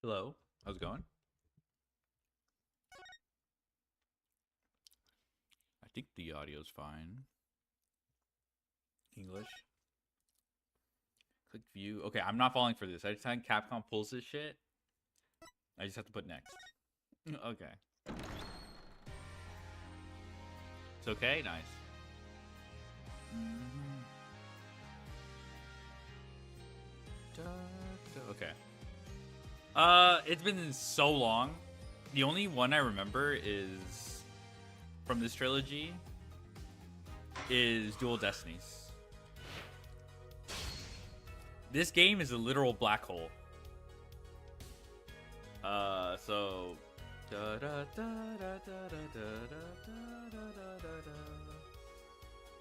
Hello. How's it going? I think the audio's fine. English. Click view. Okay, I'm not falling for this. I just think Capcom pulls this shit. I just have to put next. Okay. It's okay? Nice. Okay. It's been so long. The only one I remember is from this trilogy is Dual Destinies. This game is a literal black hole. So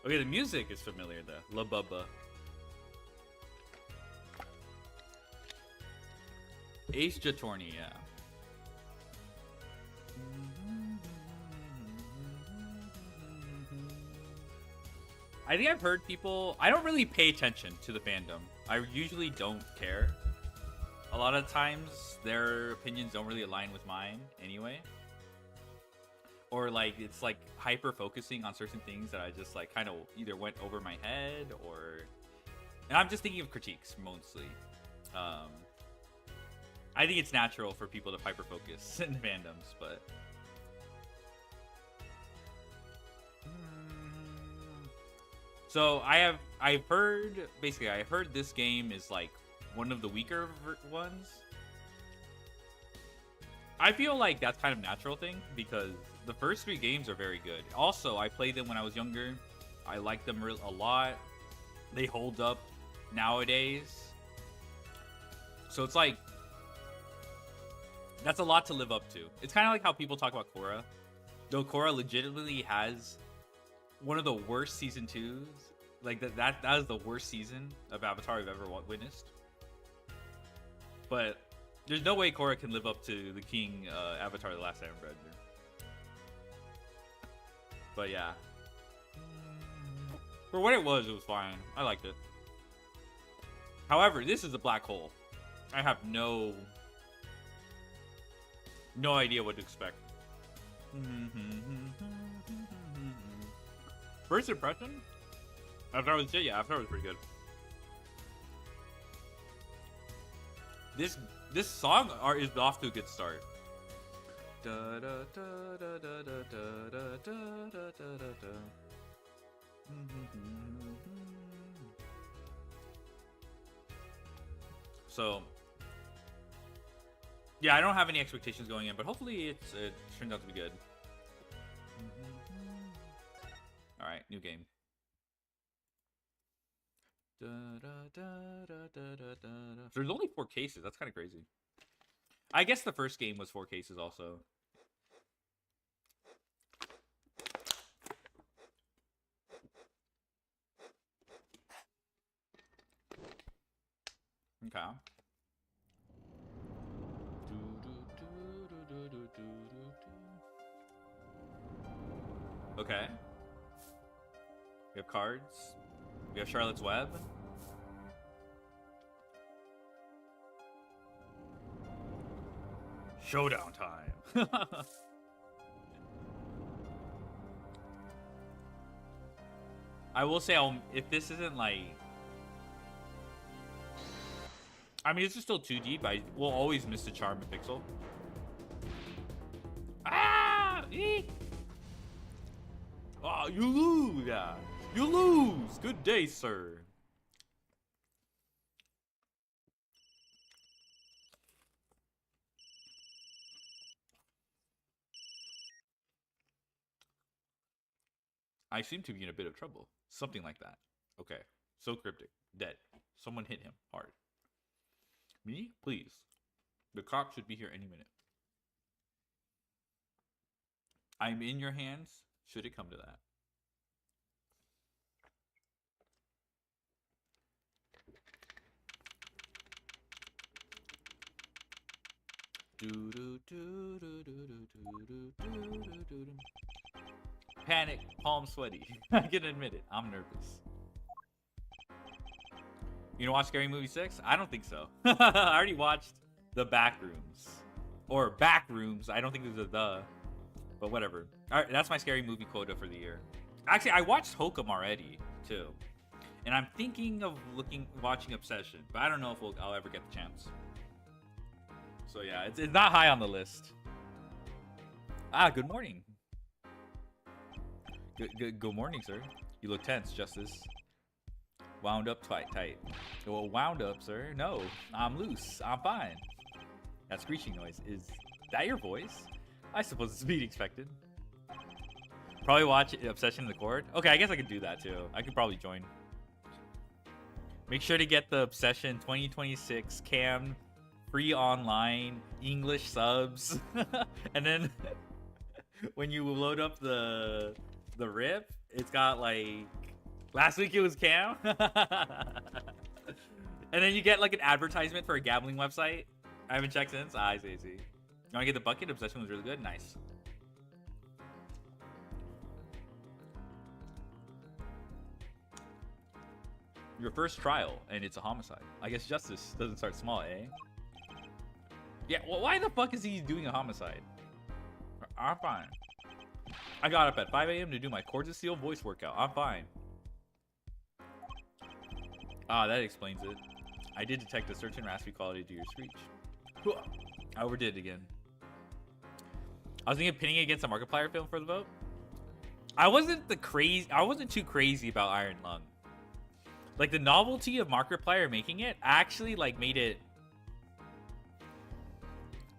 okay, the music is familiar though. La Bubba. Ace Jatorni, yeah. I think I've heard people... I don't really pay attention to the fandom. I usually don't care. A lot of times, their opinions don't really align with mine anyway. Or, like, it's, like, hyper-focusing on certain things that I just, like, kind of either went over my head or... And I'm just thinking of critiques, mostly. I think it's natural for people to hyper-focus in fandoms, but... So I've heard this game is like one of the weaker ones. I feel like that's kind of a natural thing because the first 3 games are very good. Also, I played them when I was younger. I like them a lot. They hold up nowadays. So it's like, that's a lot to live up to. It's kind of like how people talk about Korra. Though Korra legitimately has one of the worst season 2s. Like, that is the worst season of Avatar I've ever witnessed. But there's no way Korra can live up to the King Avatar The Last Airbender. But yeah. For what it was fine. I liked it. However, this is a black hole. I have no idea what to expect. First impression? Avatar was Avatar was pretty good. This song is off to a good start. So yeah, I don't have any expectations going in, but hopefully it turns out to be good. All right, new game. There's only 4 cases. That's kind of crazy. I guess the first game was 4 cases also. Okay. Okay. We have cards. We have Charlotte's Web. Showdown time. I will say, if this isn't like... I mean, this is still too deep. I will always miss the charm of Pixel. Ah! Eek! Oh, you lose! Yeah. You lose! Good day, sir. I seem to be in a bit of trouble. Something like that. Okay. So cryptic. Dead. Someone hit him hard. Me? Please. The cop should be here any minute. I'm in your hands, should it come to that. Panic, palm sweaty. I can admit it. I'm nervous. You gonna watch Scary Movie 6? I don't think so. I already watched the back rooms. Or back rooms. I don't think there's a the. But whatever. Alright, that's my scary movie quota for the year. Actually, I watched Hokum already, too. And I'm thinking of watching Obsession. But I don't know if I'll ever get the chance. So yeah, it's not high on the list. Ah, good morning. Good morning, sir. You look tense, Justice. Wound up tight. Well, wound up, sir. No, I'm loose. I'm fine. That screeching noise, is that your voice? I suppose it's to be expected. Probably watch Obsession in the Court. Okay, I guess I could do that too. I could probably join. Make sure to get the Obsession 2026 cam, free online, English subs. And then when you load up the rip, it's got like, last week it was cam. And then you get like an advertisement for a gambling website. I haven't checked since. I see. You want to get the bucket? Obsession was really good. Nice. Your first trial, and it's a homicide. I guess justice doesn't start small, eh? Yeah, well, why the fuck is he doing a homicide? I'm fine. I got up at 5 a.m. to do my Chords of Steel voice workout. I'm fine. Ah, that explains it. I did detect a certain raspy quality to your screech. I overdid it again. I was thinking of pinning against a Markiplier film for the vote. I wasn't too crazy about Iron Lung. Like, the novelty of Markiplier making it actually like made it,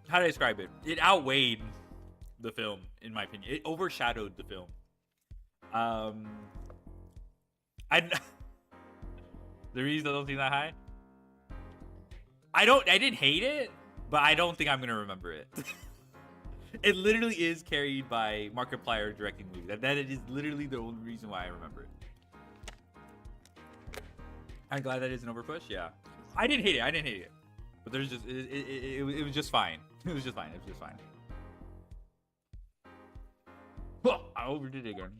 how do I describe it? It outweighed the film, in my opinion. It overshadowed the film. The reason I don't think that high, I didn't hate it, but I don't think I'm gonna remember it. It literally is carried by Markiplier directing the movie. That is literally the only reason why I remember it. I'm glad that isn't overpush. Yeah, I didn't hate it. But there's just it was just fine. It was just fine. I overdid it again.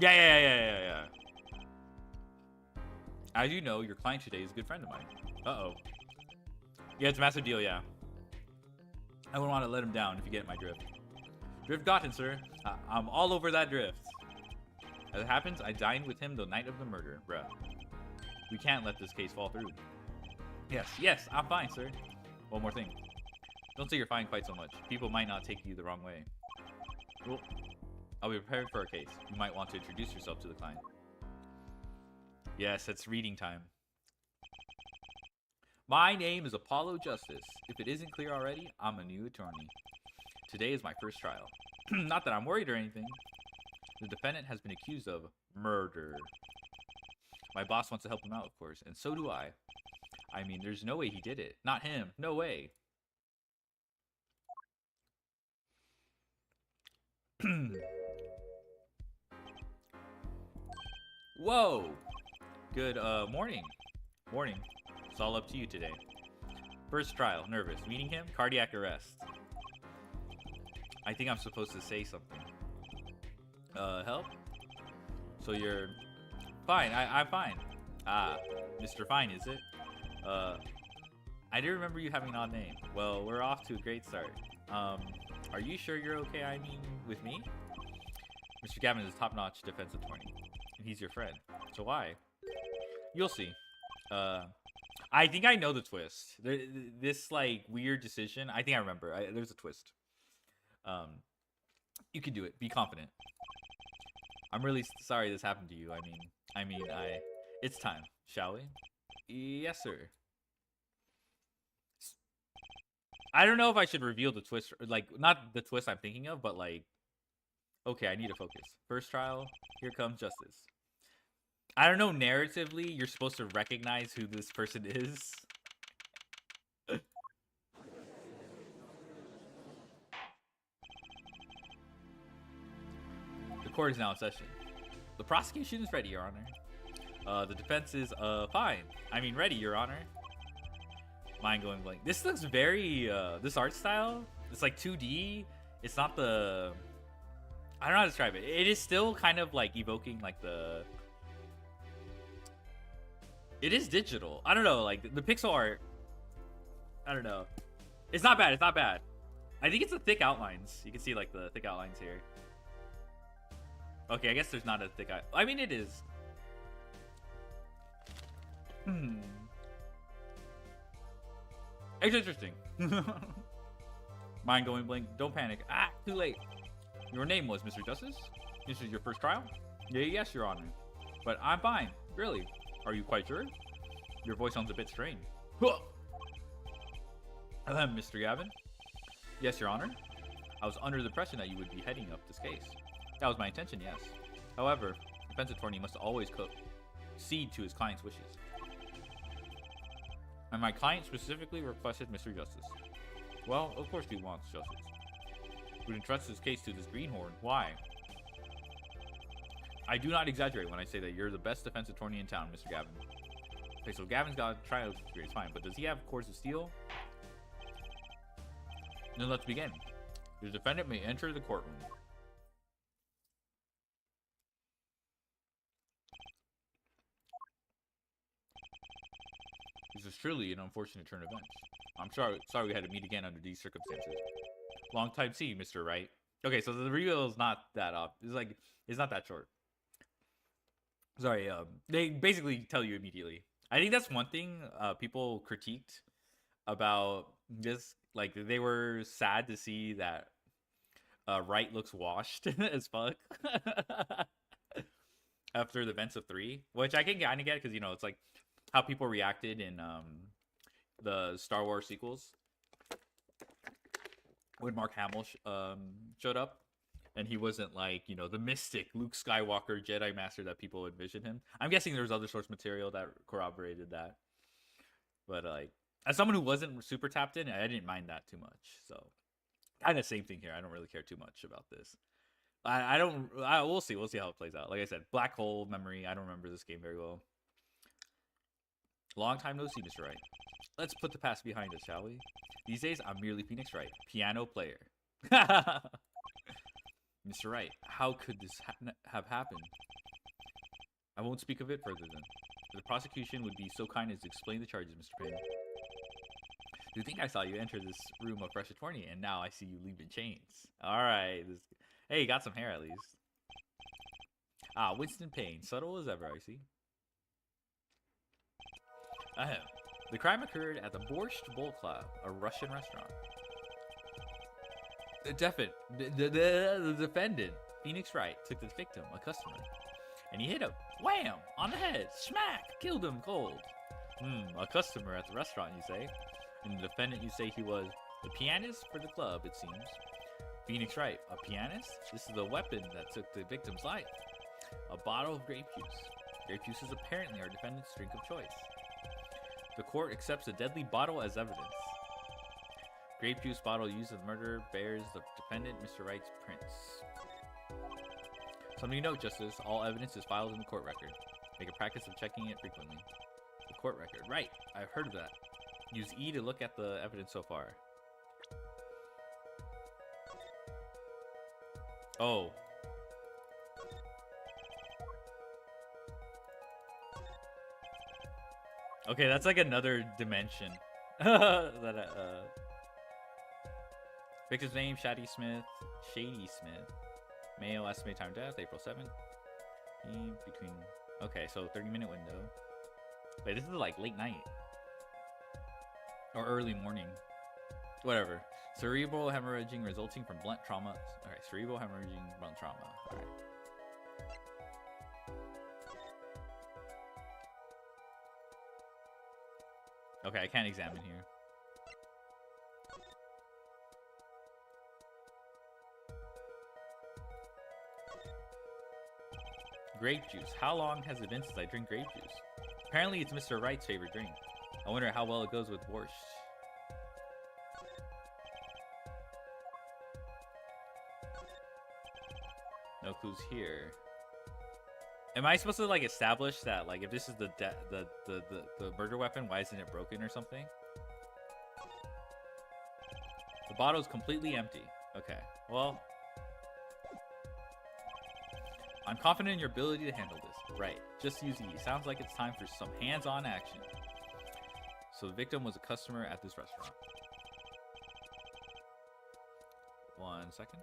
Yeah. As you know, your client today is a good friend of mine. Uh-oh. Yeah, it's a massive deal, yeah. I wouldn't want to let him down if you get my drift. Drift gotten, sir. I'm all over that drift. As it happens, I dined with him the night of the murder, bruh. We can't let this case fall through. Yes, I'm fine, sir. One more thing. Don't say you're fine quite so much. People might not take you the wrong way. Cool. I'll be prepared for a case. You might want to introduce yourself to the client. Yes, it's reading time. My name is Apollo Justice. If it isn't clear already, I'm a new attorney. Today is my first trial. Not that I'm worried or anything. The defendant has been accused of murder. My boss wants to help him out, of course, and so do I. I mean, there's no way he did it. Not him. No way. Whoa. Good morning. Morning. It's all up to you today. First trial. Nervous. Meeting him? Cardiac arrest. I think I'm supposed to say something. Help? So you're fine. I'm fine. Ah, Mr. Fine, is it? I do remember you having an odd name. Well, we're off to a great start. Are you sure you're okay? I mean, with me? Mr. Gavin is a top-notch defense attorney, and he's your friend. So why? You'll see. I think I know the twist. This like weird decision. I think I remember. There's a twist. You can do it. Be confident. I'm really sorry this happened to you. It's time, shall we? Yes, sir. I don't know if I should reveal the twist, like, not the twist I'm thinking of, but like, okay, I need to focus. First trial, here comes justice. I don't know, narratively, you're supposed to recognize who this person is. The court is now in session. The prosecution is ready, Your Honor. The defense is, fine. Ready, Your Honor. Mind going blank. This looks very, this art style, it's like 2D. It's not the, I don't know how to describe it. It is still kind of like evoking like the, It is digital. I don't know, like the pixel art. I don't know. It's not bad. It's not bad. I think it's the thick outlines. You can see like the thick outlines here. Okay, I guess there's not a thick eye. I mean, it is. It's interesting. Mind going blank. Don't panic. Ah, too late. Your name was Mr. Justice? This is your first trial? Yeah, yes, Your Honor. But I'm fine. Really? Are you quite sure? Your voice sounds a bit strained. Mr. Gavin? Yes, Your Honor. I was under the impression that you would be heading up this case. That was my intention, yes. However, the defense attorney must always cede to his client's wishes. And my client specifically requested Mr. Justice. Well, of course he wants justice. Would entrust his case to this greenhorn. Why? I do not exaggerate when I say that you're the best defense attorney in town, Mr. Gavin. Okay, so Gavin's got a trial experience, fine, but does he have cords of steel? Then let's begin. The defendant may enter the courtroom. This is truly an unfortunate turn of events. I'm sorry we had to meet again under these circumstances. Long time see, Mr. Wright. Okay, so the reveal is not that up. It's not that short. Sorry, they basically tell you immediately. I think that's one thing people critiqued about this. Like, they were sad to see that Wright looks washed as fuck after the events of 3, which I can kind of get because, you know, it's like how people reacted in the Star Wars sequels when Mark Hamill showed up, and he wasn't like, you know, the mystic Luke Skywalker Jedi Master that people envisioned him. I'm guessing there's other source material that corroborated that, but like, as someone who wasn't super tapped in, I didn't mind that too much. So kind of same thing here. I don't really care too much about this. We'll see how it plays out. Like I said, black hole memory. I don't remember this game very well. Long time no see, Mr. Wright. Let's put the past behind us, shall we? These days, I'm merely Phoenix Wright, piano player. Mr. Wright, how could this have happened? I won't speak of it further then. The prosecution would be so kind as to explain the charges, Mr. Payne. Do you think I saw you enter this room of fresh attorney, and now I see you leave in chains? Alright. Hey, you got some hair at least. Ah, Winston Payne. Subtle as ever, I see. The crime occurred at the Borscht Bowl Club, a Russian restaurant. The defendant, Phoenix Wright, took the victim, a customer, and he hit him. Wham! On the head. Smack! Killed him cold. A customer at the restaurant, you say? And the defendant, you say he was the pianist for the club, it seems. Phoenix Wright, a pianist? This is the weapon that took the victim's life. A bottle of grape juice. Grape juice is apparently our defendant's drink of choice. The court accepts the deadly bottle as evidence. Grape juice bottle used in the murder bears the defendant, Mr. Wright's prints. Something to note, Justice. All evidence is filed in the court record. Make a practice of checking it frequently. The court record. Right. I've heard of that. Use E to look at the evidence so far. Oh. Okay, that's like another dimension. Victim's name, Shady Smith. Mayo estimated time of death, April 7th. Between... Okay, so 30-minute window. Wait, this is like late night. Or early morning. Whatever. Cerebral hemorrhaging resulting from blunt trauma. Alright, cerebral hemorrhaging, blunt trauma. Alright. Okay, I can't examine here. Grape juice. How long has it been since I drink grape juice? Apparently it's Mr. Wright's favorite drink. I wonder how well it goes with borscht. No clues here. Am I supposed to like establish that like if this is the murder weapon, why isn't it broken or something? The bottle is completely empty. Okay. Well, I'm confident in your ability to handle this. Right, just use E. Sounds like it's time for some hands-on action. So the victim was a customer at this restaurant. 1 second.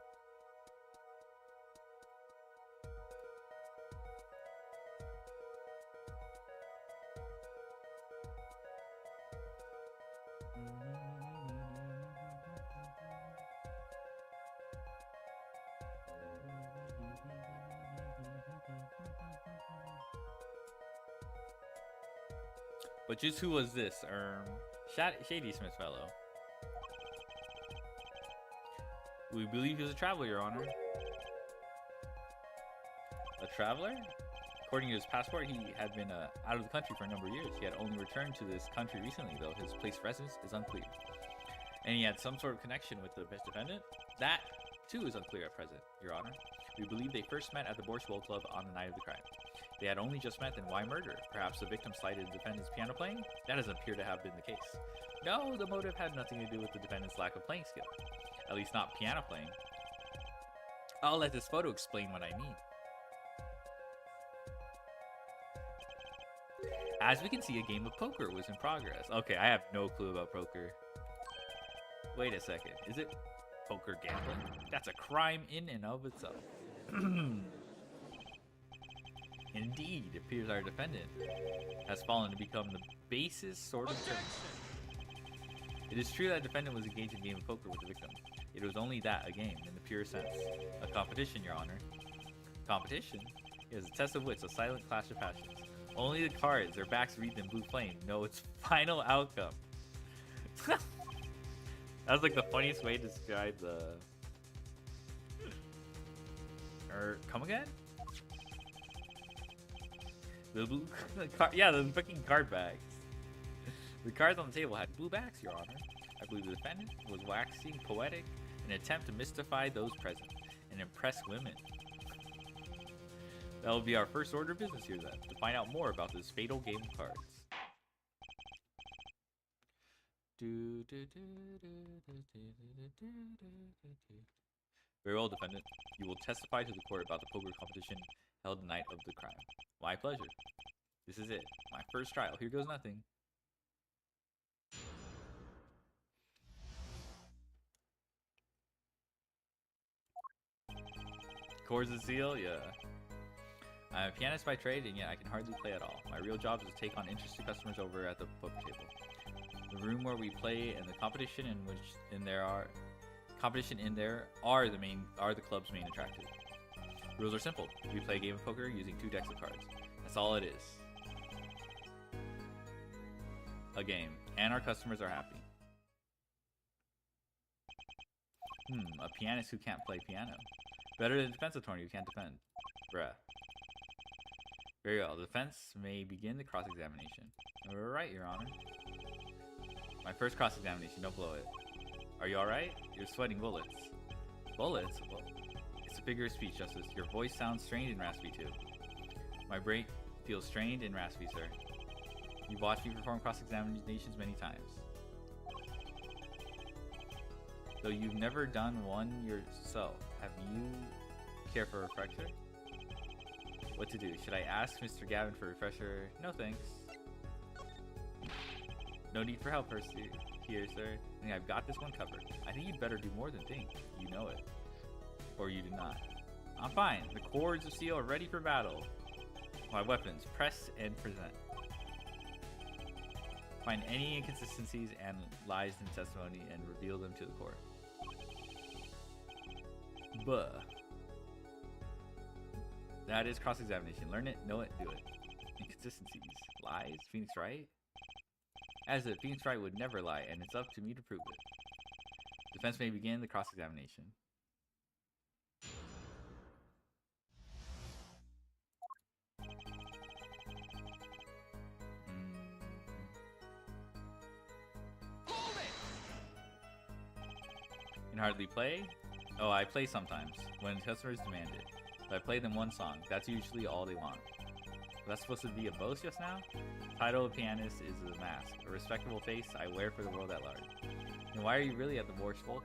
But just who was this? Shady Smith fellow. We believe he was a traveler, Your Honor. A traveler? According to his passport, he had been out of the country for a number of years. He had only returned to this country recently, though his place of residence is unclear. And he had some sort of connection with the defendant? That, too, is unclear at present, Your Honor. We believe they first met at the Borscht Club on the night of the crime. They had only just met, then why murder? Perhaps the victim slighted the defendant's piano playing? That doesn't appear to have been the case. No, the motive had nothing to do with the defendant's lack of playing skill. At least not piano playing. I'll let this photo explain what I mean. As we can see, a game of poker was in progress. Okay, I have no clue about poker. Wait a second, is it poker gambling? That's a crime in and of itself. Indeed, it appears our defendant has fallen to become the basest sort of criminal. It is true that the defendant was engaged in a game of poker with the victim. It was only that, a game, in the pure sense. A competition, Your Honor. Competition? It is a test of wits, a silent clash of passions. Only the cards, their backs wreathed in blue flame, know its final outcome. That was like the funniest way to describe the... come again? The blue yeah, the freaking card bags. The cards on the table had blue backs, Your Honor. I believe the defendant was waxing poetic in an attempt to mystify those present and impress women. That will be our first order of business here then, to find out more about this fatal game of cards. Very well, defendant. You will testify to the court about the poker competition held the night of the crime. My pleasure. This is it. My first trial. Here goes nothing. Chords of Zeal? Yeah. I'm a pianist by trade, and yet I can hardly play at all. My real job is to take on interested customers over at the poker table. The room where we play and the competition in there are the club's main attraction. Rules are simple. We play a game of poker using 2 decks of cards. That's all it is. A game. And our customers are happy. A pianist who can't play piano. Better than a defense attorney who can't defend. Bruh. Very well. The defense may begin the cross-examination. Alright, Your Honor. My first cross-examination. Don't blow it. Are you alright? You're sweating bullets. Bullets? Well, it's a figure of speech, Justice. Your voice sounds strained and raspy, too. My brain feels strained and raspy, sir. You've watched me perform cross-examinations many times. Though you've never done one yourself, have you care for a refresher? What to do? Should I ask Mr. Gavin for a refresher? No thanks. No need for help, here, sir. I think I've got this one covered. I think you'd better do more than think. You know it. Or you do not. I'm fine. The cords of steel are ready for battle. My weapons, press and present. Find any inconsistencies and lies in testimony and reveal them to the court. Buh. That is cross-examination. Learn it, know it, do it. Inconsistencies. Lies? Phoenix Wright? As if Phoenix Wright would never lie, and it's up to me to prove it. Defense may begin the cross-examination. Can hardly play? Oh, I play sometimes, when customers demand it. But I play them one song. That's usually all they want. Was that supposed to be a boast just now? Title of pianist is a mask, a respectable face I wear for the world at large. And why are you really at the Borscht Club?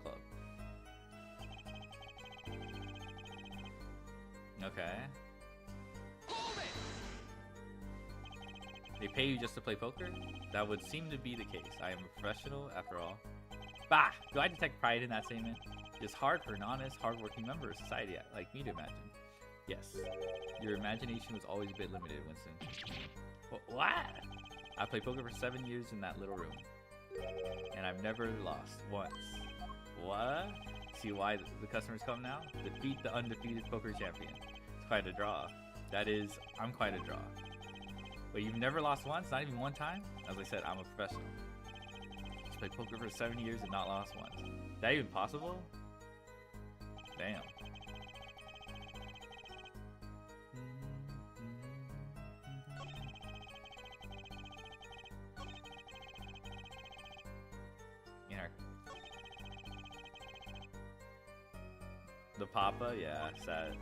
Okay. They pay you just to play poker? That would seem to be the case. I am a professional, after all. Bah! Do I detect pride in that statement? It's hard for an honest, hardworking member of society like me to imagine. Yes. Your imagination was always a bit limited, Winston. What? I played poker for 7 years in that little room. And I've never lost once. What? See why the customers come now? Defeat the undefeated poker champion. It's quite a draw. That is, I'm quite a draw. But you've never lost once? Not even one time? As I said, I'm a professional. Just played poker for 7 years and not lost once. Is that even possible? Damn. The Papa, yeah, sad.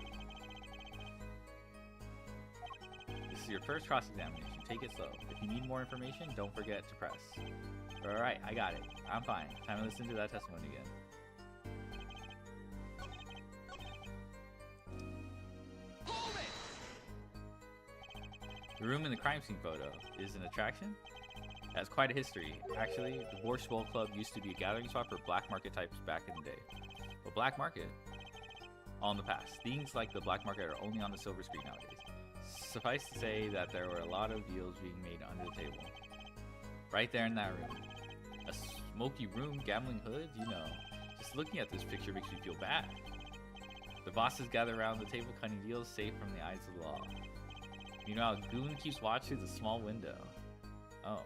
This is your first cross-examination. Take it slow. If you need more information, don't forget to press. Alright, I got it. I'm fine. Time to listen to that testimony again. The room in the crime scene photo is an attraction? It has quite a history. Actually, the Borscht Bowl Club used to be a gathering spot for black market types back in the day. But black market? All in the past. Things like the black market are only on the silver screen nowadays. Suffice to say that there were a lot of deals being made under the table. Right there in that room. A smoky room, gambling hoods, you know. Just looking at this picture makes me feel bad. The bosses gather around the table cutting deals safe from the eyes of the law. You know how Goon keeps watch through the small window. Oh.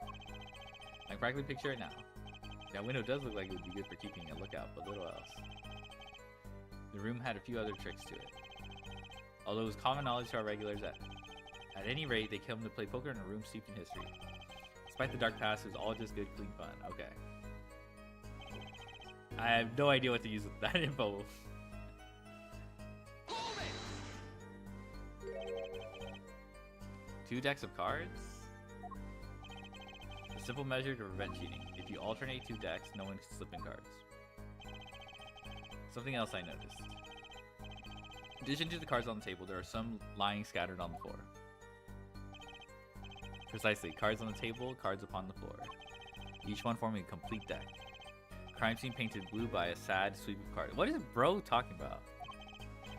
I can practically picture it now. That window does look like it would be good for keeping a lookout, but little else. The room had a few other tricks to it. Although it was common knowledge to our regulars that, at any rate, they came to play poker in a room steeped in history. Despite the dark past, it was all just good, clean fun. Okay. I have no idea what to use with that info. 2 decks of cards? A simple measure to prevent cheating. If you alternate 2 decks, no one can slip in cards. Something else I noticed. In addition to the cards on the table, there are some lying scattered on the floor. Precisely, cards on the table, cards upon the floor. Each one forming a complete deck. Crime scene painted blue by a sad sweep of cards. What is bro talking about?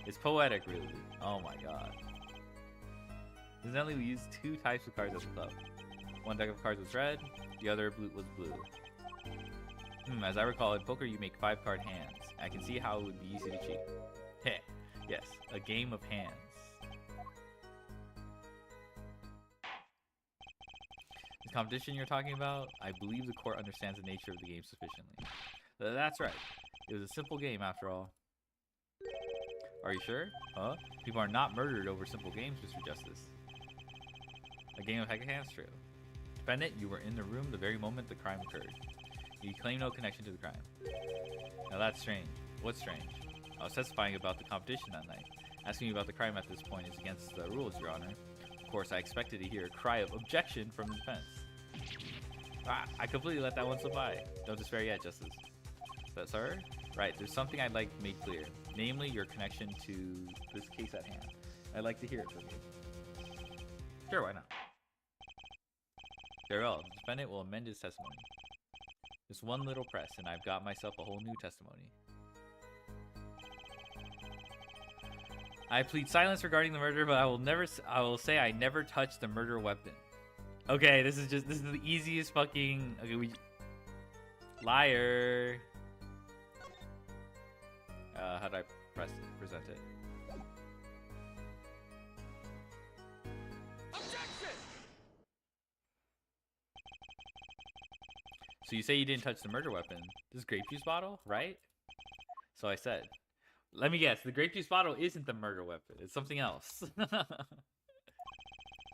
It's poetic, really. Oh my god. Incidentally, we used 2 types of cards at the club. One deck of cards was red, the other was blue. As I recall, in poker you make 5-card hands. I can see how it would be easy to cheat. Heh. Yes, a game of hands. This competition you're talking about, I believe the court understands the nature of the game sufficiently. That's right. It was a simple game after all. Are you sure? Huh? People are not murdered over simple games, Mr. Justice. A game of hands, true. Defendant, you were in the room the very moment the crime occurred. You claim no connection to the crime. Now that's strange. What's strange? I was testifying about the competition that night. Asking you about the crime at this point is against the rules, Your Honor. Of course, I expected to hear a cry of objection from the defense. I completely let that one slip by. Don't despair yet, Justice. But, sir? Right, there's something I'd like to make clear. Namely, your connection to this case at hand. I'd like to hear it from you. Sure, why not? Very well. The defendant will amend his testimony. Just one little press, and I've got myself a whole new testimony. I plead silence regarding the murder, but I will say I never touched the murder weapon. Okay, this is the easiest fucking... Okay, liar. How do I present it? Objection! So you say you didn't touch the murder weapon. This grape juice bottle, right? So I said. Let me guess, the grape juice bottle isn't the murder weapon. It's something else.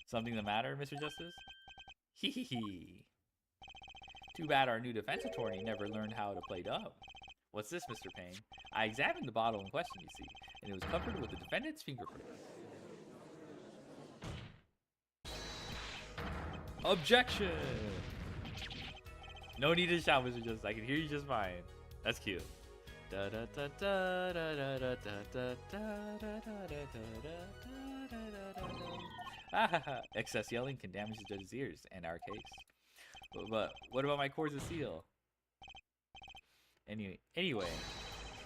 Something the matter, Mr. Justice? Hee hee hee. Too bad our new defense attorney never learned how to play dumb. What's this, Mr. Payne? I examined the bottle in question, you see, and it was covered with the defendant's fingerprints. Objection! No need to shout, Mr. Justice. I can hear you just fine. That's cute. Excess yelling can damage the judge's ears and our case. But what about my cords of seal? Anyway,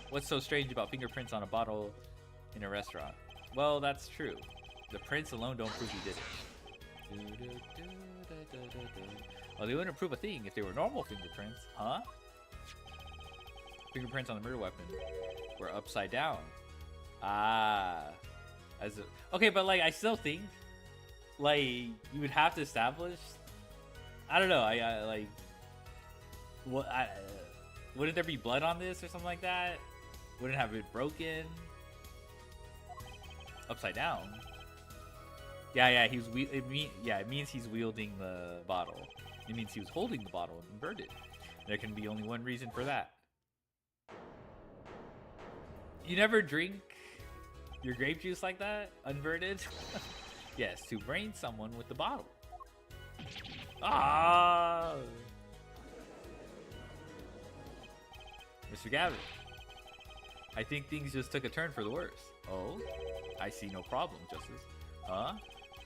what's so strange about fingerprints on a bottle in a restaurant? Well, that's true. The prints alone don't prove he did it. Well, they wouldn't prove a thing if they were normal fingerprints, huh? Fingerprints on the murder weapon were upside down. Okay, but like I still think like you would have to establish. I don't know. I like what? Wouldn't there be blood on this or something like that? Wouldn't have it broken? Upside down. Yeah. It means he's wielding the bottle. It means he was holding the bottle inverted. There can be only one reason for that. You never drink your grape juice like that, inverted? Yes, to brain someone with the bottle. Ah! Mr. Gavin, I think things just took a turn for the worse. Oh? I see no problem, Justice. Huh?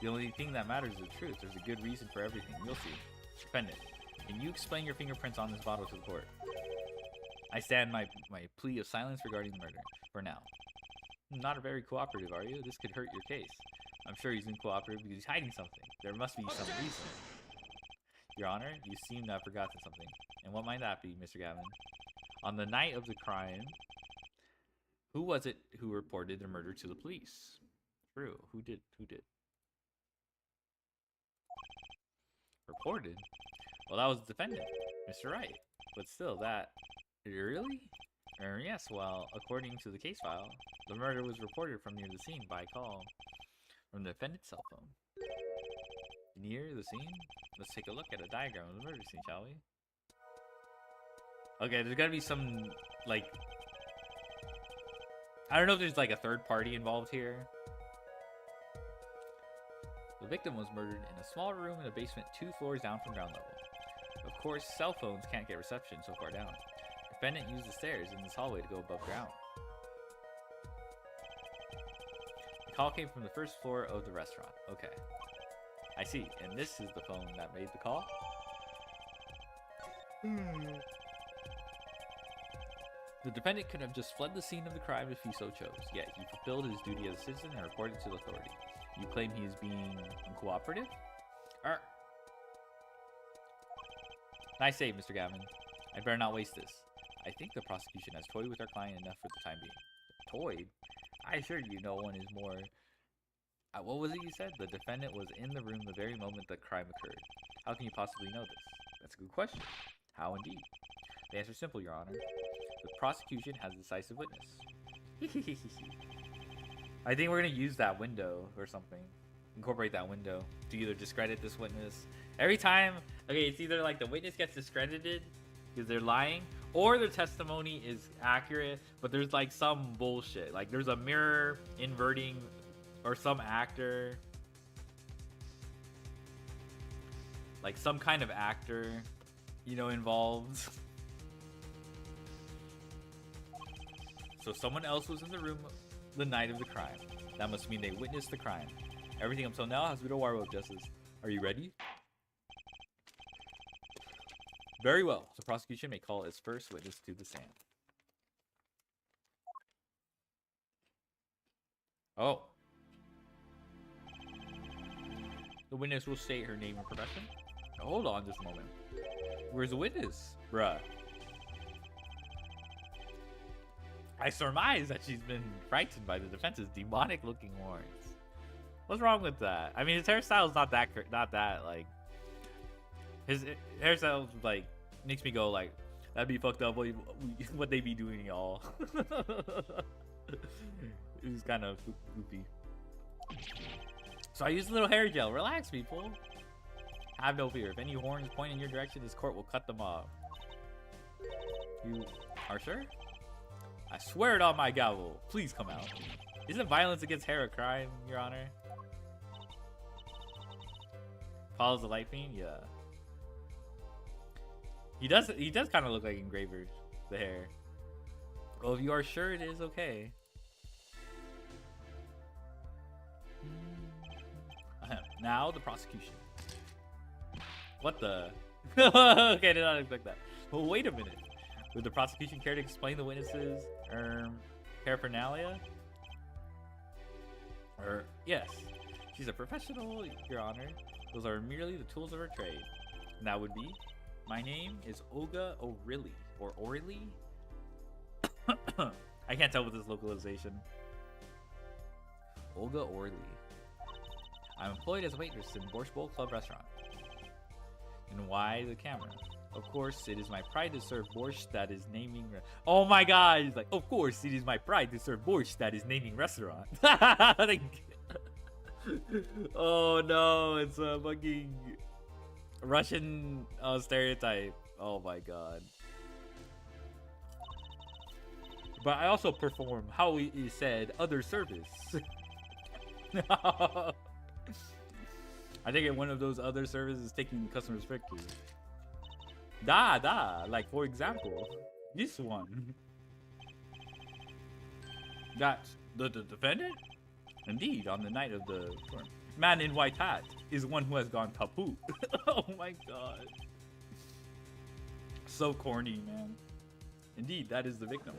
The only thing that matters is the truth. There's a good reason for everything. You'll see. Defendant, can you explain your fingerprints on this bottle to the court? I stand my plea of silence regarding the murder, for now. Not very cooperative, are you? This could hurt your case. I'm sure he's uncooperative because he's hiding something. There must be some reason. Your Honor, you seem to have forgotten something. And what might that be, Mr. Gavin? On the night of the crime, who was it who reported the murder to the police? True. Who did? Reported? Well, that was the defendant, Mr. Wright. But still, that... Really? Yes, well, according to the case file, the murder was reported from near the scene by call from the defendant's cell phone. Near the scene? Let's take a look at a diagram of the murder scene, shall we? Okay, there's gotta be some, like... I don't know if there's, like, a third party involved here. The victim was murdered in a small room in the basement 2 floors down from ground level. Of course, cell phones can't get reception so far down. The defendant used the stairs in this hallway to go above ground. The call came from the first floor of the restaurant. Okay. I see. And this is the phone that made the call? The defendant could have just fled the scene of the crime if he so chose, yet he fulfilled his duty as a citizen and reported to the authority. You claim he is being uncooperative? Nice save, Mr. Gavin. I'd better not waste this. I think the prosecution has toyed with our client enough for the time being. Toyed? I assure you no one is more... what was it you said? The defendant was in the room the very moment the crime occurred. How can you possibly know this? That's a good question. How indeed? The answer is simple, Your Honor. The prosecution has a decisive witness. I think we're going to use that window or something. Incorporate that window to either discredit this witness. Every time, okay, it's either like the witness gets discredited because they're lying, or their testimony is accurate, but there's like some bullshit. Like there's a mirror inverting or some actor. Like some kind of actor, you know, involved. So someone else was in the room the night of the crime. That must mean they witnessed the crime. Everything up till now has been a war of justice. Are you ready? Very well. The prosecution may call its first witness to the stand. Oh. The witness will state her name and profession. Hold on just a moment. Where's the witness? Bruh. I surmise that she's been frightened by the defense's demonic-looking horns. What's wrong with that? I mean, his hairstyle is not that like. His hairstyle like makes me go like, that'd be fucked up. What they be doing, y'all? It was kind of goofy. So I used a little hair gel. Relax, people. Have no fear. If any horns point in your direction, this court will cut them off. You are sure? I swear it on my gavel. Please come out. Isn't violence against hair a crime, Your Honor? Follows the light fiend? Yeah. He does kind of look like Engraver, the hair. Well, if you are sure it is, okay. Now the prosecution. What the? Okay, I did not expect that. Well, wait a minute. Would the prosecution care to explain the witnesses' paraphernalia? Yes. She's a professional, Your Honor. Those are merely the tools of her trade. And that would be, my name is Olga O'Reilly. Or O'Reilly? I can't tell with this localization. Olga O'Reilly. I'm employed as a waitress in Borscht Bowl Club restaurant. And why the camera? Of course, it is my pride to serve borscht that is naming. Oh my god! He's like, of course, it is my pride to serve borscht that is naming restaurant. Oh no, it's a fucking Russian stereotype. Oh my god. But I also perform, how it is said, other service. I think in one of those other services is taking customers' pictures. Like for example, this one. That's the defendant? Indeed, on the night of the man in white hat is one who has gone kaput. Oh my god. So corny, man. Indeed, that is the victim.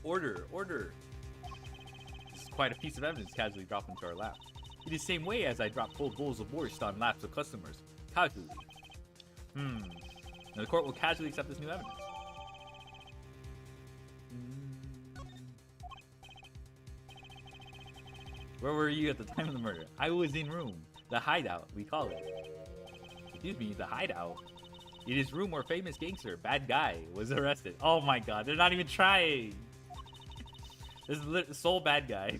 Order. This is quite a piece of evidence casually dropped into our lap. It is the same way as I drop cold bowls of borscht on laps of customers. Casually. Now the court will casually accept this new evidence. Where were you at the time of the murder? I was in room. The hideout, we call it. Excuse me, the hideout. It is room where famous gangster, bad guy, was arrested. Oh my god, they're not even trying. This is sole bad guy.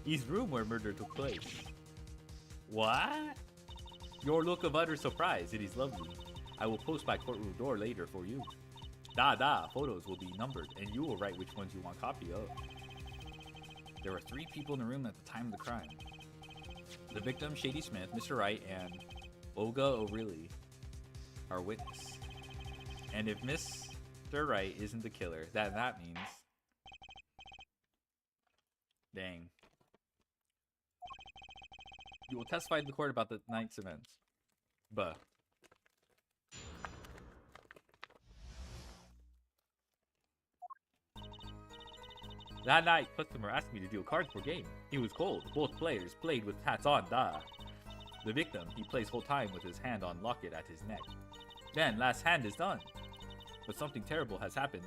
His room where murder took place. What? Your look of utter surprise, it is lovely. I will post my courtroom door later for you. Photos will be numbered, and you will write which ones you want copy of. There were 3 people in the room at the time of the crime. The victim, Shady Smith, Mr. Wright, and Olga O'Reilly are witness. And if Mr. Wright isn't the killer, that means... Dang. You will testify to the court about the night's events. Buh. That night, customer asked me to deal cards for game. It was cold. Both players played with hats on, The victim, he plays full time with his hand on locket at his neck. Then, last hand is done. But something terrible has happened,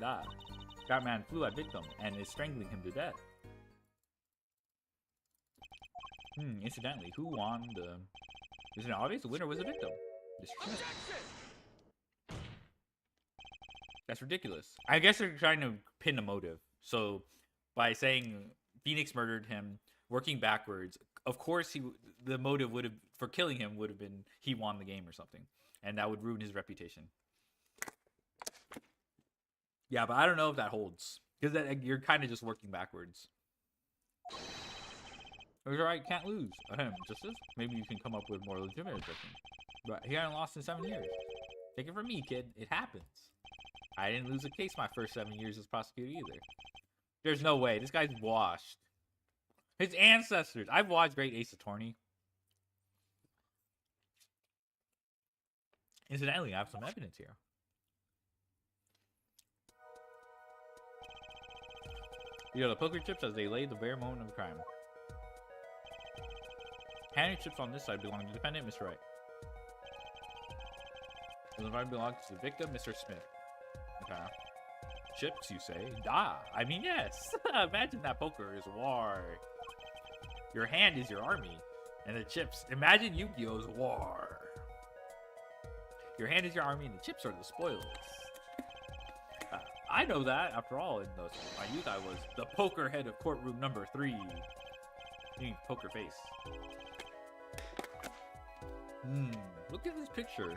Batman flew at victim and is strangling him to death. Incidentally, who won the... Isn't it obvious? The winner was the victim. That's ridiculous. I guess they're trying to pin a motive. So, by saying Phoenix murdered him, working backwards, of course the motive would have for killing him would have been he won the game or something, and that would ruin his reputation. Yeah, but I don't know if that holds because you're kind of just working backwards. It was alright, can't lose. Justice? Maybe you can come up with more legitimate objection. But he hadn't lost in 7 years. Take it from me, kid. It happens. I didn't lose a case my first 7 years as prosecutor either. There's no way. This guy's washed. His ancestors. I've watched Great Ace Attorney. Incidentally, I have some evidence here. You know, the poker chips as they laid the bare moment of the crime. Hand chips on this side belong to the defendant, Mr. Wright. The right belongs to the victim, Mr. Smith. Okay. Chips, you say? I mean, yes. Imagine that poker is war. Your hand is your army. And the chips. Imagine Yu-Gi-Oh's war. Your hand is your army and the chips are the spoils. I know that. After all, in my youth, I was the poker head of courtroom number 3. Meaning poker face. Look at this picture.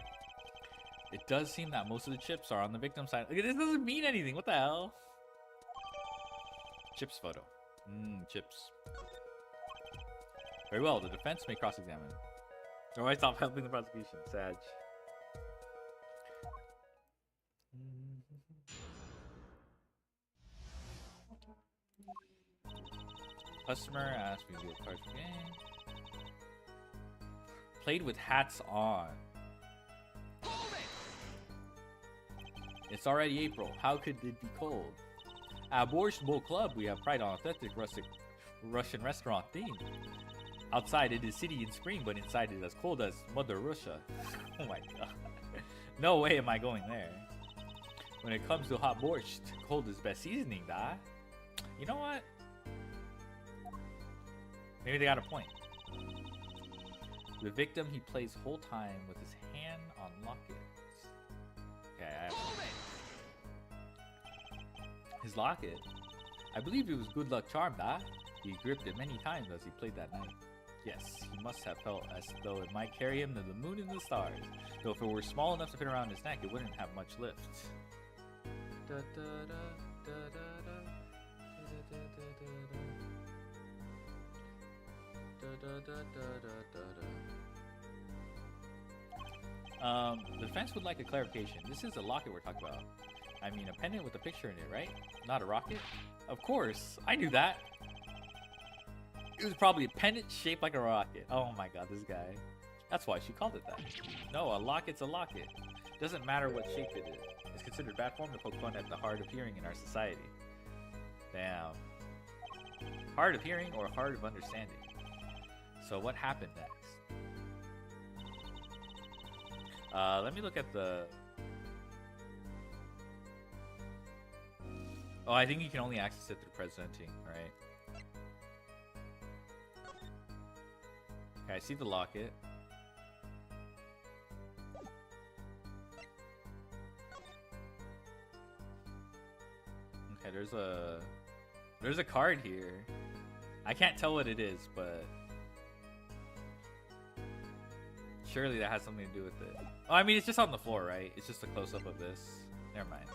It does seem that most of the chips are on the victim's side. Look, this doesn't mean anything. What the hell? Chips photo. Chips. Very well. The defense may cross-examine. Or I stop helping the prosecution. Sag. Customer asked me to do a card game. Played with hats on. It's already April. How could it be cold? At Borscht Bowl Club, we have pride on authentic rustic Russian restaurant theme. Outside it is city in spring, but inside it is as cold as Mother Russia. Oh my god. No way am I going there. When it comes to hot borscht, cold is best seasoning, da. You know what? Maybe they got a point. The victim, he plays whole time with his hand on lockets. Okay, I have his locket. I believe it was good luck charm, da. He gripped it many times as he played that night. Yes, he must have felt as though it might carry him to the moon and the stars. Though if it were small enough to fit around his neck, it wouldn't have much lift. Da, da, da, da, da, da. The defense would like a clarification. This is a locket we're talking about. I mean, a pendant with a picture in it, right? Not a rocket? Of course, I knew that. It was probably a pendant shaped like a rocket. Oh my god, this guy. That's why she called it that. No, a locket's a locket. Doesn't matter what shape it is. It's considered bad form to poke fun at the hard of hearing in our society. Damn. Hard of hearing or hard of understanding? So what happened next? Let me look at the... Oh, I think you can only access it through presenting, right? Okay, I see the locket. Okay, there's a card here. I can't tell what it is, but surely that has something to do with it. Oh, I mean, it's just on the floor, right? It's just a close-up of this. Never mind.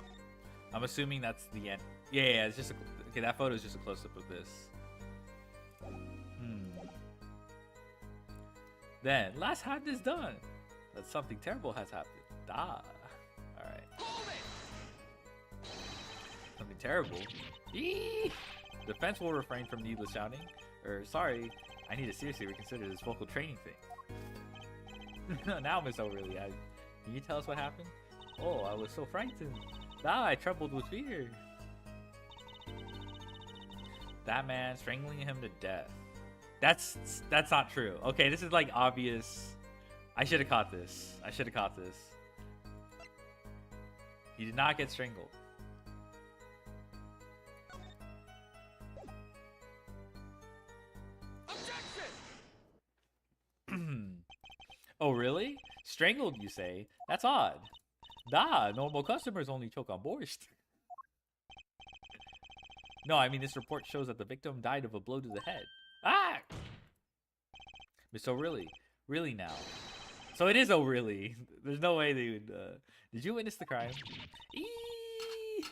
I'm assuming that's the end. Yeah, it's just a... Okay, that photo is just a close-up of this. Then, last hand is done. That something terrible has happened. Alright. Something terrible? Eee! Defense will refrain from needless shouting. Sorry, I need to seriously reconsider this vocal training thing. Now, Miss O'Reilly, can you tell us what happened? Oh, I was so frightened. I trembled with fear. That man strangling him to death. That's not true. Okay, this is like obvious. I should have caught this. He did not get strangled. Oh, really? Strangled, you say? That's odd. Normal customers only choke on borscht. No, I mean, this report shows that the victim died of a blow to the head. Ah! Miss O'Reilly. Really now? So it is O'Reilly. There's no way they would... Did you witness the crime? Eee!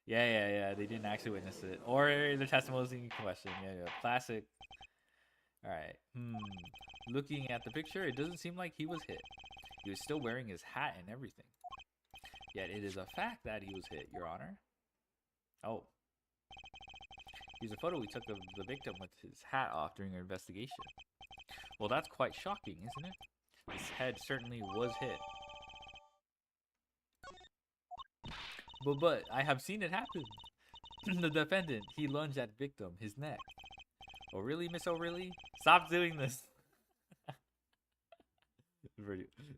Yeah. They didn't actually witness it. Or the testimony was in question. Yeah. Classic. Alright. Looking at the picture, it doesn't seem like he was hit. He was still wearing his hat and everything. Yet it is a fact that he was hit, Your Honor. Oh. Here's a photo we took of the victim with his hat off during our investigation. Well, that's quite shocking, isn't it? His head certainly was hit. But I have seen it happen. The defendant, he lunged at victim, his neck. Oh, really, Miss O'Reilly? Stop doing this.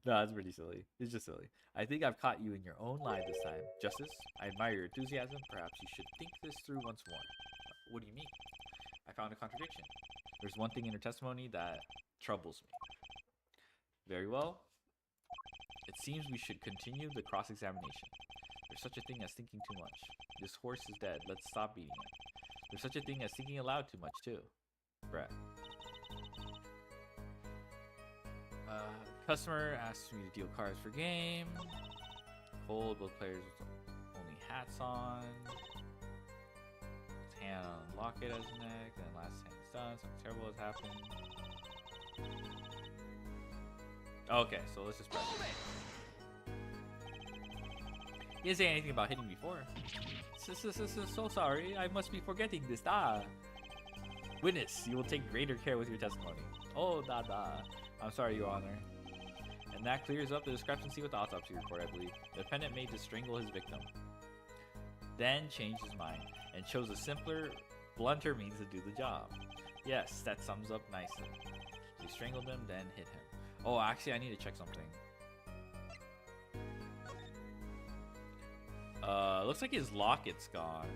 No, it's pretty silly. It's just silly. I think I've caught you in your own lie this time. Justice, I admire your enthusiasm. Perhaps you should think this through once more. What do you mean? I found a contradiction. There's one thing in her testimony that troubles me. Very well. It seems we should continue the cross-examination. There's such a thing as thinking too much. This horse is dead. Let's stop beating it. There's such a thing as thinking aloud too much, too. Brett. Customer asks me to deal cards for game. Cold, both players with only hats on. His hand on locket as neck. Then last hand is done. Something terrible has happened. Okay, so let's just press it. He didn't say anything about hitting before. So sorry, I must be forgetting this. Witness, you will take greater care with your testimony. Oh, I'm sorry, Your Honor. And that clears up the discrepancy with the autopsy report, I believe. The defendant made to strangle his victim, then changed his mind and chose a simpler, blunter means to do the job. Yes, that sums up nicely. He strangled him, then hit him. Oh, actually, I need to check something. Looks like his locket's gone.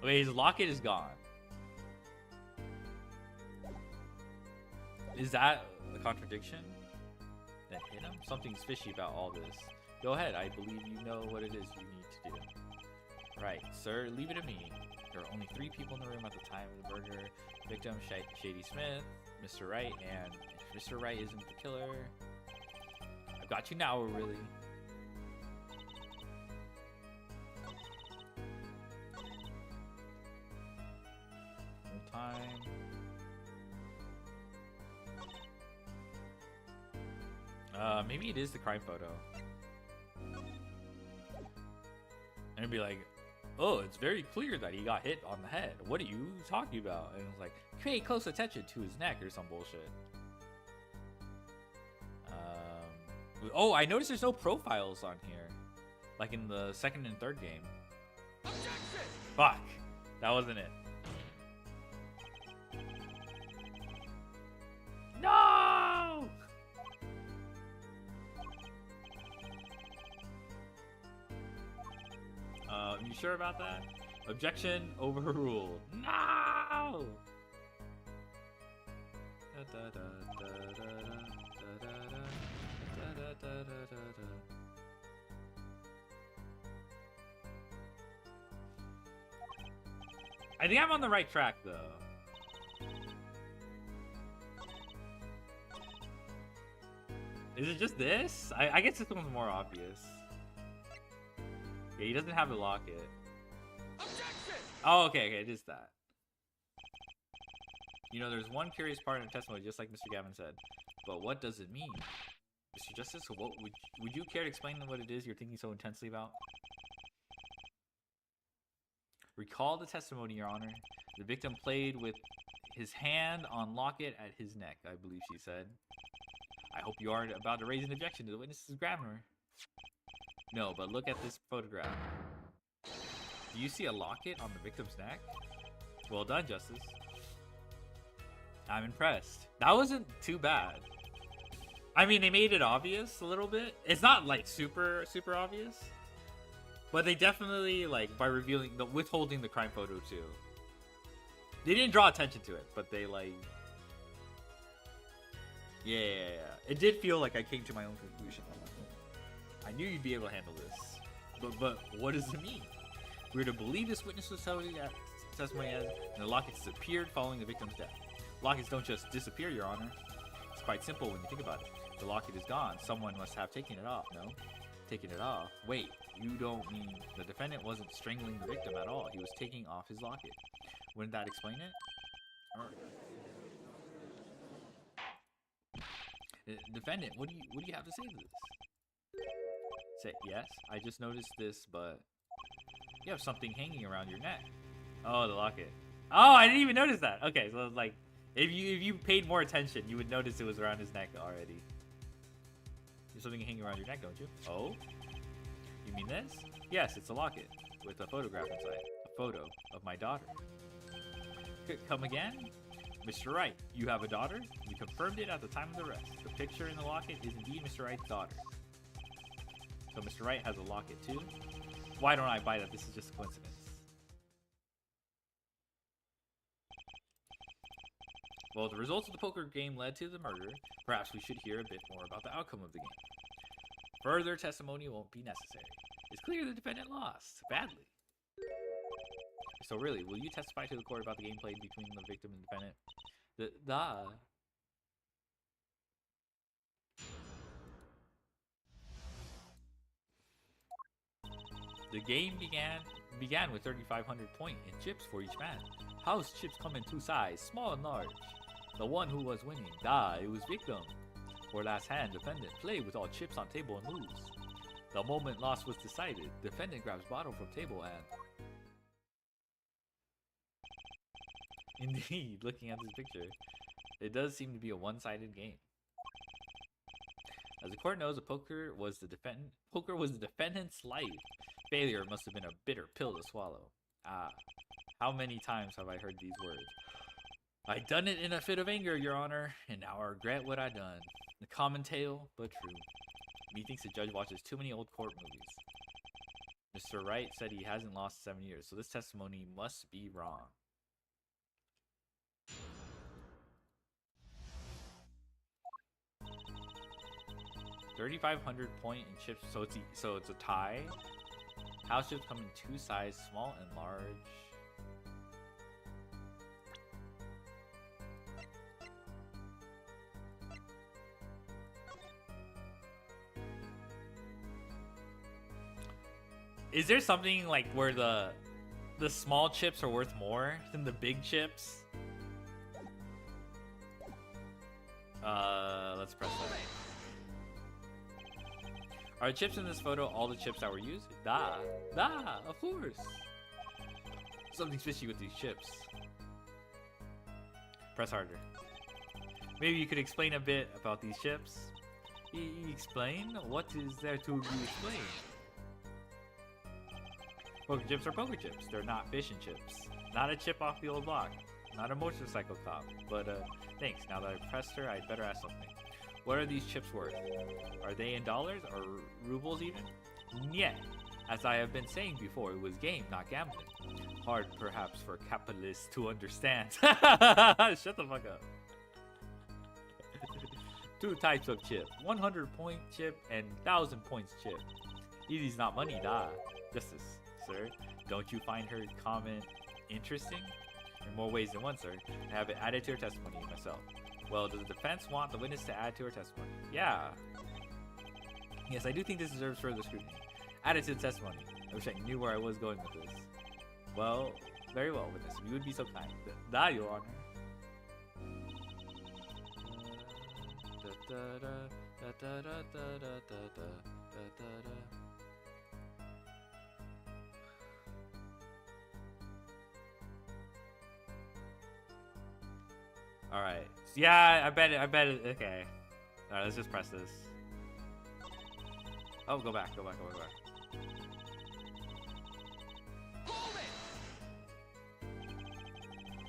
Wait, his locket is gone. Is that a contradiction? Then hit him? Something's fishy about all this. Go ahead, I believe you know what it is you need to do. Right, sir, leave it to me. There are only 3 people in the room at the time of the murder. Victim, Shady Smith, Mr. Wright, and if Mr. Wright isn't the killer... I've got you now, really. No time. Maybe it is the crime photo. And it'd be like, oh, it's very clear that he got hit on the head. What are you talking about? And it's like, pay close attention to his neck or some bullshit. Oh, I noticed there's no profiles on here. Like in the 2nd and 3rd game. Objection! Fuck. That wasn't it. No! You sure about that? Objection overruled. No! I think I'm on the right track, though. Is it just this? I guess this one's more obvious. Yeah, he doesn't have the locket. Objection! Oh, okay, it is that. You know, there's one curious part in the testimony, just like Mr. Gavin said. But what does it mean? Mr. Justice, what would you care to explain what it is you're thinking so intensely about? Recall the testimony, Your Honor. The victim played with his hand on locket at his neck, I believe she said. I hope you aren't about to raise an objection to the witness's grammar. No, but look at this photograph. Do you see a locket on the victim's neck? Well done, Justice. I'm impressed. That wasn't too bad. I mean, they made it obvious a little bit. It's not like super obvious. But they definitely, like, by revealing, withholding the crime photo too. They didn't draw attention to it, but they, like... Yeah. It did feel like I came to my own conclusion. I knew you'd be able to handle this. But what does it mean? We're to believe this witness's testimony as, and the locket disappeared following the victim's death. Lockets don't just disappear, Your Honor. It's quite simple when you think about it. The locket is gone. Someone must have taken it off, no? Taken it off? Wait, you don't mean the defendant wasn't strangling the victim at all. He was taking off his locket. Wouldn't that explain it? Defendant, what do you have to say to this? Say, yes, I just noticed this, but you have something hanging around your neck. Oh, the locket. Oh, I didn't even notice that. Okay, so like, if you paid more attention, you would notice it was around his neck already. There's something hanging around your neck, don't you? Oh? You mean this? Yes, it's a locket with a photograph inside. A photo of my daughter. Come again? Mr. Wright, you have a daughter? You confirmed it at the time of the arrest. The picture in the locket is indeed Mr. Wright's daughter. So Mr. Wright has a locket too? Why don't I buy that this is just a coincidence? Well, the results of the poker game led to the murder. Perhaps we should hear a bit more about the outcome of the game. Further testimony won't be necessary. It's clear the defendant lost. Badly. So really, will you testify to the court about the game played between the victim and defendant? The game began with 3,500 points in chips for each man. House chips come in 2 sizes, small and large. The one who was winning, it was victim. For last hand, defendant, play with all chips on table and lose. The moment loss was decided, defendant grabs bottle from table and... Indeed, looking at this picture, it does seem to be a one-sided game. As the court knows, poker was the defendant's life. Failure must have been a bitter pill to swallow. Ah, how many times have I heard these words? I done it in a fit of anger, Your Honor, and now I regret what I done. A common tale, but true. Methinks the judge watches too many old court movies. Mr. Wright said he hasn't lost 7 years, so this testimony must be wrong. $3,500 point in chips, so it's a tie. House chips come in two sizes, small and large. Is there something like where the small chips are worth more than the big chips? Let's press that. Are the chips in this photo all the chips that were used? Da, of course. Something's fishy with these chips. Press harder. Maybe you could explain a bit about these chips. Explain? What is there to be explained? Poker chips are poker chips. They're not fish and chips. Not a chip off the old block. Not a motorcycle cop. But, thanks. Now that I've pressed her, I'd better ask something. What are these chips worth? Are they in dollars or rubles even? Yeah. As I have been saying before, it was game, not gambling. Hard, perhaps, for capitalists to understand. Shut the fuck up. Two types of chip. 100-point chip and 1,000 points chip. Easy's not money, da. Justice, sir. Don't you find her comment interesting? In more ways than one, sir. I have it added to her testimony myself. Well, does the defense want the witness to add to her testimony? Yeah. Yes, I do think this deserves further scrutiny. Add it to the testimony. I wish I knew where I was going with this. Well, very well, witness. If you would be so kind. Da, Your Honor. Alright. Yeah, I bet it. Okay. Alright, let's just press this. Oh, go back.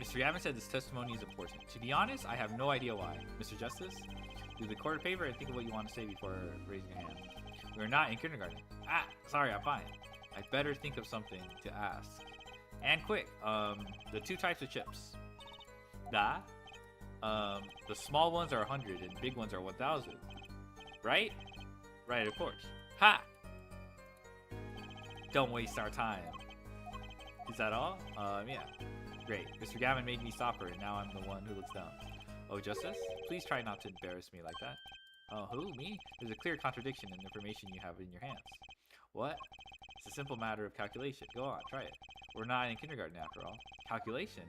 Mr. Gavin said this testimony is important. To be honest, I have no idea why. Mr. Justice, do the court a favor and think of what you want to say before raising your hand. We're not in kindergarten. Ah, sorry, I'm fine. I'd better think of something to ask. And quick, the two types of chips. Da. The small ones are 100 and big ones are 1,000. Right? Right, of course. Ha! Don't waste our time. Is that all? Yeah. Great. Mr. Gavin made me stop her, and now I'm the one who looks down. Oh, Justice? Please try not to embarrass me like that. Oh, who? Me? There's a clear contradiction in the information you have in your hands. What? It's a simple matter of calculation. Go on, try it. We're not in kindergarten after all. Calculation?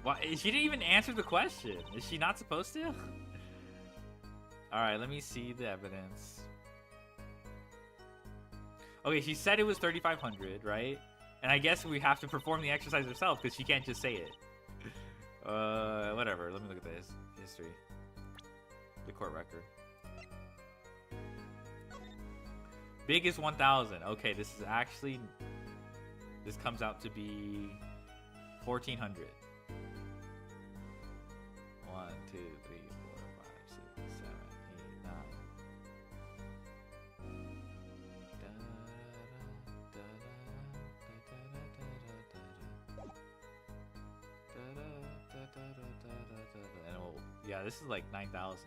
What? She didn't even answer the question. Is she not supposed to? Alright, let me see the evidence. Okay, she said it was 3,500, right? And I guess we have to perform the exercise ourselves because she can't just say it. Whatever. Let me look at the history. The court record. Big is 1,000. Okay, this is actually... This comes out to be 1,400. 1, 2, 3, 4, 5, 6, 7, 8, 9. And yeah, this is like 9,000.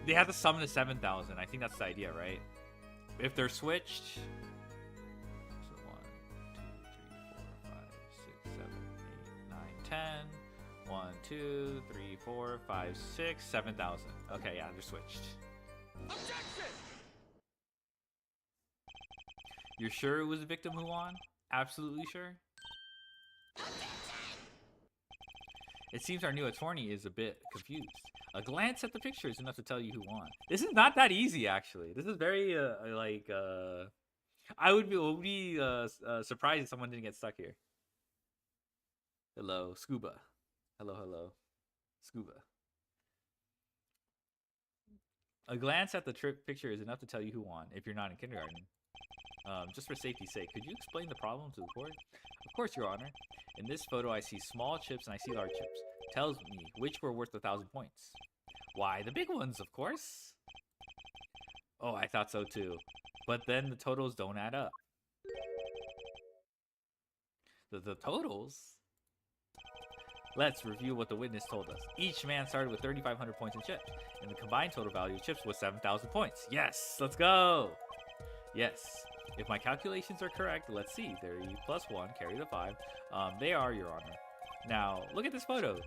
They have to summon to 7,000. I think that's the idea, right? If they're switched. So 1, 2, 3, 4, 5, 6, 7, 8, 9, 10. 1, 2, 3, 4, 5, 6, 7,000. Okay, yeah, they're switched. Objection! You're sure it was the victim who won? Absolutely sure? It seems our new attorney is a bit confused. A glance at the picture is enough to tell you who won. This is not that easy, actually. This is very, I would be surprised if someone didn't get stuck here. Hello, Scuba. Hello, Scuba. A glance at the picture is enough to tell you who won, if you're not in kindergarten. Just for safety's sake, could you explain the problem to the court? Of course, Your Honor. In this photo, I see small chips and I see large chips. Tells me which were worth 1,000 points. Why, the big ones, of course. Oh, I thought so too. But then the totals don't add up. The totals? Let's review what the witness told us. Each man started with 3,500 points in chips, and the combined total value of chips was 7,000 points. Yes, let's go. Yes, if my calculations are correct, let's see. 30 plus 1, carry the 5. They are, Your Honor. Now, look at this photo.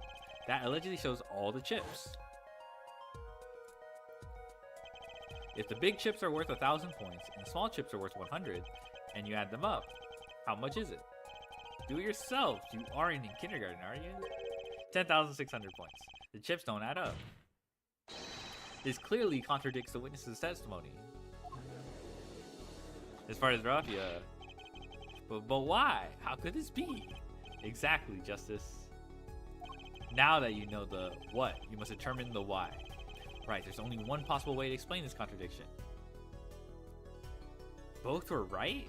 That allegedly shows all the chips. If the big chips are worth 1,000 points, and the small chips are worth 100, and you add them up, how much is it? Do it yourself. You aren't in kindergarten, are you? 10,600 points. The chips don't add up. This clearly contradicts the witness's testimony. As far as rough, yeah. But why? How could this be? Exactly, Justice. Now that you know the what, you must determine the why. Right, there's only one possible way to explain this contradiction. Both were right?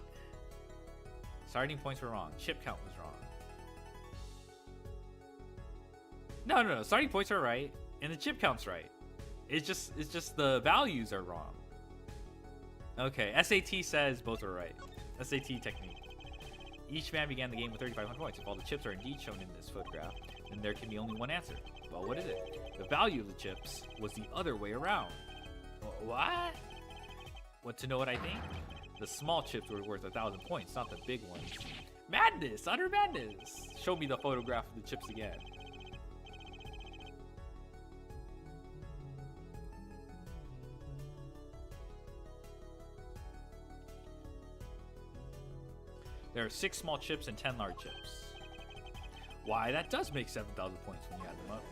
Starting points were wrong. Chip count was wrong. No. Starting points are right, and the chip count's right. It's just the values are wrong. Okay, SAT says both are right. SAT technique. Each man began the game with 3,500 points. If all the chips are indeed shown in this photograph, then there can be only one answer. Well, what is it? The value of the chips was the other way around. What? Want to know what I think? The small chips were worth 1,000 points, not the big ones. Madness! Utter madness! Show me the photograph of the chips again. There are 6 small chips and 10 large chips. Why, that does make 7,000 points when you add them up.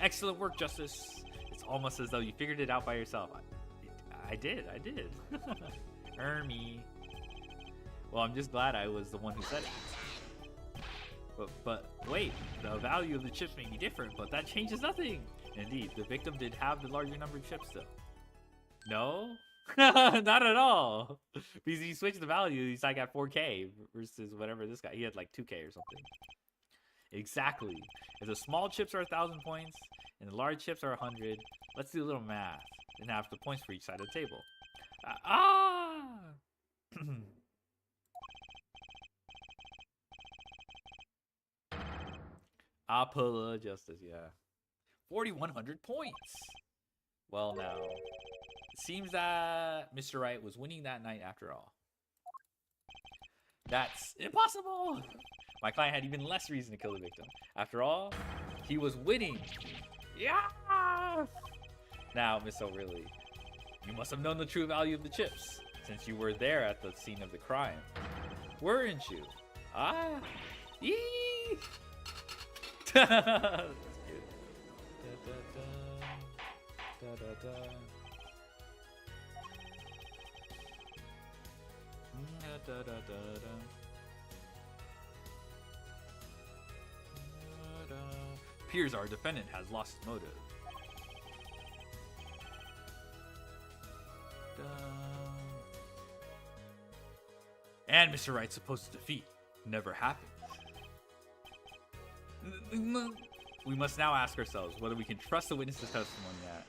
Excellent work, Justice. It's almost as though you figured it out by yourself. I did. Me. Well, I'm just glad I was the one who said it. But wait, the value of the chips may be different, but that changes nothing. Indeed, the victim did have the larger number of chips, though. No? Not at all. Because you switch the value, he's like at 4K versus whatever this guy. He had like 2K or something. Exactly. If the small chips are 1,000 points and the large chips are 100, let's do a little math and have the points for each side of the table. Apollo Justice, yeah. 4,100 points. Well, now, it seems that Mr. Wright was winning that night after all. That's impossible! My client had even less reason to kill the victim. After all, he was winning. Yeah! Now, Miss O'Reilly, you must have known the true value of the chips, since you were there at the scene of the crime. Weren't you? Ah! Yee! That's cute. Appears our defendant has lost his motive. And Mr. Wright's supposed to defeat never happened. We must now ask ourselves whether we can trust the witness's testimony yet.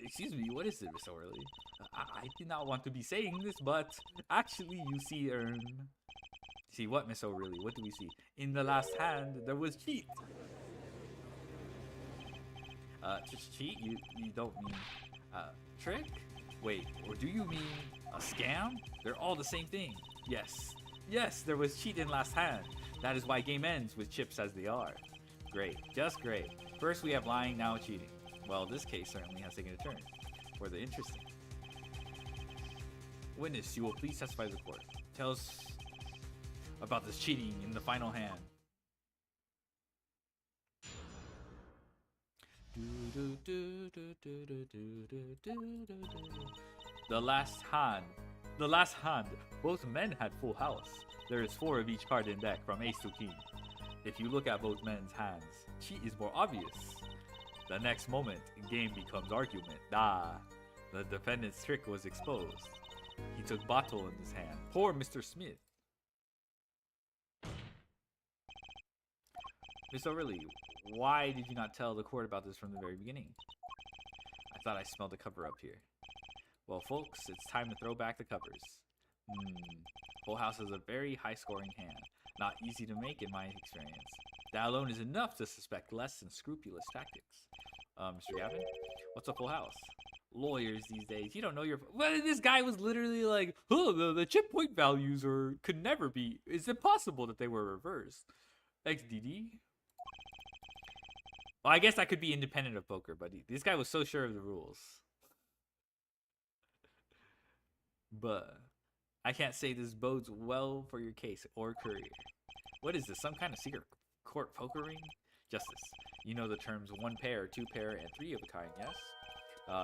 Excuse me, what is it, Miss O'Reilly? I did not want to be saying this, but actually, you see, see what, Miss O'Reilly? What do we see? In the last hand, there was cheat. Cheat? You don't mean trick? Wait, or do you mean a scam? They're all the same thing. Yes, there was cheat in last hand. That is why game ends with chips as they are. Great, just great. First we have lying, now cheating. Well, this case certainly has taken a turn for the interesting. Witness, you will please testify to the court. Tell us about this cheating in the final hand. The last hand. The last hand. Both men had full house. There is 4 of each card in deck from ace to king. If you look at both men's hands, cheat is more obvious. The next moment, game becomes argument. The defendant's trick was exposed. He took bottle in his hand. Poor Mr. Smith. Miss O'Reilly, why did you not tell the court about this from the very beginning? I thought I smelled the cover up here. Well, folks, it's time to throw back the covers. Full house is a very high-scoring hand. Not easy to make in my experience. That alone is enough to suspect less than scrupulous tactics. Mr. Gavin, what's a full house? Lawyers these days, you don't know your... Well, this guy was literally like, oh, the chip point values could never be... It's impossible that they were reversed. XDD? Well, I guess that could be independent of poker, but this guy was so sure of the rules. But I can't say this bodes well for your case or career. What is this, some kind of secret court poker ring? Justice, you know the terms 1 pair, 2 pair, and 3 of a kind, yes?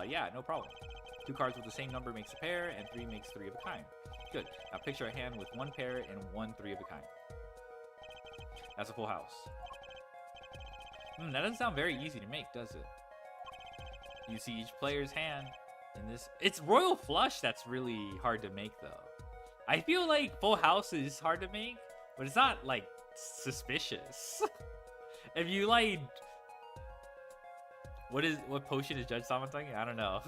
Yeah, no problem. 2 cards with the same number makes a pair, and 3 makes 3 of a kind. Good. Now picture a hand with 1 pair and 1 3 of a kind. That's a full house. That doesn't sound very easy to make, does it? You see each player's hand in this. It's royal flush that's really hard to make, though. I feel like full house is hard to make, but it's not like suspicious. If you like, what potion is Judge Salmon talking? I don't know.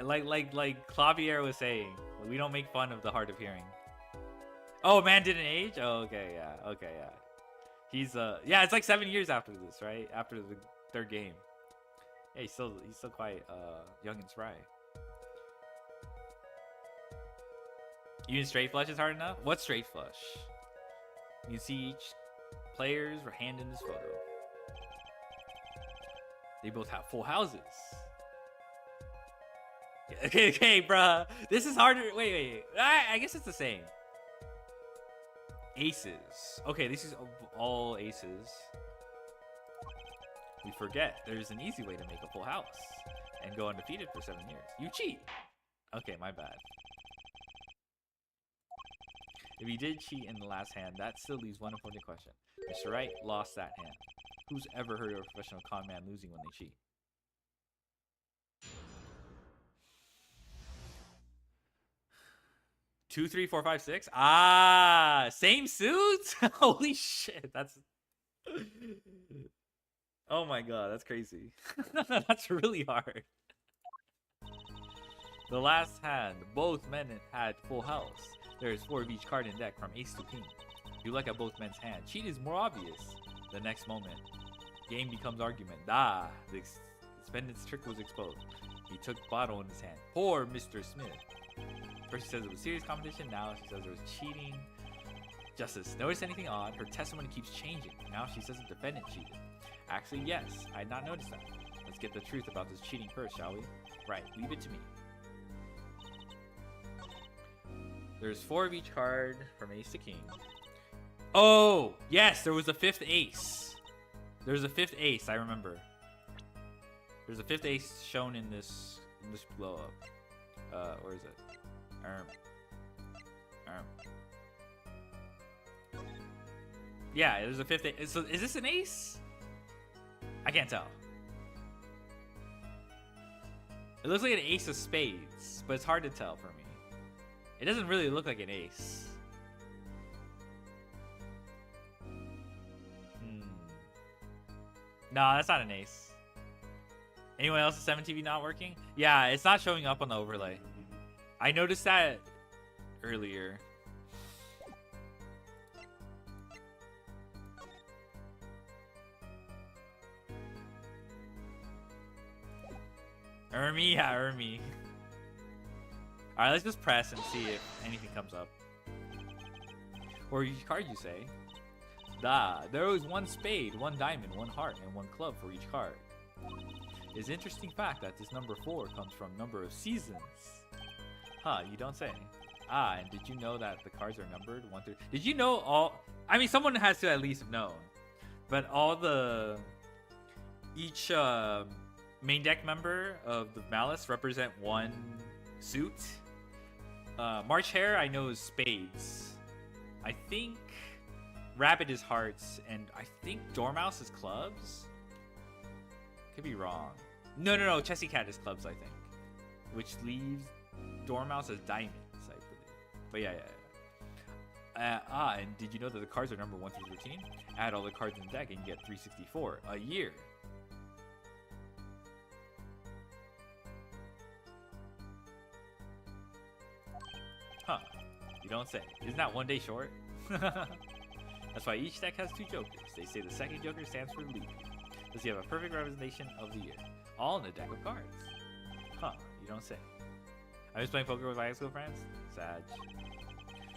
like Clavier was saying, we don't make fun of the hard of hearing. Oh, man didn't age? Oh, okay, yeah. Okay, yeah. He's yeah, it's like 7 years after this, right? After the 3rd game. Yeah, he's still quite young and spry. Even straight flush is hard enough? What's straight flush? You can see each player's hand in this photo. They both have full houses. Okay, bruh. This is harder. Wait. I guess it's the same. Aces. Okay, this is all aces. We forget there's an easy way to make a full house and go undefeated for 7 years. You cheat. Okay, my bad. If he did cheat in the last hand, that still leaves one important question. Mr. Wright lost that hand. Who's ever heard of a professional con man losing when they cheat? Two, three, four, five, six. Ah, same suits? Holy shit, that's... Oh my god, that's crazy. That's really hard. The last hand, both men had full house. There is 4 of each card in deck from ace to king. If you look at both men's hand, cheat is more obvious. The next moment, game becomes argument. The defendant's trick was exposed. He took bottle in his hand. Poor Mr. Smith. First she says it was serious competition, now she says it was cheating. Justice, notice anything odd? Her testimony keeps changing. Now she says the defendant cheated. Actually, yes, I had not noticed that. Let's get the truth about this cheating first, shall we? Right, leave it to me. There's 4 of each card from ace to king. Oh, yes, there was a 5th ace. There's a 5th ace, I remember. There's a 5th ace shown in this blow up. Where is it? Yeah, there's a 5th ace. So is this an ace? I can't tell. It looks like an ace of spades, but it's hard to tell for me. It doesn't really look like an ace. No, that's not an ace. Anyone else's 7TV not working? Yeah, it's not showing up on the overlay. I noticed that earlier. Ermi, yeah, Ermi. Alright, let's just press and see if anything comes up. Or each card, you say? There was 1 spade, 1 diamond, 1 heart, and 1 club for each card. It's an interesting fact that this number 4 comes from number of seasons. Huh, you don't say. Ah, and did you know that the cards are numbered 1 through... Did you know all... I mean, someone has to at least have known. But all the... Each main deck member of the Malice represent one suit. March Hare, I know, is spades. I think Rabbit is hearts. And I think Dormouse is clubs? Could be wrong. No. Chessy Cat is clubs, I think. Which leaves Dormouse as diamonds, I believe. But yeah. And did you know that the cards are number 1 through 13? Add all the cards in the deck and you get 364 a year. Huh. You don't say. Isn't that 1 day short? That's why each deck has 2 jokers. They say the second joker stands for Leap. Does he have a perfect representation of the year? All in the deck of cards. Huh. You don't say. I'm just playing poker with my high school friends. Sad.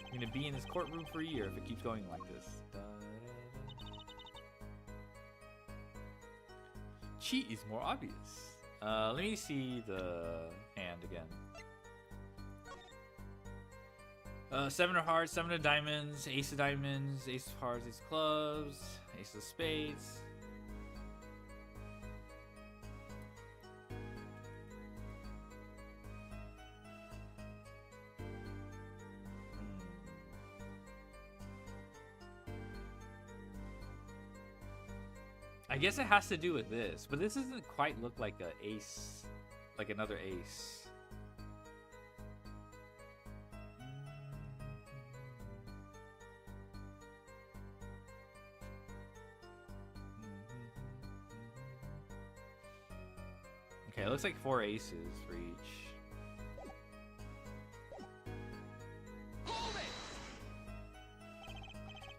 I'm gonna be in this courtroom for a year if it keeps going like this. Cheat is more obvious. Let me see the hand again. 7 of hearts, 7 of diamonds, ace of diamonds, ace of hearts, ace of clubs, ace of spades. I guess it has to do with this, but this doesn't quite look like an ace, like another ace. Okay, it looks like 4 aces for each.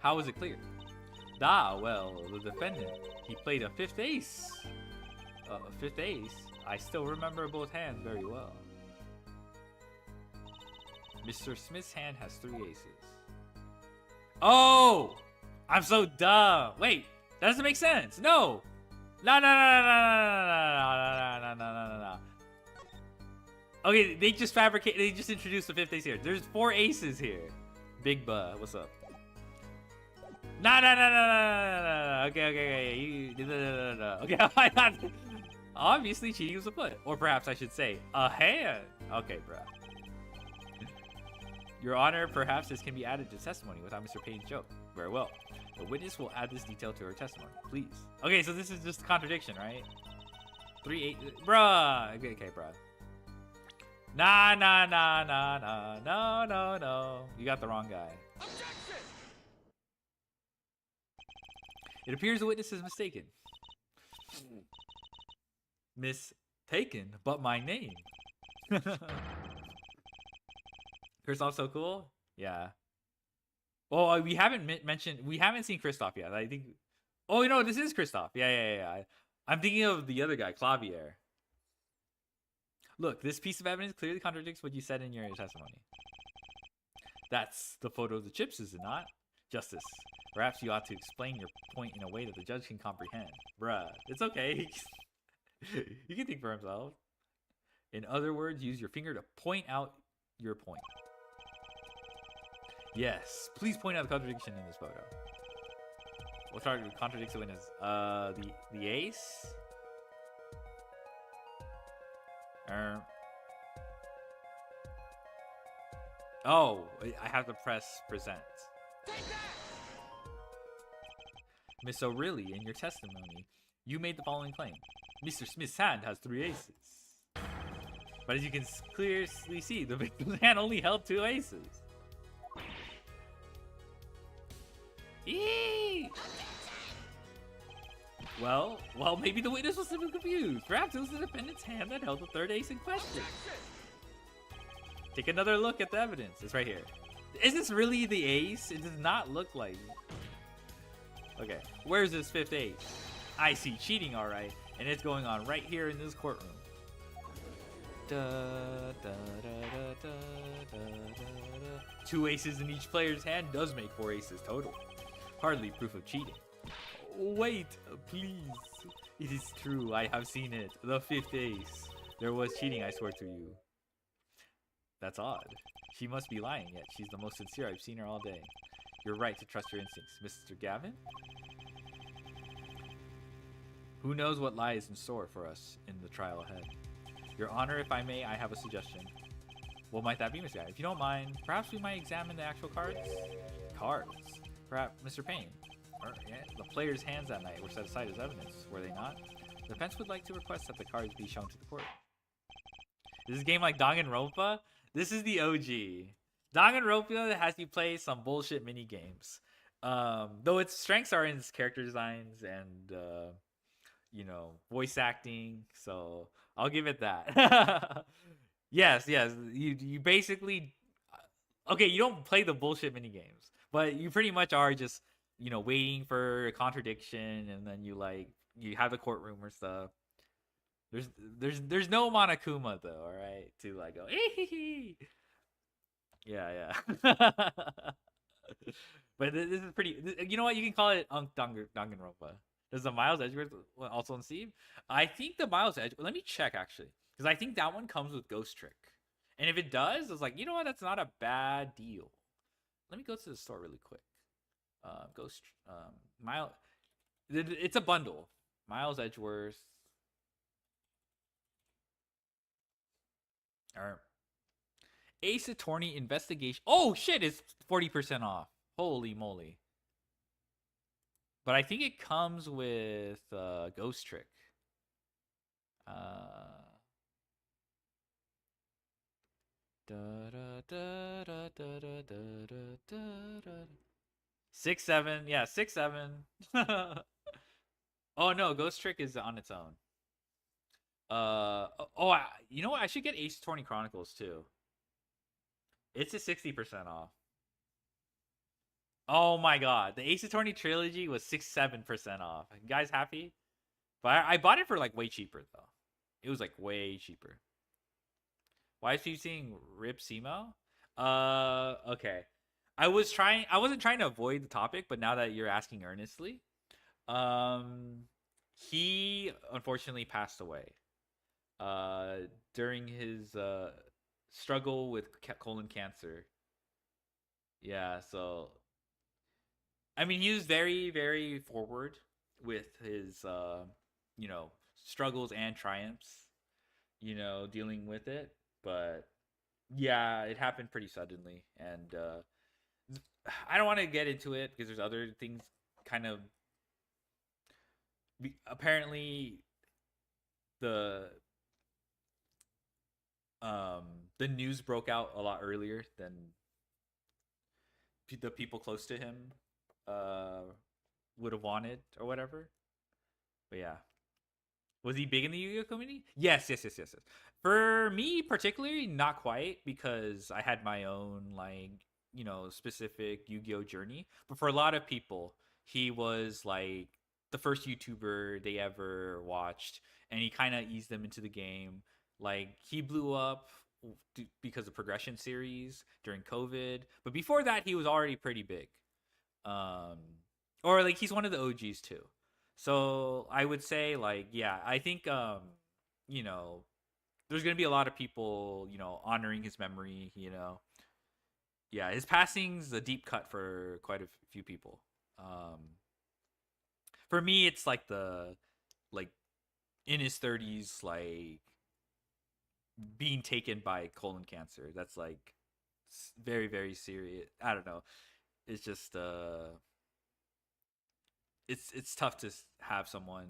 How was it clear? Ah, well, the defendant, he played a 5th ace. A 5th ace? I still remember both hands very well. Mr. Smith's hand has 3 aces. Oh! I'm so dumb. Wait, that doesn't make sense. No! No. Okay, they just introduced the 5th ace here. There's 4 aces here. Big Buh, what's up? No. Okay. Okay, why not? Obviously, cheating was a foot. Or perhaps I should say, a hand. Okay, bro. Your Honor, perhaps this can be added to testimony without Mr. Payne's joke. Very well. The witness will add this detail to her testimony, please. Okay, so this is just a contradiction, right? 3, 8, bruh. Okay, bruh. No. You got the wrong guy. Objection! It appears the witness is mistaken. Mistaken, but my name. Kristoff's so cool? Yeah. Oh, we haven't seen Kristoff yet. I think. Oh, you know, this is Kristoff. Yeah. I'm thinking of the other guy, Clavier. Look, this piece of evidence clearly contradicts what you said in your testimony. That's the photo of the chips, is it not? Justice, perhaps you ought to explain your point in a way that the judge can comprehend. Bruh, it's okay. He can think for himself. In other words, use your finger to point out your point. Yes, please point out the contradiction in this photo. What contradicts the witness? The ace? Oh, I have to press present. Miss O'Reilly, in your testimony, you made the following claim. Mr. Smith's hand has 3 aces. But as you can clearly see, the victim's hand only held 2 aces. Eee! Well, maybe the witness was simply confused. Perhaps it was the defendant's hand that held the 3rd ace in question. Take another look at the evidence. It's right here. Is this really the ace? It does not look like it. Okay, where's this 5th ace? I see cheating, all right, and it's going on right here in this courtroom. 2 aces in each player's hand does make 4 aces total. Hardly proof of cheating. Wait, please. It is true, I have seen it. The 5th ace. There was cheating, I swear to you. That's odd. She must be lying, yet she's the most sincere I've seen her all day. You're right to trust your instincts, Mr. Gavin. Who knows what lies in store for us in the trial ahead? Your Honor, if I may, I have a suggestion. What might that be, Mr. Gavin? If you don't mind, perhaps we might examine the actual cards? Cards? Perhaps, Mr. Payne. Yeah, the players' hands that night were set aside as evidence, were they not? The defense would like to request that the cards be shown to the court. This is a game like Danganronpa? This is the OG. Danganronpa has you play some bullshit mini games. Though its strengths are in its character designs and you know, voice acting. So I'll give it that. yes. You basically okay. You don't play the bullshit mini games, but you pretty much are just waiting for a contradiction, and then you have the courtroom or stuff. There's no Monokuma though, all right, to like go yeah. But this is pretty. You know what? You can call it Danganronpa. Does the Miles Edgeworth also on Steam? I think the Miles Edge. Let me check actually, because I think that one comes with Ghost Trick, and if it does, it's like, you know what? That's not a bad deal. Let me go to the store really quick. Miles. It's a bundle. Miles Edgeworth. Ace Attorney Investigation. Oh shit! It's 40% off. Holy moly! But I think it comes with Ghost Trick. 6-7, yeah, 6-7. Oh no, Ghost Trick is on its own. You know what? I should get Ace Attorney Chronicles too. It's a 60% off. Oh my god, the Ace Attorney trilogy was 6-7% off. You guys happy? But I bought it for like way cheaper though. It was like way cheaper. Why is he seeing Rip Simo? Okay. I wasn't trying to avoid the topic, but now that you're asking earnestly, he unfortunately passed away. During his struggle with colon cancer. Yeah, so I mean, he was very, very forward with his, struggles and triumphs, dealing with it. But yeah, it happened pretty suddenly, and I don't want to get into it because there's other things kind of. Apparently, the news broke out a lot earlier than the people close to him would have wanted or whatever. But yeah. Was he big in the Yu-Gi-Oh community? Yes. For me particularly, not quite, because I had my own specific Yu-Gi-Oh journey. But for a lot of people, he was like the first YouTuber they ever watched, and he kind of eased them into the game. Like, he blew up because of Progression series during COVID, but before that he was already pretty big. Or like he's one of the OGs too. So I would say I think there's gonna be a lot of people honoring his memory. Yeah, his passing's a deep cut for quite a few people. For me, it's like in his 30s, being taken by colon cancer. That's like very, very serious. I don't know. It's just it's tough to have someone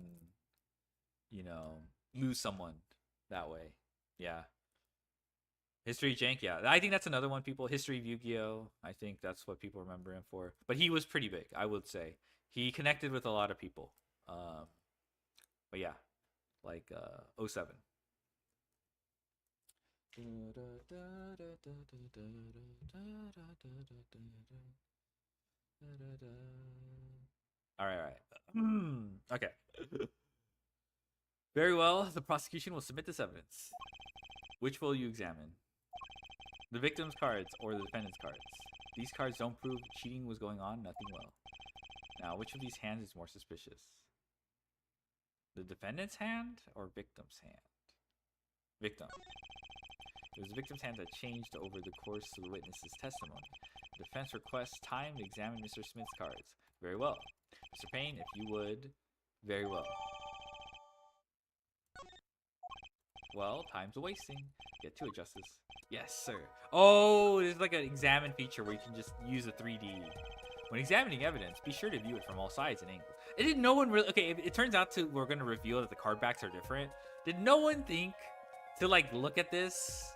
lose someone that way. Yeah. History Jank, yeah. I think that's another one people. History of Yu-Gi-Oh! I think that's what people remember him for. But he was pretty big, I would say. He connected with a lot of people. But yeah, 07. All right. Okay. Very well. The prosecution will submit this evidence. Which will you examine? The victim's cards or the defendant's cards? These cards don't prove cheating was going on. Nothing will. Now, which of these hands is more suspicious? The defendant's hand or victim's hand? Victim. It was the victim's hand that changed over the course of the witness's testimony. The defense requests time to examine Mr. Smith's cards. Very well. Mr. Payne, if you would. Very well. Well, time's a-wasting. Get to it, Justice. Yes, sir. Oh, there's like an examine feature where you can just use a 3D. When examining evidence, be sure to view it from all sides and angles. Did no one really... Okay, it turns out we're going to reveal that the card backs are different. Did no one think to, like, look at this?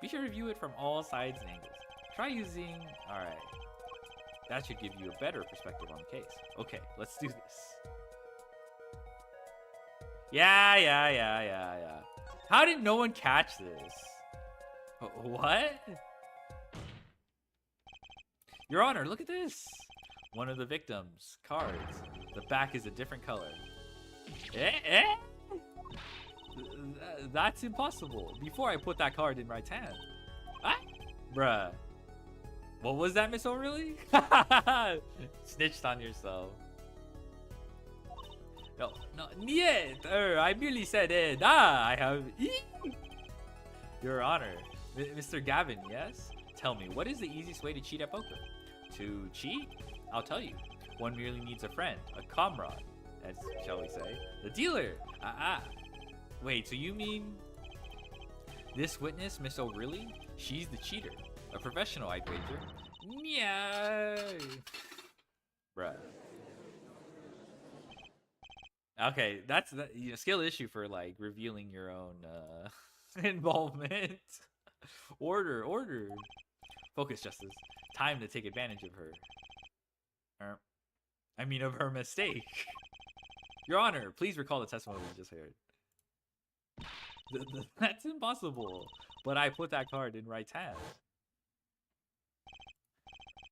Be sure to view it from all sides and angles. Try using... Alright. That should give you a better perspective on the case. Okay, let's do this. Yeah. How did no one catch this? What? Your Honor, look at this. One of the victims' cards. The back is a different color. That's impossible. Before I put that card in right hand. Ah, bruh. What was that, Miss O'Reilly? Snitched on yourself. No, niet. I merely said it. I have. Your Honor, Mr. Gavin, yes? Tell me, what is the easiest way to cheat at poker? To cheat? I'll tell you. One merely needs a friend, a comrade, as shall we say. The dealer! Wait, so you mean this witness, Miss O'Reilly? She's the cheater. A professional, I'd wager. Yeah. Bruh. Okay, that's the skill issue for like revealing your own involvement. Order. Focus, Justice. Time to take advantage of her. Of her mistake. Your Honor, please recall the testimony we just heard. That's impossible. But I put that card in right hand.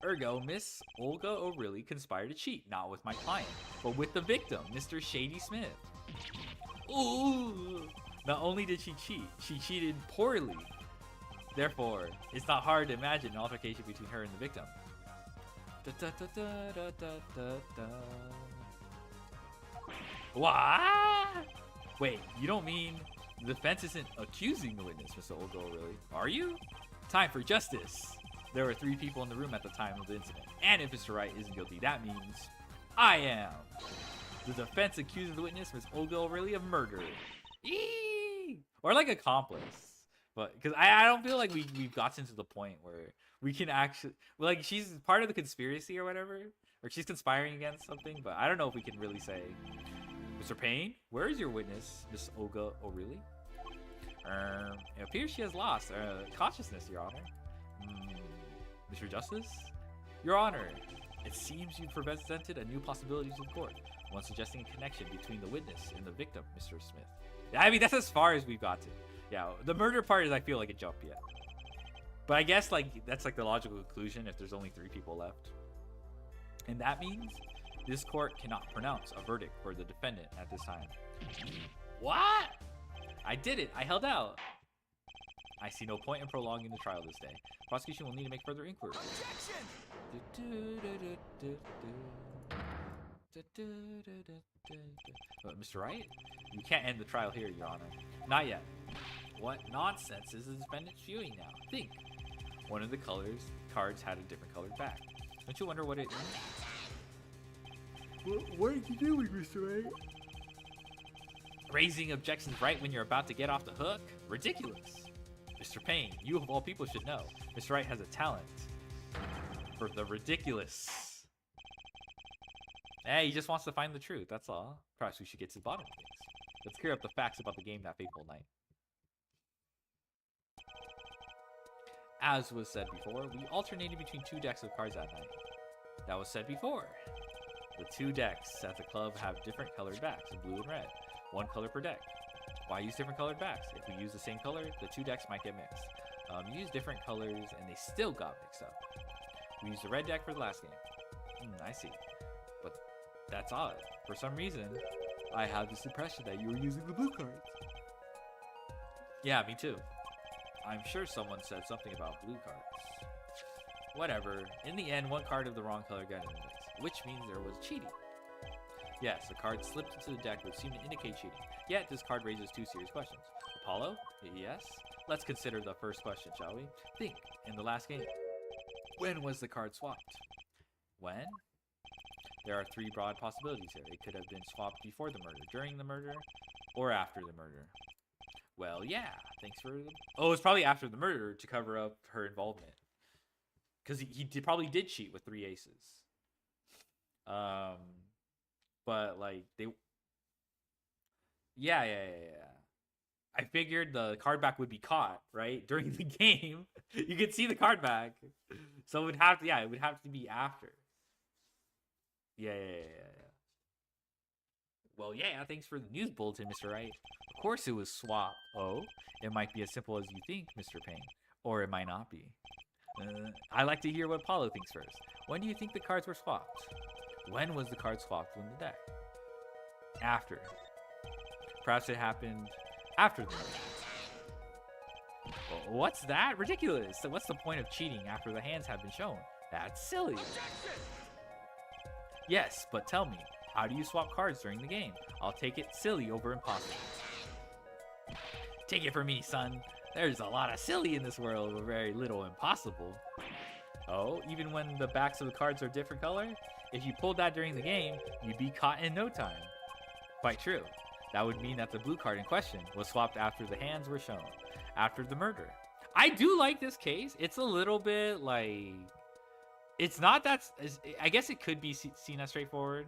Ergo, Miss Olga O'Reilly conspired to cheat, not with my client, but with the victim, Mr. Shady Smith. Ooh! Not only did she cheat, she cheated poorly. Therefore, it's not hard to imagine an altercation between her and the victim. What? Wait, you don't mean the defense isn't accusing the witness, Mr. Olga O'Reilly, are you? Time for justice. There were 3 people in the room at the time of the incident, and if Mr. Wright isn't guilty, that means I am. The defense accuses the witness, Miss Olga O'Reilly, of murder. Eee! Or like accomplice. But because I don't feel like we've gotten to the point where we can actually, like, she's part of the conspiracy or whatever, or she's conspiring against something, but I don't know if we can really say, Mr. Payne, where is your witness, Miss Olga O'Reilly? It appears she has lost consciousness, Your Honor. Mr. Justice? Your Honor, it seems you've presented a new possibility to the court, one suggesting a connection between the witness and the victim, Mr. Smith. I mean, that's as far as we've got to. Yeah, the murder part is, I feel like, a jump yet. But I guess, like, that's like the logical conclusion if there's only 3 people left. And that means this court cannot pronounce a verdict for the defendant at this time. What? I did it. I held out. I see no point in prolonging the trial this day. Prosecution will need to make further inquiries. Mr. Wright? You can't end the trial here, Your Honor. Not yet. What nonsense is the defendant spewing now? Think. One of the cards had a different colored back. Don't you wonder what it is? What are you doing, Mr. Wright? Raising objections right when you're about to get off the hook? Ridiculous. Mr. Payne, you of all people should know. Mr. Wright has a talent for the ridiculous. Hey, he just wants to find the truth, that's all. Perhaps we should get to the bottom of things. Let's clear up the facts about the game that fateful night. As was said before, we alternated between 2 decks of cards that night. That was said before. The 2 decks at the club have different colored backs, blue and red. 1 color per deck. Why use different colored backs? If we use the same color, the 2 decks might get mixed. You use different colors and they still got mixed up. We used the red deck for the last game. I see. But that's odd. For some reason, I have this impression that you were using the blue cards. Yeah, me too. I'm sure someone said something about blue cards. Whatever. In the end, 1 card of the wrong color got in the mix, which means there was cheating. Yes, a card slipped into the deck would seem to indicate cheating. Yet, this card raises 2 serious questions. Apollo? Yes? Let's consider the first question, shall we? Think, in the last game, when was the card swapped? When? There are three broad possibilities here. It could have been swapped before the murder, during the murder, or after the murder. Well, yeah, thanks for... Oh, it's probably after the murder to cover up her involvement. Because probably did cheat with 3 aces. But, like, they... Yeah. I figured the card back would be caught, right? During the game. You could see the card back. So it would have to, it would have to be after. Yeah. Well, yeah, thanks for the news bulletin, Mr. Wright. Of course it was swapped. Oh, it might be as simple as you think, Mr. Payne. Or it might not be. I like to hear what Paulo thinks first. When do you think the cards were swapped? When was the card swapped from the deck? After. Perhaps it happened after the murder. What's that? Ridiculous. So what's the point of cheating after the hands have been shown? That's silly. Yes, but tell me, how do you swap cards during the game? I'll take it silly over impossible. Take it from me, son. There's a lot of silly in this world, but very little impossible. Oh, even when the backs of the cards are different color? If you pulled that during the game, you'd be caught in no time. Quite true. That would mean that the blue card in question was swapped after the hands were shown, after the murder. I do like this case. It's a little bit like... It's not that... I guess it could be seen as straightforward.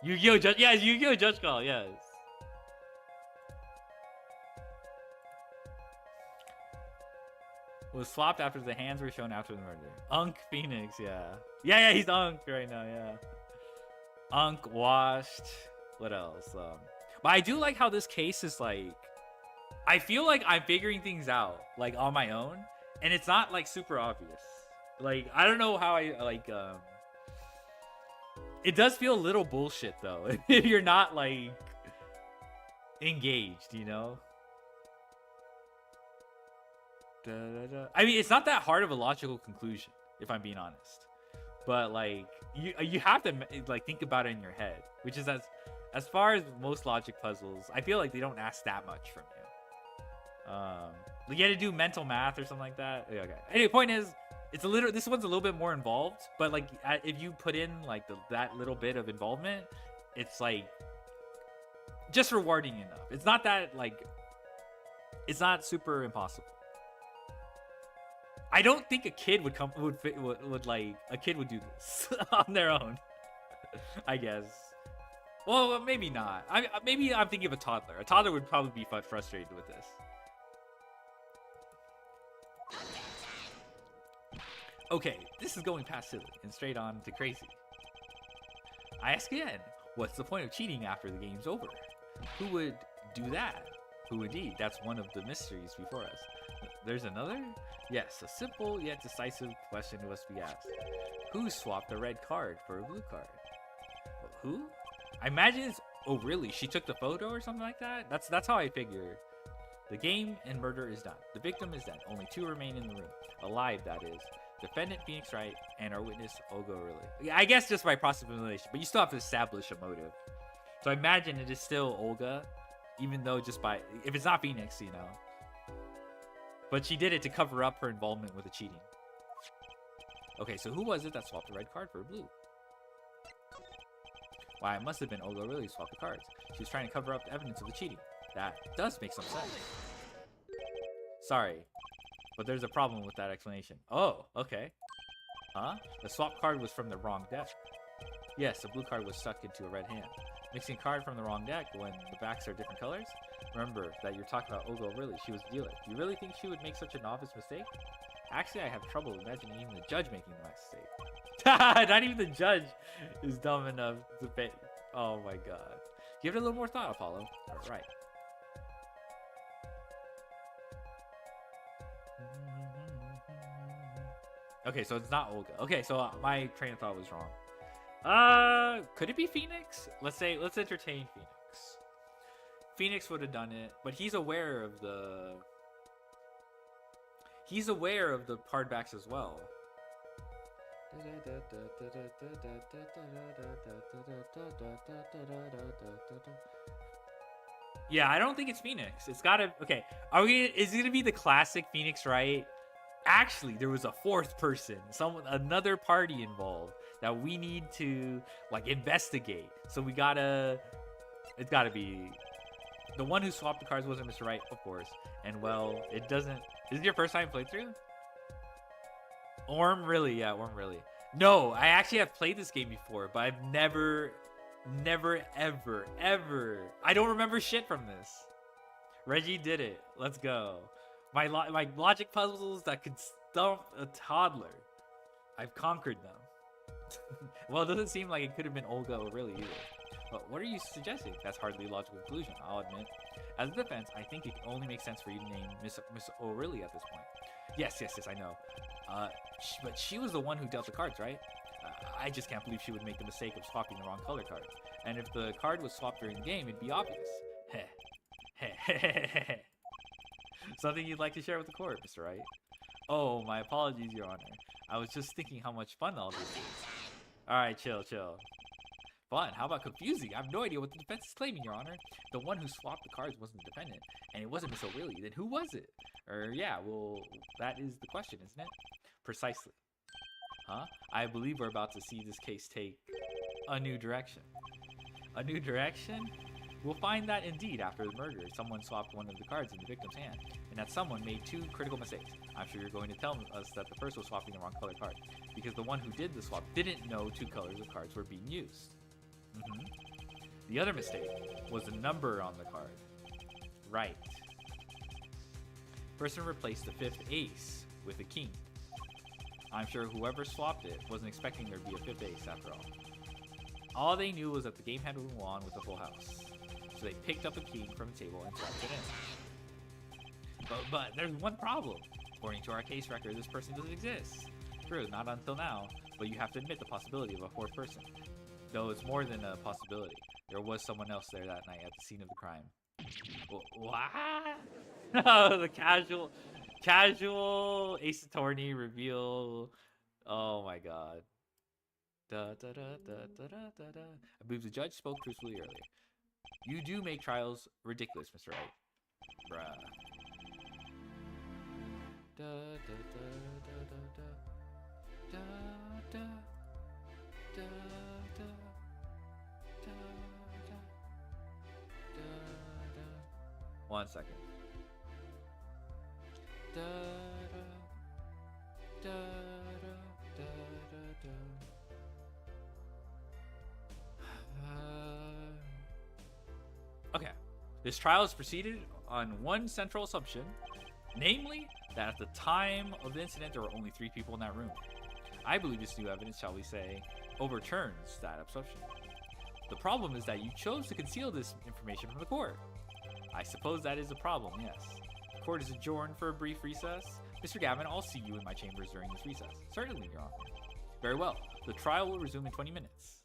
Yu-Gi-Oh! Yes, Yu-Gi-Oh! Judge Call, yes. Was swapped after the hands were shown after the murder. Unk Phoenix, yeah. Yeah, he's Unk right now, yeah. Unk, washed. What else? But I do like how this case is like... I feel like I'm figuring things out, like, on my own. And it's not, like, super obvious. Like, I don't know how I, like, It does feel a little bullshit, though. If you're not, like, engaged, you know? I mean, it's not that hard of a logical conclusion, if I'm being honest. But, like, you have to, like, think about it in your head. Which is, as far as most logic puzzles, I feel like they don't ask that much from you. Like you had to do mental math or something like that. Yeah, okay. Anyway, point is, this one's a little bit more involved, but like if you put in like that little bit of involvement, it's like just rewarding enough. It's not that like, it's not super impossible. I don't think a kid would a kid would do this on their own. I guess. Well, maybe not. Maybe I'm thinking of a toddler. A toddler would probably be frustrated with this. Okay, this is going past silly and straight on to crazy. I ask again, what's the point of cheating after the game's over? Who would do that? Who indeed? That's one of the mysteries before us. There's another? Yes, a simple yet decisive question must be asked. Who swapped a red card for a blue card? Who? I imagine it's... Oh, really? She took the photo or something like that? That's how I figured. The game and murder is done. The victim is dead. Only 2 remain in the room. Alive, that is. Defendant Phoenix Wright and our witness Olga Riley. Yeah, I guess just by process of elimination, but you still have to establish a motive. So I imagine it is still Olga, even though just by... If it's not Phoenix, you know. But she did it to cover up her involvement with the cheating. Okay, so who was it that swapped the red card for a blue? Why, it must have been Olga Riley who swapped the cards. She was trying to cover up the evidence of the cheating. That does make some sense. Sorry, but there's a problem with that explanation. Oh, okay. Huh? The swap card was from the wrong deck. Yes, the blue card was stuck into a red hand. Mixing a card from the wrong deck when the backs are different colors? Remember that you're talking about Olga Riley. She was the dealer. Do you really think she would make such a novice mistake? Actually, I have trouble imagining even the judge making the mistake. Not even the judge is dumb enough to pay. Oh my god. Give it a little more thought, Apollo. Alright. Okay, so it's not Olga. Okay, so my train of thought was wrong. Could it be Phoenix? Let's entertain Phoenix. Phoenix would have done it, but he's aware of the card backs as well. Yeah, I don't think it's Phoenix. It's gotta. Okay, are we? Is it gonna be the classic Phoenix, right? Actually, there was a fourth person, another party involved that we need to like investigate. So we gotta. It's gotta be the one who swapped the cards. Wasn't Mr. Right, of course. And well, it doesn't. Is it your first time playthrough? Orm, really? Yeah, Orm, really. No, I actually have played this game before, but I've never, ever. I don't remember shit from this. Reggie did it. Let's go. My logic puzzles that could stump a toddler. I've conquered them. Well, it doesn't seem like it could have been Olga or really either. But what are you suggesting? That's hardly a logical conclusion, I'll admit. As a defense, I think it only makes sense for you to name Miss O'Reilly at this point. Yes, I know. But she was the one who dealt the cards, right? I just can't believe she would make the mistake of swapping the wrong color card. And if the card was swapped during the game, it'd be obvious. Heh. Something you'd like to share with the court, Mr. Wright? Oh, my apologies, Your Honor. I was just thinking how much fun all this is. Alright, chill. Fun? How about confusing? I have no idea what the defense is claiming, Your Honor. The one who swapped the cards wasn't the defendant, and it wasn't Miss O'Reilly. Then who was it? Yeah, well, that is the question, isn't it? Precisely. Huh? I believe we're about to see this case take a new direction. A new direction? We'll find that indeed after the murder, someone swapped one of the cards in the victim's hand, and that someone made two critical mistakes. I'm sure you're going to tell us that the first was swapping the wrong color card, because the one who did the swap didn't know two colors of cards were being used. The other mistake was the number on the card. Right. Person replaced the fifth ace with a king. I'm sure whoever swapped it wasn't expecting there to be a fifth ace after all. All they knew was that the game had to go on with a full house. So they picked up a king from the table and swapped it in. But there's one problem. According to our case record, this person doesn't exist. True, not until now, but you have to admit the possibility of a fourth person. Though it's more than a possibility. There was someone else there that night at the scene of the crime. What? Oh, the casual Ace Attorney reveal. Oh my god. I believe the judge spoke truthfully earlier. You do make trials ridiculous, Mr. Wright. Bruh. One second. Okay. This trial is proceeded on one central assumption, namely that at the time of the incident there were only 3 people in that room. I believe this new evidence, shall we say, overturns that assumption. The problem is that you chose to conceal this information from the court. I suppose that is a problem, yes. The court is adjourned for a brief recess. Mr. Gavin, I'll see you in my chambers during this recess. Certainly, Your Honor. Very well. The trial will resume in 20 minutes.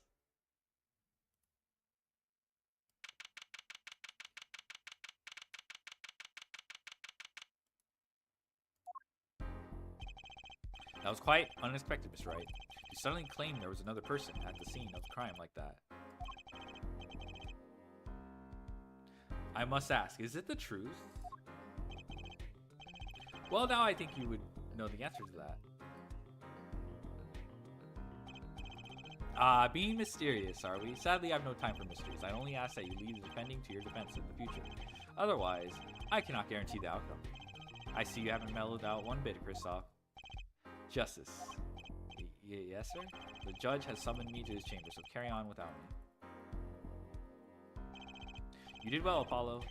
That was quite unexpected, Mr. Wright. You suddenly claimed there was another person at the scene of the crime like that. I must ask, is it the truth? Well, now I think you would know the answer to that. Being mysterious, are we? Sadly, I have no time for mysteries. I only ask that you leave the defending to your defense in the future. Otherwise, I cannot guarantee the outcome. I see you haven't mellowed out one bit, Kristoff. Justice. Yes, sir? The judge has summoned me to his chamber, so carry on without me. You did well, Apollo.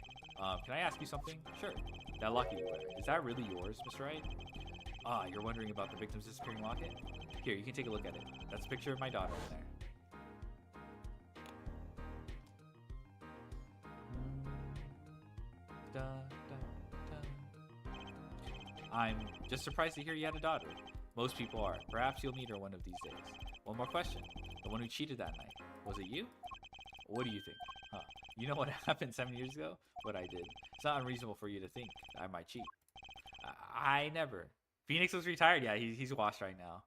Can I ask you something? Sure. That locket you wear, is that really yours, Mr. Wright? You're wondering about the victim's disappearing locket? Here, you can take a look at it. That's a picture of my daughter in there. I'm just surprised to hear you had a daughter. Most people are. Perhaps you'll meet her one of these days. One more question. The one who cheated that night, was it you? What do you think? You know what happened 7 years ago? What I did. It's not unreasonable for you to think I might cheat. I never. Phoenix was retired. Yeah, he's washed right now.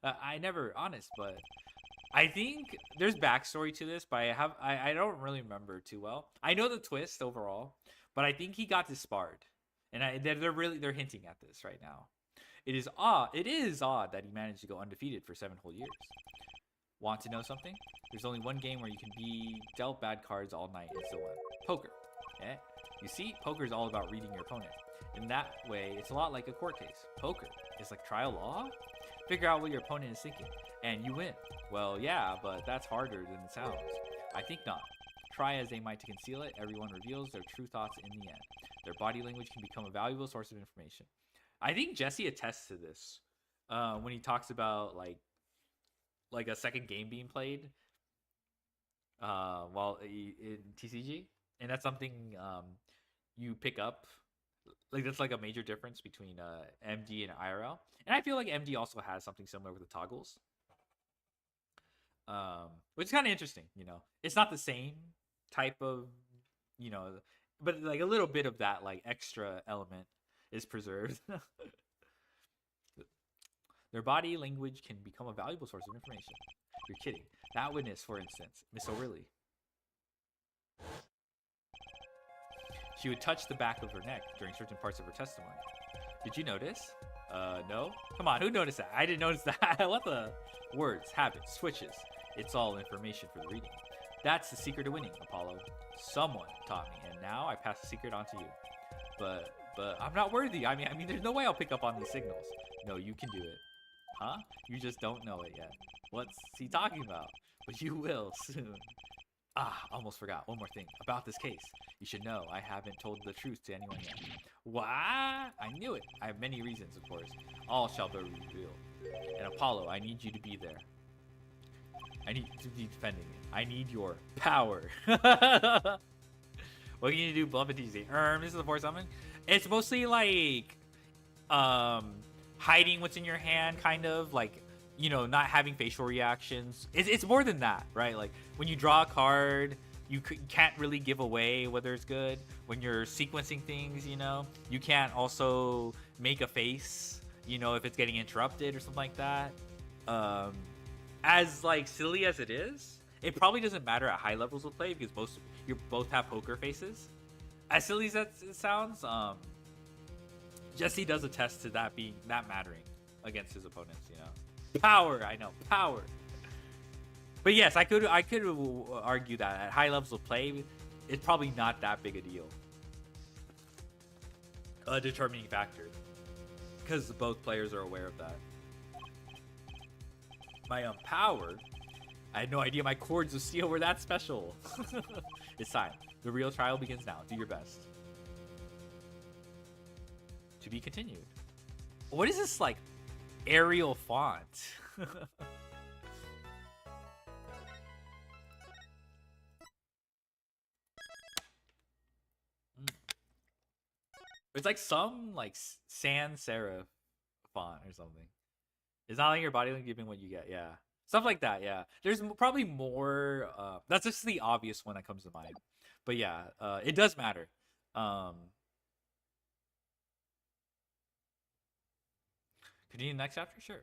I never honest, but I think there's backstory to this, but I don't really remember too well. I know the twist overall, but I think he got disbarred, and they're hinting at this right now. It is odd that he managed to go undefeated for 7 whole years. Want to know something? There's only one game where you can be dealt bad cards all night. It's the one. Poker. Yeah. You see, poker is all about reading your opponent. In that way, it's a lot like a court case. Poker is like trial law. Figure out what your opponent is thinking, and you win. Well, yeah, but that's harder than it sounds. I think not. Try as they might to conceal it, everyone reveals their true thoughts in the end. Their body language can become a valuable source of information. I think Jesse attests to this when he talks about like a second game being played while in TCG, and that's something you pick up. Like that's like a major difference between MD and IRL, and I feel like MD also has something similar with the toggles, which is kind of interesting. It's not the same type of, but like a little bit of that like extra element is preserved. Their body language can become a valuable source of information. You're kidding. That witness, for instance, Miss O'Reilly. She would touch the back of her neck during certain parts of her testimony. Did you notice? No? Come on, who noticed that? I didn't notice that. What the? Words, habits, switches. It's all information for the reading. That's the secret of winning, Apollo. Someone taught me, and now I pass the secret on to you. But I'm not worthy. I mean, there's no way I'll pick up on these signals. No, you can do it. Huh? You just don't know it yet. What's he talking about? But you will soon. Almost forgot. One more thing. About this case. You should know I haven't told the truth to anyone yet. What? I knew it. I have many reasons, of course. All shall be revealed. And Apollo, I need you to be there. I need to be defending it. I need your power. What can you do? Bluff and TC. This is the fourth summon. It's mostly like hiding what's in your hand, kind of like, not having facial reactions. It's more than that, right? Like when you draw a card, you can't really give away whether it's good. When you're sequencing things, you can't also make a face, if it's getting interrupted or something like that. As like silly as it is, it probably doesn't matter at high levels of play because you both have poker faces. As silly as it sounds, Jesse does attest to that mattering against his opponents. Power, I know, power. But yes, I could argue that at high levels of play, it's probably not that big a deal. A determining factor, because both players are aware of that. My power, I had no idea my cords of steel were that special. It's time. The real trial begins now. Do your best. To be continued. What is this like Arial font? It's like some like sans serif font or something. It's not like your body link giving what you get. Yeah, stuff like that. Yeah, there's probably more. That's just the obvious one that comes to mind. But yeah, it does matter. Continue the next chapter? Sure.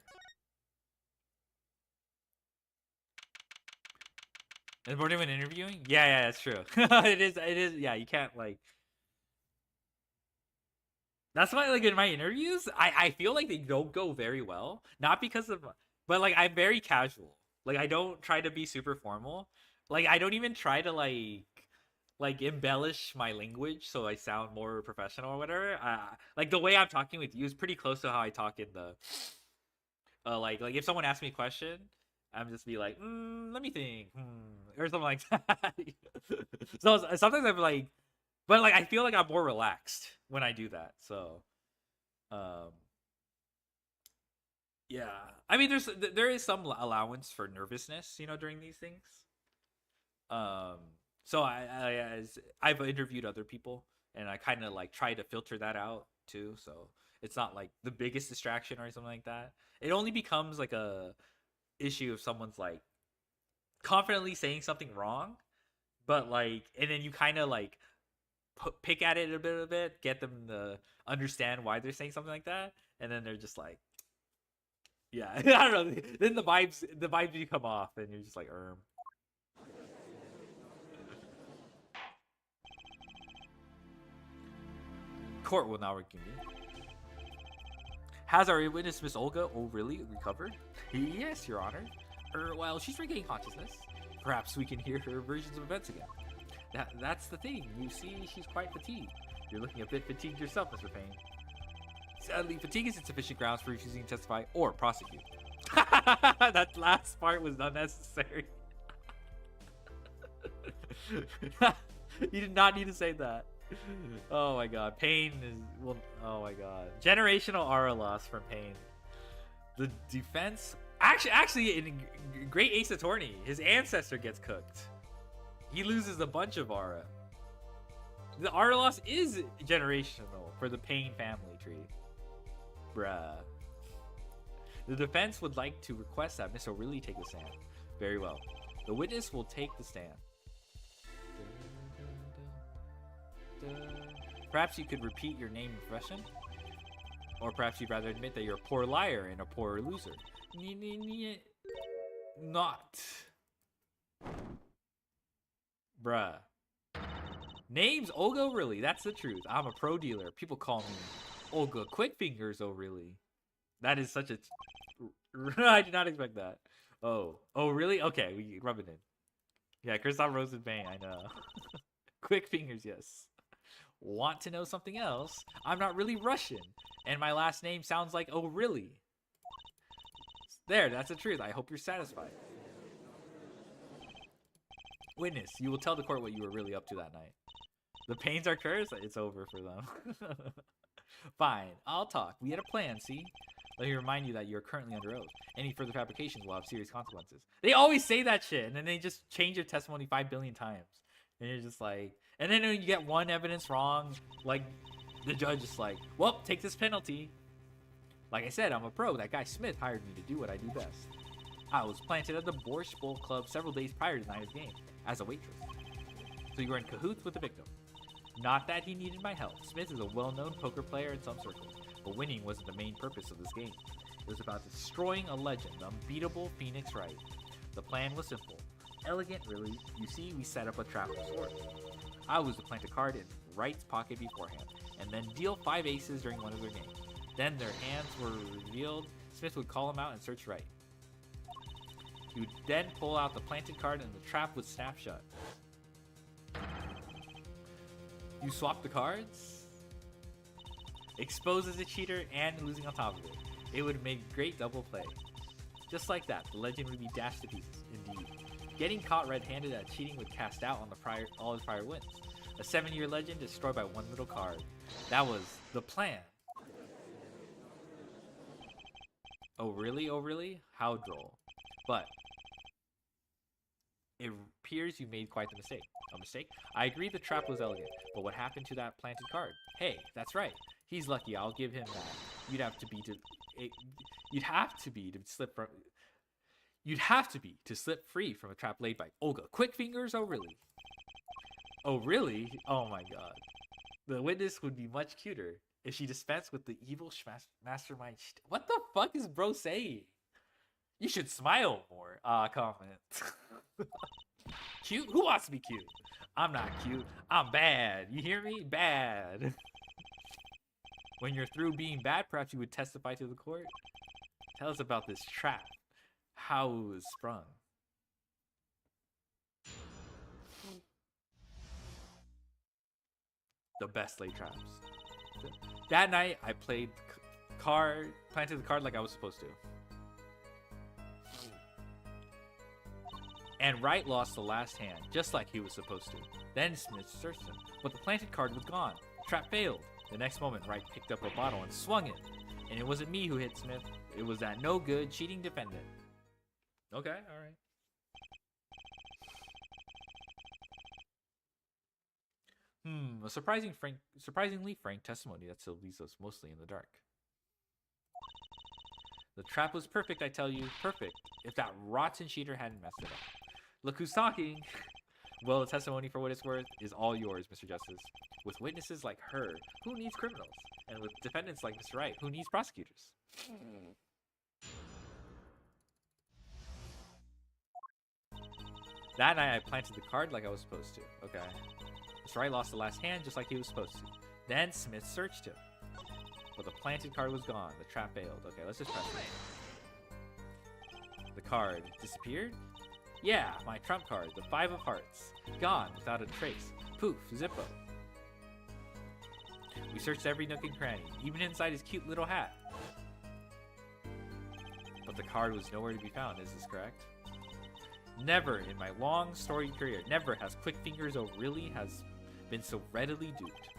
Is more than interviewing? Yeah, that's true. It is. Yeah, you can't like. That's why, like in my interviews, I feel like they don't go very well. Not because of, but like I'm very casual. Like I don't try to be super formal. Like I don't even try to like embellish my language so I sound more professional or whatever. Like the way I'm talking with you is pretty close to how I talk in the like if someone asks me a question, I'm just be like, let me think, or something like that. So sometimes I'm like, but like I feel like I'm more relaxed when I do that. So, yeah. I mean, there is some allowance for nervousness, during these things. So I've interviewed other people, and I kind of like try to filter that out too. So it's not like the biggest distraction or something like that. It only becomes like a issue if someone's like confidently saying something wrong, but like, and then you kind of like pick at it a bit, get them to understand why they're saying something like that, and then they're just like, Yeah, I don't know. Then the vibes you come off, and you're just like, Court will now reconvene. Has our witness, Miss Olga, really recovered? Yes, Your Honor. Well, she's regaining consciousness. Perhaps we can hear her versions of events again. That's the thing. You see, she's quite fatigued. You're looking a bit fatigued yourself, Mr. Payne. Sadly, fatigue is insufficient grounds for refusing to testify or prosecute. That last part was unnecessary. You did not need to say that. Oh my god, Payne is well. Oh my god, generational aura loss from Payne. The defense, actually, in Great Ace Attorney, his ancestor gets cooked. He loses a bunch of aura. The aura loss is generational for the Payne family tree. Bruh. The defense would like to request that Miss O'Reilly take the stand. Very well. The witness will take the stand. Perhaps you could repeat your name and profession? Or perhaps you'd rather admit that you're a poor liar and a poor loser. Not. Bruh. Name's Olga O'Reilly. That's the truth. I'm a pro dealer. People call me Olga Quickfingers O'Reilly. That is such a... I did not expect that. Oh, really? Okay, we rub it in. Yeah, Christoph Rosenbane, I know. Quick fingers, yes. Want to know something else? I'm not really Russian, and my last name sounds like oh really. There, that's the truth. I hope you're satisfied. Witness, you will tell the court what you were really up to that night. The Paynes are cursed? It's over for them. Fine, I'll talk. We had a plan, see? Let me remind you that you're currently under oath. Any further fabrications will have serious consequences. They always say that shit, and then they just change their testimony 5 billion times. And you're just like... And then when you get one evidence wrong, like, the judge is like, well, take this penalty. Like I said, I'm a pro. That guy Smith hired me to do what I do best. I was planted at the Borscht Bowl Club several days prior to the night of the game, as a waitress. So you were in cahoots with the victim. Not that he needed my help. Smith is a well-known poker player in some circles, but winning wasn't the main purpose of this game. It was about destroying a legend, the unbeatable Phoenix Wright. The plan was simple. Elegant, really. You see, we set up a trap of sorts. I was to plant a card in Wright's pocket beforehand, and then deal 5 aces during one of their games. Then their hands were revealed. Smith would call him out and search Wright. He would then pull out the planted card and the trap would snap shut. You swap the cards? Exposes a cheater and losing on top of it. It would make great double play. Just like that, the legend would be dashed to pieces, indeed. Getting caught red-handed at cheating would cast out on all his prior wins. A 7-year legend destroyed by one little card. That was the plan. Oh really? Oh really? How droll. But it appears you made quite the mistake. A mistake? I agree the trap was elegant, but what happened to that planted card? Hey, that's right. He's lucky. I'll give him that. You'd have to be to slip free from a trap laid by Olga Quickfingers O'Reilly. Oh really? Oh my god. The witness would be much cuter if she dispensed with the evil mastermind. What the fuck is bro saying? You should smile more. Comment. Cute? Who wants to be cute? I'm not cute. I'm bad. You hear me? Bad. When you're through being bad, perhaps you would testify to the court? Tell us about this trap. How it was sprung. The best laid traps. That night, I played planted the card like I was supposed to. And Wright lost the last hand, just like he was supposed to. Then Smith searched him, but the planted card was gone. The trap failed. The next moment, Wright picked up a bottle and swung it. And it wasn't me who hit Smith. It was that no good, cheating defendant. Okay, alright. A surprisingly frank testimony that still leaves us mostly in the dark. The trap was perfect, I tell you. Perfect. If that rotten cheater hadn't messed it up. Look who's talking. Well, the testimony, for what it's worth, is all yours, Mr. Justice. With witnesses like her, who needs criminals? And with defendants like Mr. Wright, who needs prosecutors? That night I planted the card like I was supposed to. Okay. Mr. Wright lost the last hand just like he was supposed to. Then Smith searched him. But the planted card was gone. The trap failed. Okay, let's just press it. The card disappeared? Yeah, my trump card, the 5 of hearts. Gone without a trace. Poof, Zippo. We searched every nook and cranny, even inside his cute little hat. But the card was nowhere to be found, is this correct? Never in my long storied career, never has Quick Fingers O'Reilly has been so readily duped.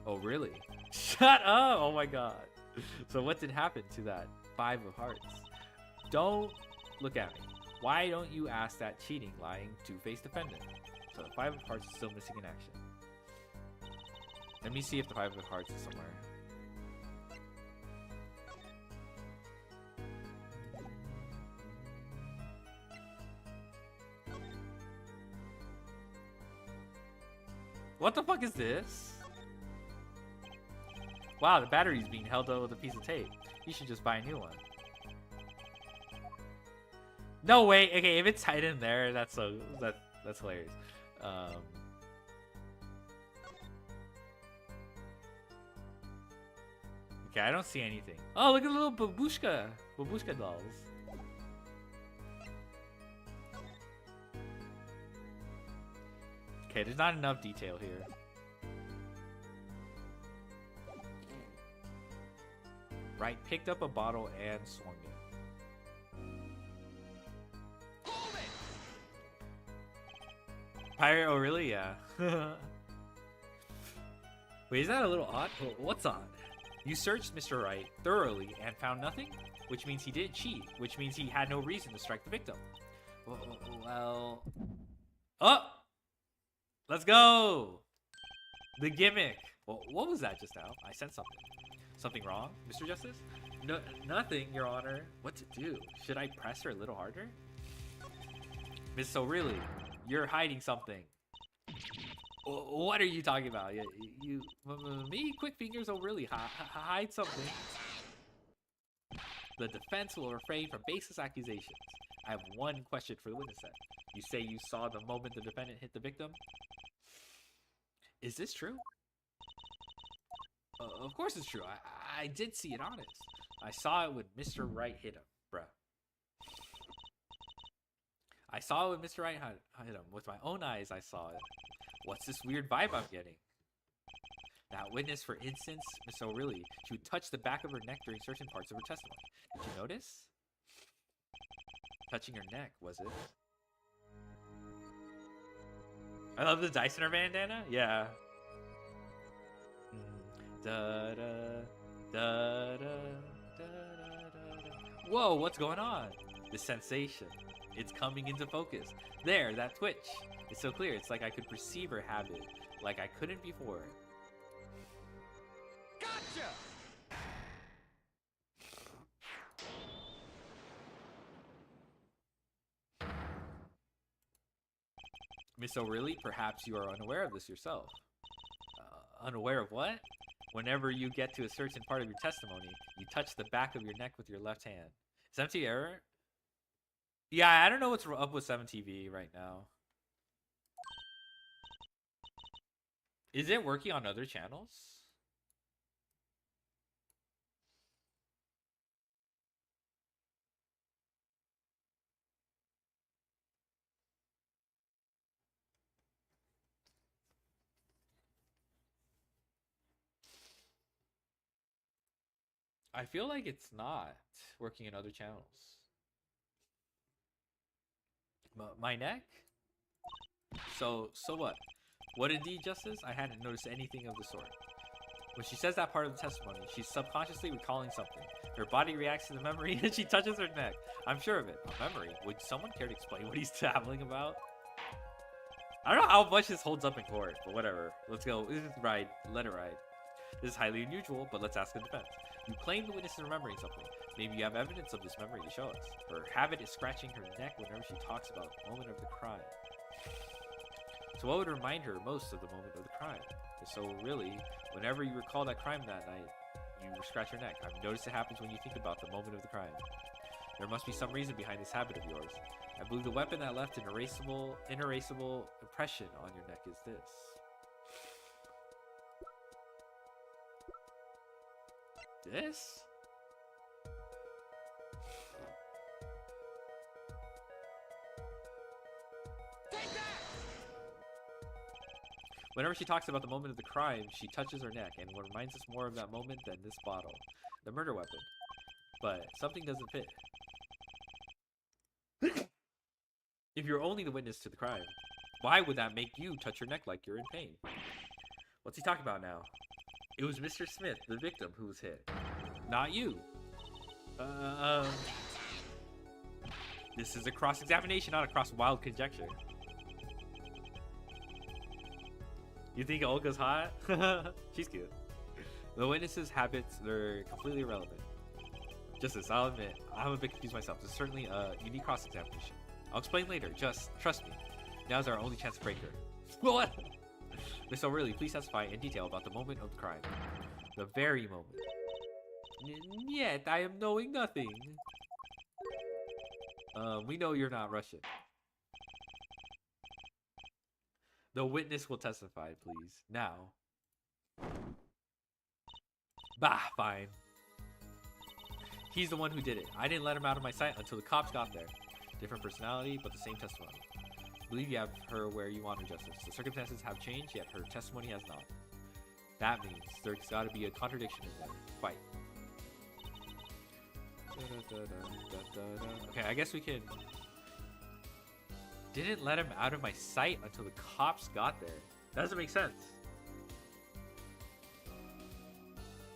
Oh, really? Shut up! Oh my god. So what did happen to that 5 of hearts? Don't look at me. Why don't you ask that cheating, lying, two-faced defendant? So the 5 of hearts is still missing in action. Let me see if the 5 of hearts is somewhere. What the fuck is this? Wow, the battery's being held up with a piece of tape. You should just buy a new one. No way. Okay, if it's tied in there, that's hilarious. Okay, I don't see anything. Oh, look at the little babushka dolls. Okay, there's not enough detail here. Right, picked up a bottle and swung it. Pirate, oh really? Yeah. Wait, is that a little odd? What's odd? You searched Mr. Wright thoroughly and found nothing? Which means he didn't cheat, which means he had no reason to strike the victim. Well... Oh! Let's go! The gimmick! Well, what was that just now? I said something. Something wrong, Mr. Justice? No, nothing, Your Honor. What to do? Should I press her a little harder? Miss O'Reilly, you're hiding something. What are you talking about? Me? Quick Fingers O'Reilly, hide something. The defense will refrain from baseless accusations. I have one question for the witness set. You say you saw the moment the defendant hit the victim? Is this true? Of course it's true. I did see it honest. I saw it when Mr. Wright hit him, bruh. I saw it when Mr. Wright hit him. With my own eyes, I saw it. What's this weird vibe I'm getting? That witness, for instance, Miss O'Reilly, she would touch the back of her neck during certain parts of her testimony. Did you notice? Touching her neck, was it? I love the dice in her bandana. Yeah. Da, da, da, da, da, da. Whoa, what's going on? The sensation. It's coming into focus. There, that twitch. It's so clear. It's like I could perceive her habit, like I couldn't before. Gotcha! Miss O'Reilly, perhaps you are unaware of this yourself. Unaware of what? Whenever you get to a certain part of your testimony, you touch the back of your neck with your left hand. Is MT error? Yeah, I don't know what's up with 7TV right now. Is it working on other channels? I feel like it's not working in other channels. My neck? So what? What indeed, Justice? I hadn't noticed anything of the sort. When she says that part of the testimony, she's subconsciously recalling something. Her body reacts to the memory and she touches her neck. I'm sure of it. A memory? Would someone care to explain what he's babbling about? I don't know how much this holds up in court, but whatever. Let's go. Ride. Let it ride. This is highly unusual, but let's ask the defense. You claim the witness is remembering something. Maybe you have evidence of this memory to show us. Her habit is scratching her neck whenever she talks about the moment of the crime. So what would remind her most of the moment of the crime? So really, whenever you recall that crime that night, you scratch your neck. I've noticed it happens when you think about the moment of the crime. There must be some reason behind this habit of yours. I believe the weapon that left an inerasable impression on your neck is this. This? Whenever she talks about the moment of the crime, she touches her neck, and what reminds us more of that moment than this bottle, the murder weapon. But something doesn't fit. If you're only the witness to the crime, why would that make you touch your neck like you're in pain? What's he talking about now? It was Mr. Smith, the victim, who was hit. Not you. This is a cross-examination, not a cross-wild conjecture. You think Olga's hot? She's cute. The witness's habits, they're completely irrelevant. Justice, I'll admit, I'm a bit confused myself. It's certainly a unique cross-examination. I'll explain later, just trust me. Now's our only chance to break her. What? Miss O'Reilly, please testify in detail about the moment of the crime. The very moment. Yet, I am knowing nothing. We know you're not Russian. The witness will testify, please. Now. Bah, fine. He's the one who did it. I didn't let him out of my sight until the cops got there. Different personality, but the same testimony. I believe you have her where you want her, Justice. The circumstances have changed, yet her testimony has not. That means there's got to be a contradiction in there. Fight. Okay, I guess we can... Didn't let him out of my sight until the cops got there. That doesn't make sense.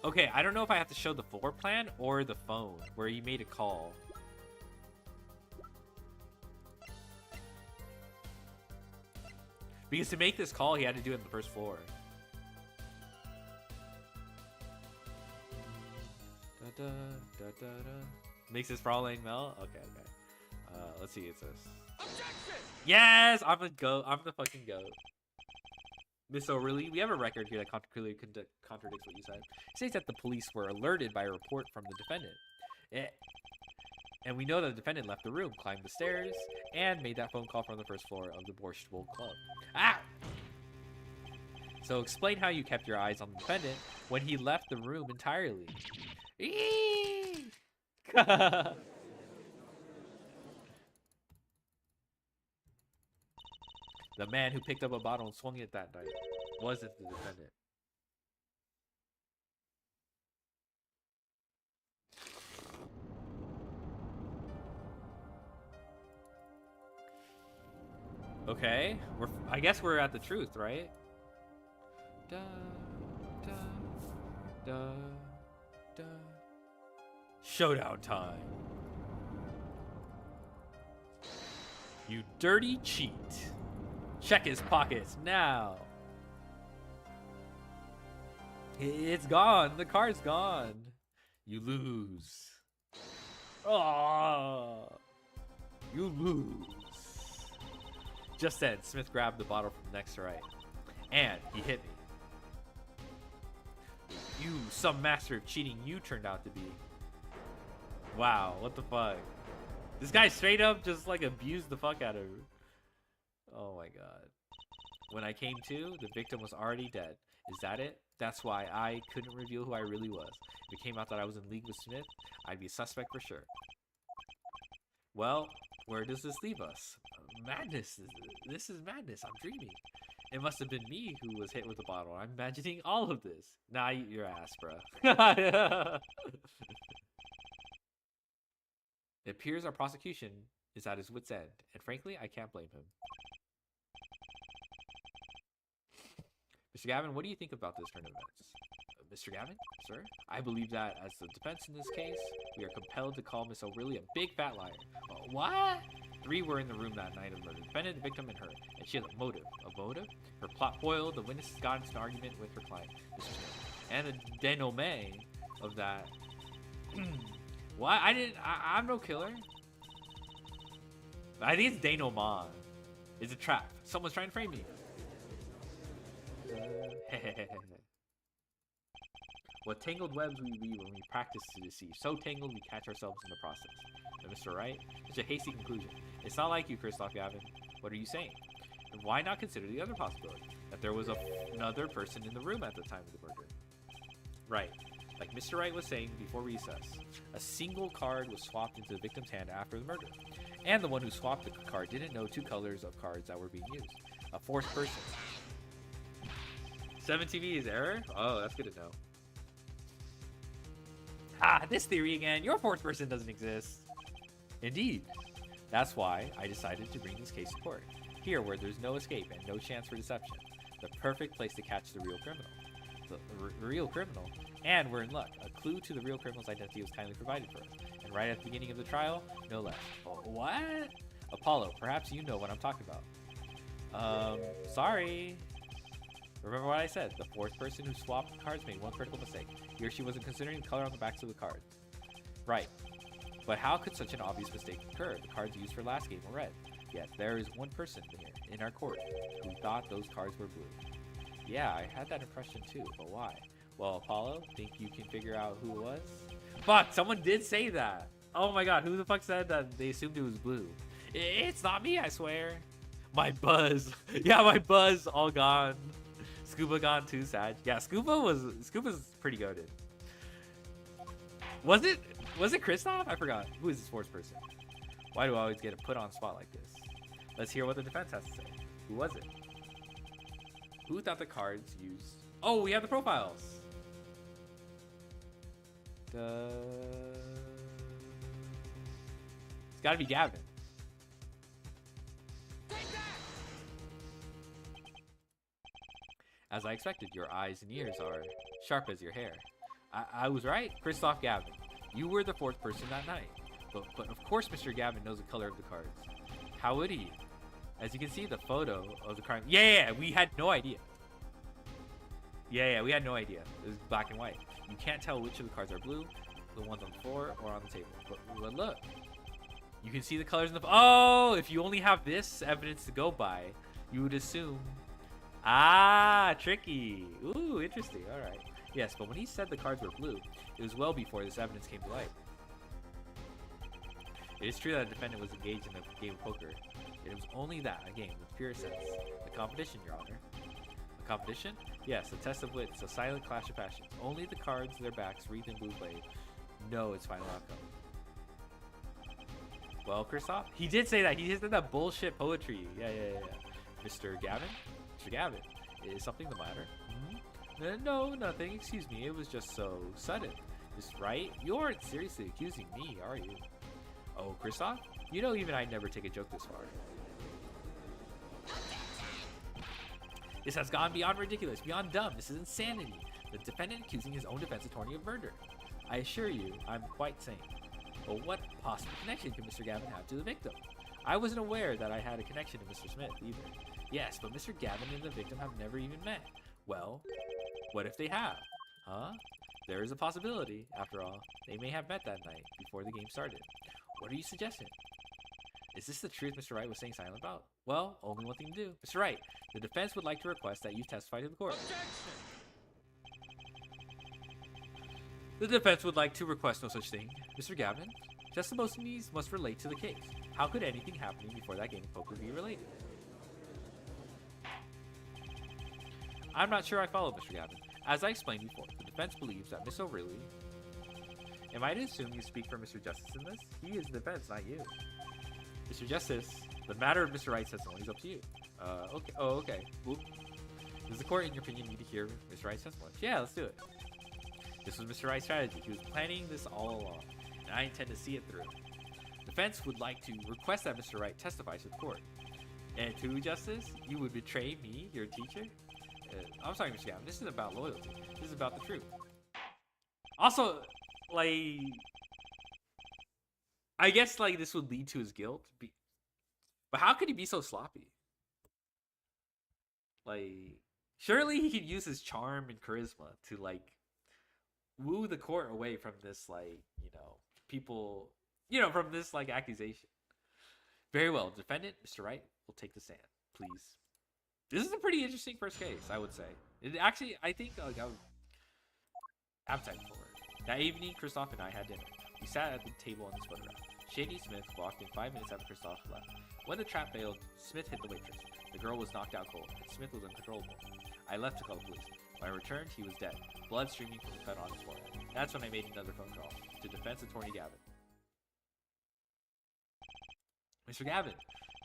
Okay, I don't know if I have to show the floor plan or the phone where he made a call. Because to make this call, he had to do it on the first floor. Da, da, da, da, da. Makes his Fraulein melt? Okay, okay. Let's see, it says. Objection! Yes! I'm the goat. I'm the fucking goat. Miss O'Reilly, we have a record here that clearly contradicts what you said. It states that the police were alerted by a report from the defendant. And we know that the defendant left the room, climbed the stairs, and made that phone call from the first floor of the Borscht Bowl Club. Ah! So explain how you kept your eyes on the defendant when he left the room entirely. The man who picked up a bottle and swung it that night wasn't the defendant. Okay, I guess we're at the truth, right? Da, da, da, da. Showdown time. You dirty cheat. Check his pockets now. It's gone. The card's gone. You lose. Oh, you lose. Just then, Smith grabbed the bottle from next to right, and he hit me. You, some master of cheating you turned out to be. Wow, what the fuck? This guy straight up just like abused the fuck out of her. Oh my god. When I came to, the victim was already dead. Is that it? That's why I couldn't reveal who I really was. If it came out that I was in league with Smith, I'd be a suspect for sure. Well, where does this leave us? Madness. This is madness. I'm dreaming. It must have been me who was hit with the bottle. I'm imagining all of this. Nah, eat your ass, bro. It appears our prosecution is at his wit's end, and frankly, I can't blame him. Mr. Gavin, what do you think about this turn of events? Mr. Gavin, sir, I believe that as the defense in this case, we are compelled to call Miss O'Reilly a big fat liar. What? 3 were in the room that night of the murder, the defendant, the victim, and her, and she has a motive. A motive? Her plot foiled, the witnesses got into an argument with her client, Mr. Smith. And the denouement of that... What? I'm no killer. I think it's denouement. It's a trap. Someone's trying to frame me. What tangled webs we weave when we practice to deceive. So tangled we catch ourselves in the process. But Mr. Wright, such a hasty conclusion. It's not like you, Kristoff Gavin. What are you saying? And why not consider the other possibility? That there was another person in the room at the time of the murder. Right. Like Mr. Wright was saying before recess, a single card was swapped into the victim's hand after the murder. And the one who swapped the card didn't know two colors of cards that were being used. A fourth person. 7TV is error? Oh, that's good to know. Ah, this theory again. Your fourth person doesn't exist. Indeed. That's why I decided to bring this case to court. Here, where there's no escape and no chance for deception. The perfect place to catch the real criminal. The real criminal. And we're in luck. A clue to the real criminal's identity was kindly provided for us. And right at the beginning of the trial, no less. Oh, what? Apollo, perhaps you know what I'm talking about. Sorry. Remember what I said. The fourth person who swapped the cards made one critical mistake. He or she wasn't considering the color on the backs of the cards. Right. But how could such an obvious mistake occur? The cards used for last game were red. Yet there is one person here, in our court, who thought those cards were blue. Yeah, I had that impression too, but why? Well, Apollo, think you can figure out who it was? Fuck, someone did say that. Oh my god, who the fuck said that they assumed it was blue? It's not me, I swear. My buzz. Yeah, my buzz all gone. Scuba gone too, sad. Yeah, Scuba's pretty goated. Was it Kristoff? I forgot. Who is this fourth person? Why do I always get put on spot like this? Let's hear what the defense has to say. Who was it? Who thought the cards used? Oh, we have the profiles. It's gotta be Gavin. As I expected, your eyes and ears are sharp as your hair. I was right, Kristoff Gavin. You were the fourth person that night. But of course Mr. Gavin knows the color of the cards. How would he? As you can see, the photo of the crime... Yeah, we had no idea. Yeah, we had no idea. It was black and white. You can't tell which of the cards are blue, the ones on the floor or on the table. But look. You can see the colors in the... Oh, if you only have this evidence to go by, you would assume... Ah, tricky. Ooh, interesting. All right. Yes, but when he said the cards were blue, it was well before this evidence came to light. It is true that the defendant was engaged in a game of poker. It was only that, a game, with pure sense. A competition, Your Honor. A competition? Yes, a test of wits, a silent clash of passions. Only the cards, their backs, wreathed in blue blade, know its final outcome. Well, Kristoff? He did say that. He just did that bullshit poetry. Yeah. Mr. Gavin? Mr. Gavin, is something the matter? No, nothing. Excuse me. It was just so sudden. Is right? You aren't seriously accusing me, are you? Oh, Kristoff? You know even I'd never take a joke this far. This has gone beyond ridiculous, beyond dumb. This is insanity. The defendant accusing his own defense attorney of murder. I assure you, I'm quite sane. But what possible connection could Mr. Gavin have to the victim? I wasn't aware that I had a connection to Mr. Smith, either. Yes, but Mr. Gavin and the victim have never even met. Well, what if they have? Huh? There is a possibility, after all. They may have met that night, before the game started. What are you suggesting? Is this the truth Mr. Wright was saying silent about? Well, only one thing to do. Mr. Wright, the defense would like to request that you testify to the court. Objection! The defense would like to request no such thing. Mr. Gavin, testimonies must relate to the case. How could anything happening before that game of poker be related? I'm not sure I follow, Mr. Gavin. As I explained before, the defense believes that Miss O'Reilly... Am I to assume you speak for Mr. Justice in this? He is the defense, not you. Mr. Justice, the matter of Mr. Wright's testimony is up to you. Okay. Oh, okay. Oop. Does the court, in your opinion, need to hear Mr. Wright's testimony? Yeah, let's do it. This was Mr. Wright's strategy. He was planning this all along, and I intend to see it through. Defense would like to request that Mr. Wright testifies to the court. And to Justice, you would betray me, your teacher? I'm sorry, Mr. Gavin. This isn't about loyalty. This is about the truth. Also, like, I guess like this would lead to his guilt. But how could he be so sloppy? Like, surely he could use his charm and charisma to like woo the court away from this, like, people, from this like accusation. Very well, defendant, Mr. Wright will take the stand, please. This is a pretty interesting first case, I would say. It actually, I think, Appetite forward. That evening, Kristoff and I had dinner. We sat at the table in this photograph. Shady Smith walked in 5 minutes after Kristoff left. When the trap failed, Smith hit the waitress. The girl was knocked out cold, and Smith was uncontrollable. I left to call the police. When I returned, he was dead, blood streaming from the cut on his forehead. That's when I made another phone call to defense attorney Gavin. Mr. Gavin,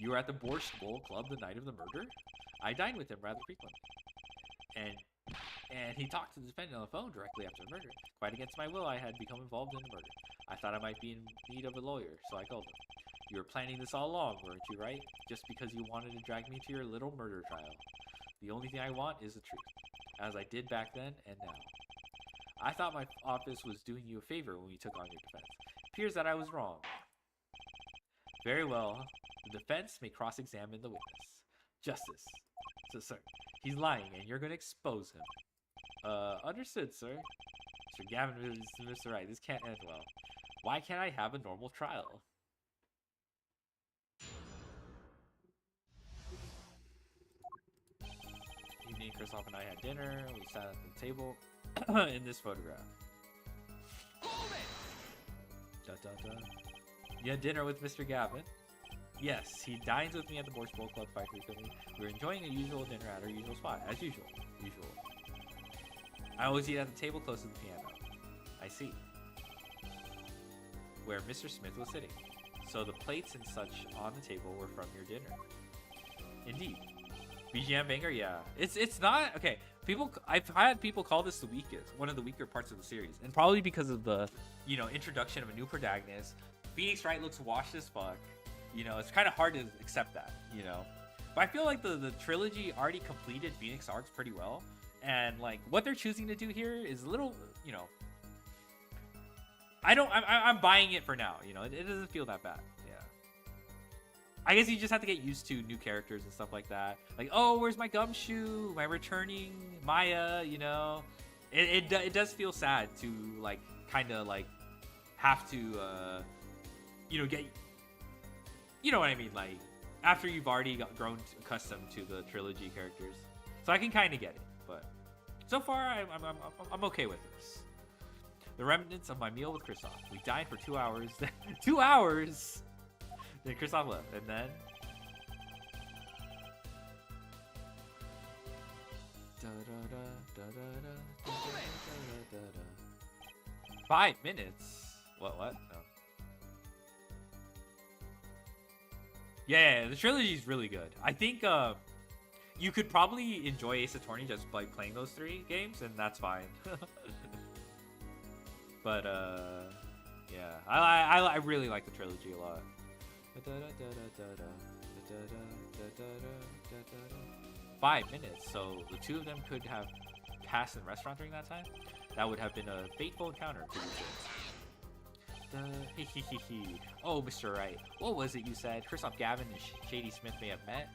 you were at the Borscht Bowl Club the night of the murder? I dined with him rather frequently. And he talked to the defendant on the phone directly after the murder. Quite against my will, I had become involved in the murder. I thought I might be in need of a lawyer, so I called him. You were planning this all along, weren't you, right? Just because you wanted to drag me to your little murder trial. The only thing I want is the truth, as I did back then and now. I thought my office was doing you a favor when we took on your defense. It appears that I was wrong. Very well. The defense may cross-examine the witness. Justice. So, sir, he's lying, and you're going to expose him. Understood, sir. Mr. Gavin is Mr. Right. This can't end well. Why can't I have a normal trial? Evening, Kristoff and I had dinner. We sat at the table in this photograph. Da, da, da. You had dinner with Mr. Gavin? Yes, he dines with me at the Borscht Bowl Club quite frequently. We're enjoying a usual dinner at our usual spot, as usual. I always eat at the table close to the piano. I see. Where Mr. Smith was sitting. So the plates and such on the table were from your dinner. Indeed. BGM banger, yeah. It's not okay. I've had people call this the weakest, one of the weaker parts of the series, and probably because of the, introduction of a new protagonist. Phoenix Wright looks washed as fuck. It's kind of hard to accept that. But I feel like the trilogy already completed Phoenix arcs pretty well, and like what they're choosing to do here is a little, I'm buying it for now. It doesn't feel that bad. I guess you just have to get used to new characters and stuff like that. Like, oh, where's my gumshoe? My returning Maya, It does feel sad to, like, kind of, like, have to, get... You know what I mean? Like, after you've already grown accustomed to the trilogy characters. So I can kind of get it. But so far, I'm okay with this. The remnants of my meal with Kristoff. We dined for 2 hours. 2 hours! Then Kristoff left, and then... 5 minutes? What? No. Yeah, the trilogy is really good. I think you could probably enjoy Ace Attorney just by playing those 3 games, and that's fine. But, yeah. I really like the trilogy a lot. 5 minutes, so the 2 of them could have passed in the restaurant during that time? That would have been a fateful encounter, to be sure. Oh, Mr. Wright, what was it you said? Kristoff Gavin and Shady Smith may have met?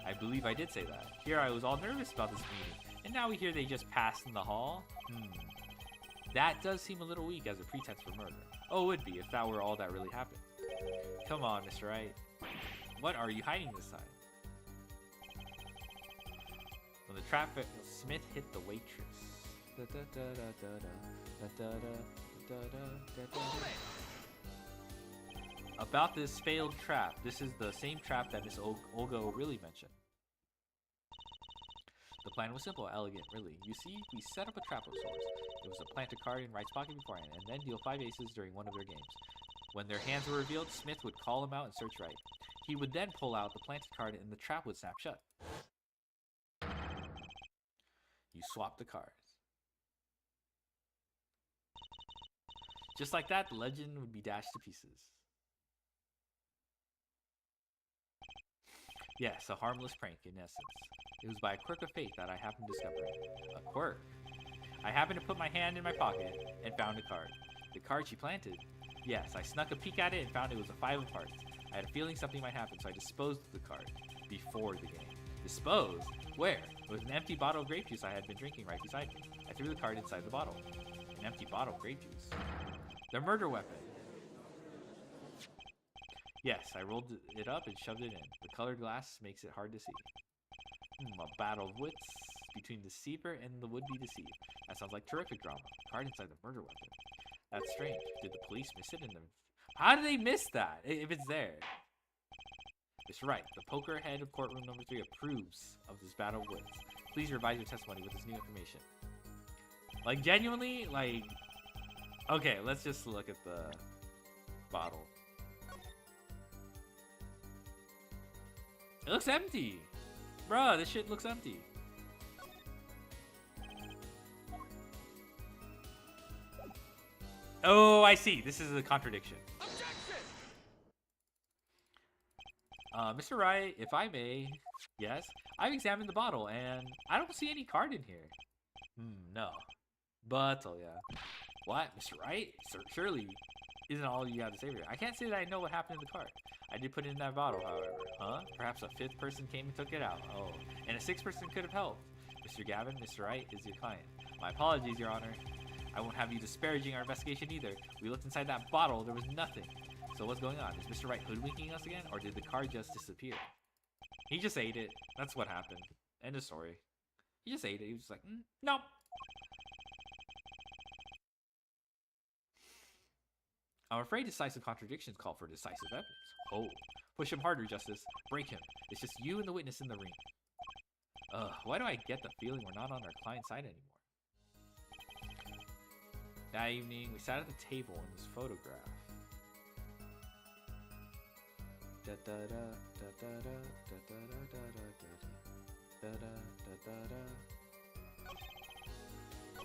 I believe I did say that. Here I was all nervous about this meeting, and now we hear they just passed in the hall? That does seem a little weak as a pretense for murder. Oh, it would be if that were all that really happened. Come on, Mr. Wright. What are you hiding this time? When the trap Smith hit the waitress. About this failed trap. This is the same trap that Miss Olga really mentioned. The plan was simple, elegant, really. You see, we set up a trap of sorts. It was to plant a card in Wright's pocket beforehand, and then deal 5 aces during one of their games. When their hands were revealed, Smith would call him out and search Wright. He would then pull out the planted card and the trap would snap shut. You swap the cards. Just like that, the legend would be dashed to pieces. Yes, a harmless prank in essence. It was by a quirk of fate that I happened to discover it. A quirk? I happened to put my hand in my pocket and found a card. The card she planted? Yes, I snuck a peek at it and found it was a 5 of hearts. I had a feeling something might happen, so I disposed of the card before the game. Disposed? Where? It was an empty bottle of grape juice I had been drinking right beside me. I threw the card inside the bottle. An empty bottle of grape juice. The murder weapon. Yes, I rolled it up and shoved it in. The colored glass makes it hard to see. A battle of wits. between the deceiver and the would-be deceived. That sounds like terrific drama. Card inside the murder weapon. That's strange. Did the police miss it in the... How did they miss that, if it's there? Mr. Wright, the poker head of courtroom number 3 approves of this battle of wits. Please revise your testimony with this new information. Like, genuinely, like... Okay, let's just look at the bottle. It looks empty. Bruh, this shit looks empty. Oh, I see. This is a contradiction. Mr. Wright, if I may, yes, I've examined the bottle and I don't see any card in here. No. But, oh yeah. What, Mr. Wright? Surely isn't all you have to say here. I can't say that I know what happened to the card. I did put it in that bottle, however. Huh? Perhaps a 5th person came and took it out. Oh, and a 6th person could have helped. Mr. Gavin, Mr. Wright is your client. My apologies, Your Honor. I won't have you disparaging our investigation either. We looked inside that bottle, there was nothing. So what's going on? Is Mr. Wright hoodwinking us again, or did the card just disappear? He just ate it. That's what happened. End of story. He just ate it. He was just like, nope. I'm afraid decisive contradictions call for decisive evidence. Oh, push him harder, Justice. Break him. It's just you and the witness in the ring. Why do I get the feeling we're not on our client's side anymore? That evening, we sat at the table in this photograph.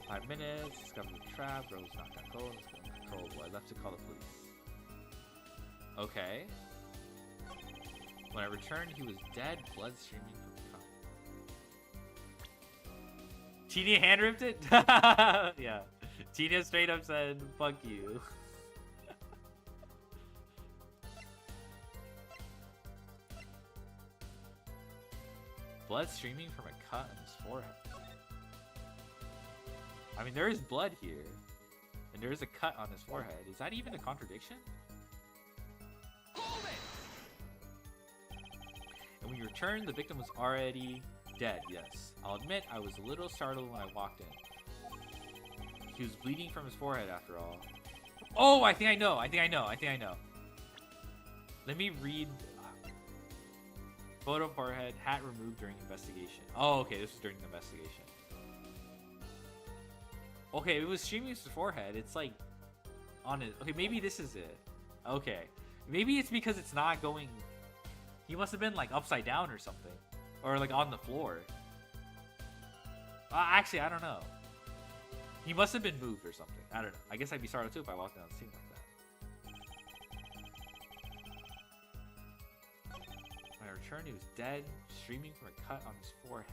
5 minutes, discovered the trap, Rose knocked out cold, controllable. I left to call the police. Okay. When I returned, he was dead, blood streaming from the cup. Tina hand ripped it? Yeah. Tina straight up said, fuck you. Blood streaming from a cut on his forehead. I mean, there is blood here. And there is a cut on his forehead. Is that even a contradiction? Hold it! And when you returned, the victim was already dead, yes. I'll admit, I was a little startled when I walked in. He was bleeding from his forehead after all. Oh, I think I know. Let me read. Photo forehead, hat removed during investigation. Oh, okay, this was during the investigation. Okay, it was streaming his forehead. It's like on it. Okay, maybe this is it. Okay, maybe it's because it's not going. He must have been like upside down or something, or like on the floor. Actually, I don't know. He must have been moved or something. I don't know. I guess I'd be startled too if I walked down the scene like that. When I returned, he was dead, streaming from a cut on his forehead.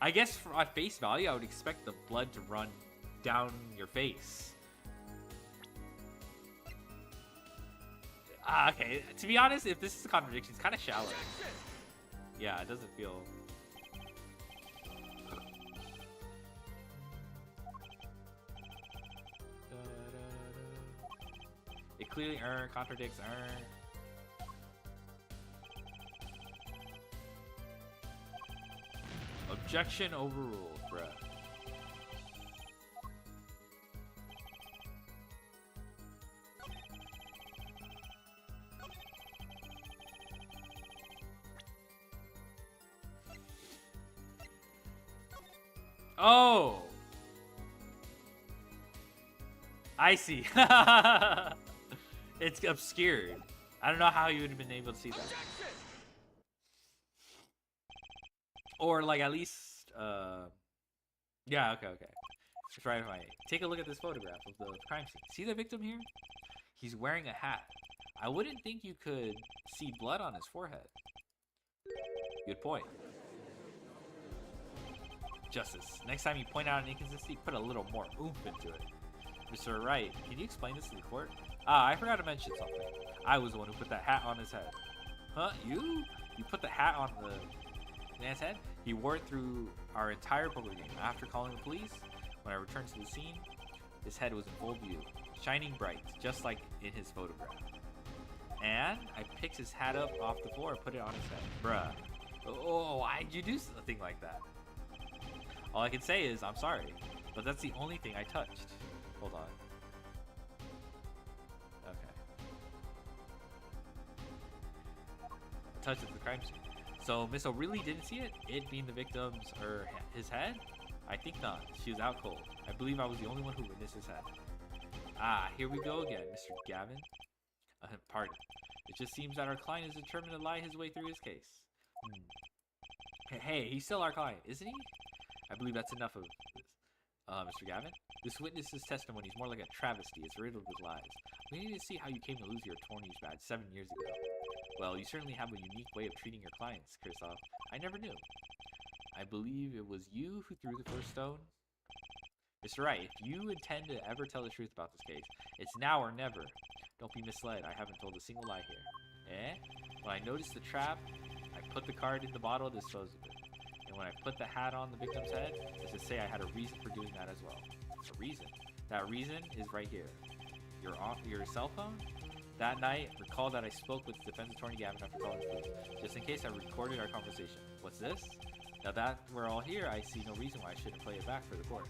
I guess at face value, I would expect the blood to run down your face. Okay, to be honest, if this is a contradiction, it's kind of shallow. Yeah, it doesn't feel... It clearly contradicts Objection overruled, bruh. Oh! I see. It's obscured. I don't know how you would have been able to see that. Or like at least, yeah, okay. That's right. Take a look at this photograph of the crime scene. See the victim here? He's wearing a hat. I wouldn't think you could see blood on his forehead. Good point. Justice, next time you point out an inconsistency, put a little more oomph into it. Mr. Wright, can you explain this to the court? I forgot to mention something. I was the one who put that hat on his head. Huh? You? You put the hat on the man's head? He wore it through our entire poker game. After calling the police, when I returned to the scene, his head was in full view, shining bright, just like in his photograph. And I picked his hat up off the floor and put it on his head. Bruh. Oh, why'd you do something like that? All I can say is I'm sorry, but that's the only thing I touched. Hold on. Okay. Touched at the crime scene. So Miss O really didn't see it? It being the victim's or his head? I think not. She was out cold. I believe I was the only one who witnessed his head. Ah, here we go again, Mr. Gavin. Pardon. It just seems that our client is determined to lie his way through his case. Hey, he's still our client, isn't he? I believe that's enough of this. Mr. Gavin? This witness's testimony is more like a travesty. It's riddled with lies. We need to see how you came to lose your attorney's badge 7 years ago. Well, you certainly have a unique way of treating your clients, Kristoff. I never knew. I believe it was you who threw the first stone? Mr. Wright, if you intend to ever tell the truth about this case, it's now or never. Don't be misled. I haven't told a single lie here. Eh? When I noticed the trap, I put the card in the bottle to dispose of it. And when I put the hat on the victim's head, as to say I had a reason for doing that as well. A reason? That reason is right here. Your cell phone? That night, recall that I spoke with defense attorney Gavin after calling the police. Just in case, I recorded our conversation. What's this? Now that we're all here, I see no reason why I shouldn't play it back for the court.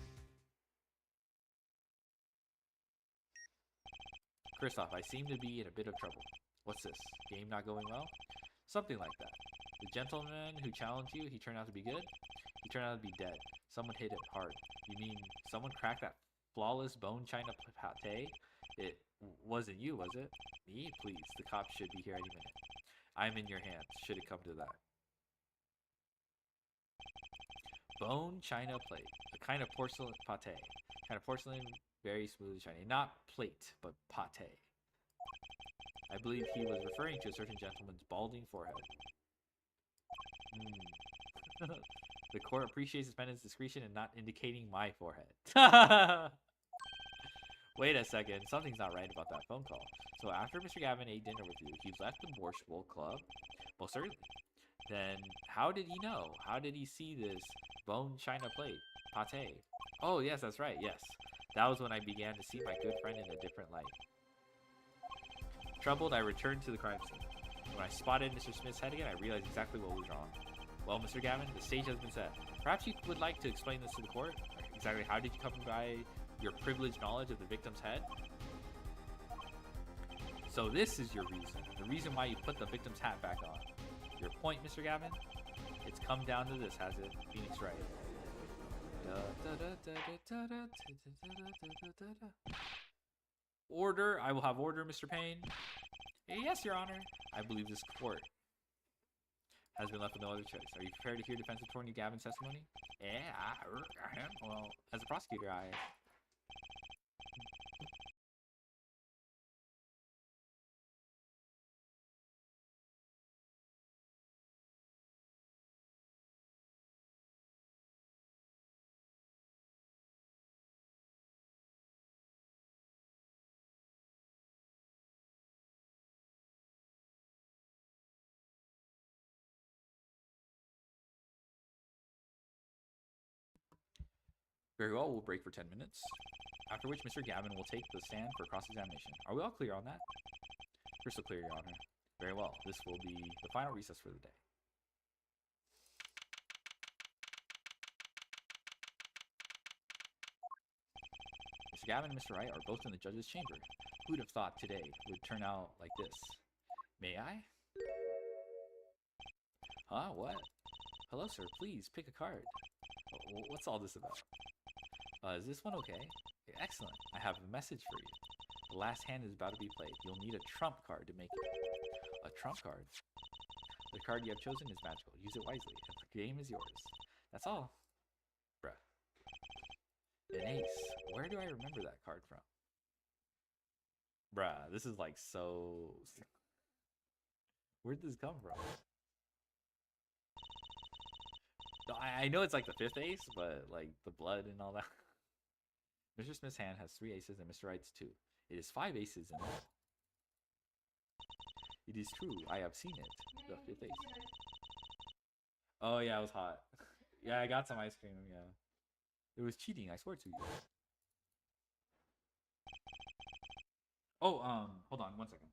Kristoff, I seem to be in a bit of trouble. What's this? Game not going well? Something like that. The gentleman who challenged you, he turned out to be good? He turned out to be dead. Someone hit him hard. You mean someone cracked that flawless bone china pate? It wasn't you, was it? Me? Please, the cops should be here any minute. I'm in your hands, should it come to that. Bone china plate. A kind of porcelain pate. Kind of porcelain, very smooth shiny. Not plate, but pate. I believe he was referring to a certain gentleman's balding forehead. The court appreciates defendant's discretion in not indicating my forehead. Wait a second, something's not right about that phone call. So after Mr. Gavin ate dinner with you, he left the Borscht Bowl Club? Well, certainly. Then how did he know? How did he see this bone china plate? Pate. Oh, yes, that's right, yes. That was when I began to see my good friend in a different light. Troubled, I returned to the crime scene. When I spotted Mr. Smith's head again, I realized exactly what was wrong. Well, Mr. Gavin, the stage has been set. Perhaps you would like to explain this to the court? Exactly how did you come by your privileged knowledge of the victim's head? So this is your reason. The reason why you put the victim's hat back on. Your point, Mr. Gavin? It's come down to this, has it? Phoenix Wright. Order. I will have order, Mr. Payne. Yes, Your Honor. I believe this court has been left with no other choice. Are you prepared to hear defense attorney Gavin's testimony? Yeah, I am. Well, as a prosecutor, I... Very well, we'll break for 10 minutes. After which Mr. Gavin will take the stand for cross-examination. Are we all clear on that? Crystal clear, Your Honor. Very well, this will be the final recess for the day. Mr. Gavin and Mr. Wright are both in the judge's chamber. Who'd have thought today would turn out like this? May I? Huh? What? Hello, sir. Please, pick a card. What's all this about? Is this one okay? Excellent. I have a message for you. The last hand is about to be played. You'll need a trump card to make it. A trump card? The card you have chosen is magical. Use it wisely, and the game is yours. That's all. Bruh. An ace. Where do I remember that card from? Bruh, this is like so... Where'd this come from? I know it's like the fifth ace, but like the blood and all that. Mr. Smith's hand has 3 aces and Mr. Wright's 2. It is 5 aces in all. It is true, I have seen it. The fifth ace. Oh yeah, it was hot. Yeah, I got some ice cream, yeah. It was cheating, I swear to you. Oh, hold on 1 second.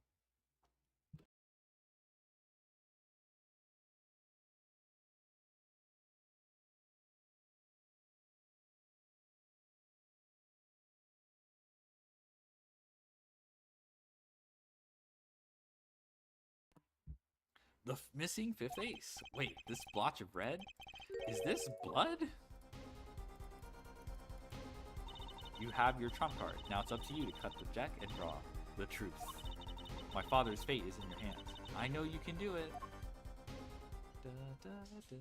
The missing fifth ace. Wait, this blotch of red? Is this blood? You have your trump card. Now it's up to you to cut the deck and draw the truth. My father's fate is in your hands. I know you can do it. Da, da, da, da.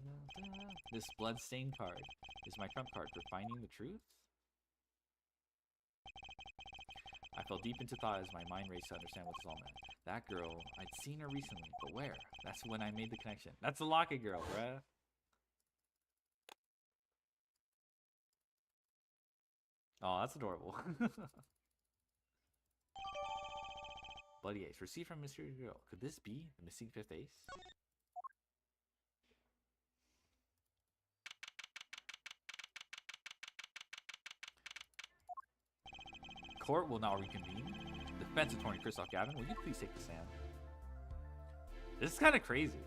This blood-stained card is my trump card for finding the truth. I fell deep into thought as my mind raced to understand what this all meant. That girl, I'd seen her recently, but where? That's when I made the connection. That's the Locket girl, bruh. Oh, that's adorable. Bloody ace. Received from Mystery Girl. Could this be the missing fifth ace? Court will now reconvene. Defense attorney Christoph Gavin, will you please take the stand? This is kind of crazy.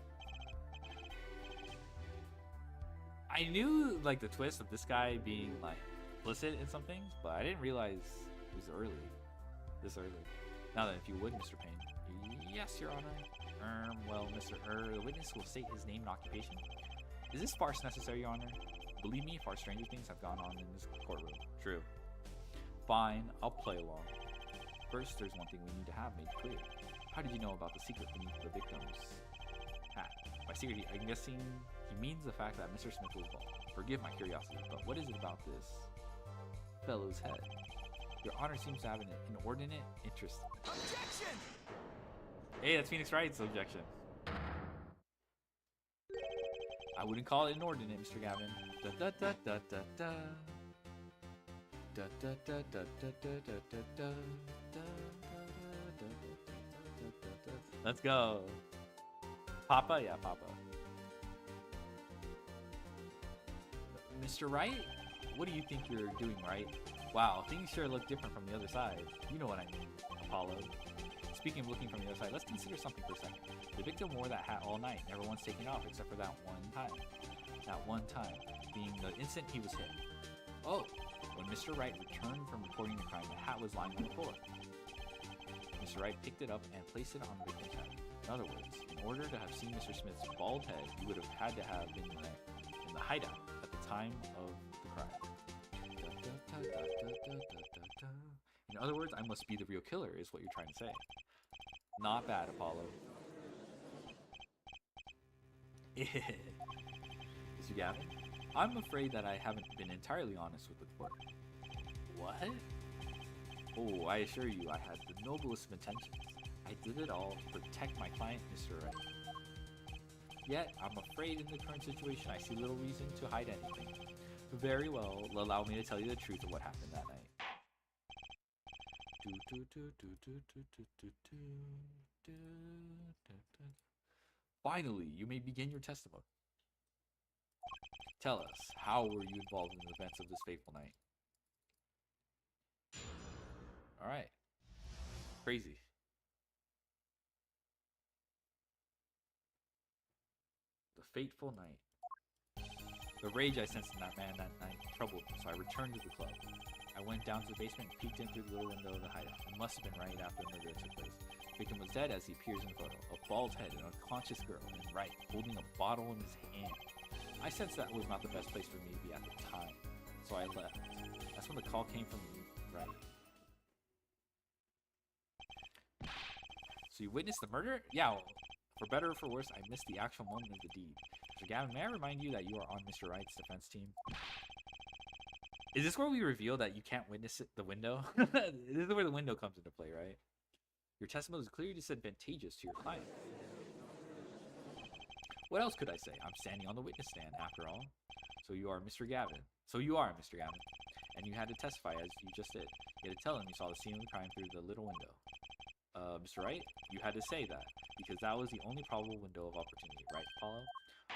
I knew like the twist of this guy being like implicit in some things, but I didn't realize it was early. This early. Now then, if you would, Mr. Payne. Yes, Your Honor. Well, Mr. the witness will state his name and occupation. Is this farce necessary, Your Honor? Believe me, far stranger things have gone on in this courtroom. True. Fine, I'll play along. First, there's one thing we need to have made clear. How did you know about the secret beneath the victim's hat? By secret, I'm guessing he means the fact that Mr. Smith was bald. Forgive my curiosity, but what is it about this fellow's head? Your Honor seems to have an inordinate interest. Objection! Hey, that's Phoenix Wright's objection. I wouldn't call it inordinate, Mr. Gavin. Da da da da da da. Da da da da da da da da da. Let's go. Papa? Yeah, Papa. Mr. Wright? What do you think you're doing, right? Wow, things sure look different from the other side. You know what I mean, Apollo. Speaking of looking from the other side, let's consider something for a second. The victim wore that hat all night, never once taking it off except for that one time. That one time being the instant he was hit. Oh, when Mr. Wright returned from reporting the crime, the hat was lying on the floor. Mr. Wright picked it up and placed it on the victim's head. In other words, in order to have seen Mr. Smith's bald head, you would have had to have been in the hideout at the time of the crime. In other words, I must be the real killer, is what you're trying to say. Not bad, Apollo. Mr. Gavin, I'm afraid that I haven't been entirely honest with the court. What? Oh, I assure you, I had the noblest of intentions. I did it all to protect my client, Mr. Wright. Yet, I'm afraid in the current situation, I see little reason to hide anything. Very well, allow me to tell you the truth of what happened that night. Finally, you may begin your testimony. Tell us, how were you involved in the events of this fateful night? Alright. Crazy. The fateful night. The rage I sensed in that man that night troubled me, so I returned to the club. I went down to the basement and peeked in through the little window of the hideout. It must have been right after the murder took place. The victim was dead as he appears in the photo. A bald head, an unconscious girl, and Wright holding a bottle in his hand. I sensed that was not the best place for me to be at the time, so I left. That's when the call came from Wright. So you witnessed the murder? Yeah, well, for better or for worse, I missed the actual moment of the deed. Mr. Gavin, may I remind you that you are on Mr. Wright's defense team? Is this where we reveal that you can't witness the window? This is where the window comes into play, right? Your testimony is clearly disadvantageous to your client. What else could I say? I'm standing on the witness stand, after all. So you are Mr. Gavin. And you had to testify as you just did. You had to tell him you saw the scene of the crime through the little window. Mr. Wright, you had to say that, because that was the only probable window of opportunity, right, Apollo?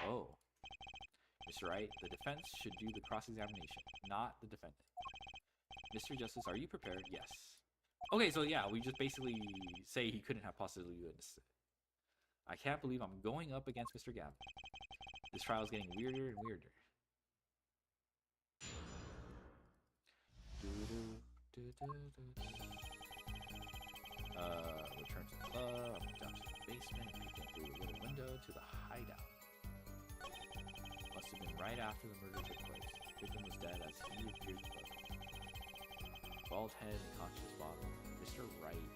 Oh. Mr. Wright, the defense should do the cross-examination, not the defendant. Mr. Justice, are you prepared? Yes. Okay, so yeah, we just basically say he couldn't have possibly witnessed it. I can't believe I'm going up against Mr. Gavin. This trial is getting weirder and weirder. Return to the club. I'm down to the basement and peeking through the little window to the hideout. Must have been right after the murder took place. Victim was dead as he appeared above. Bald head and conscious bottle. Mr. Wright,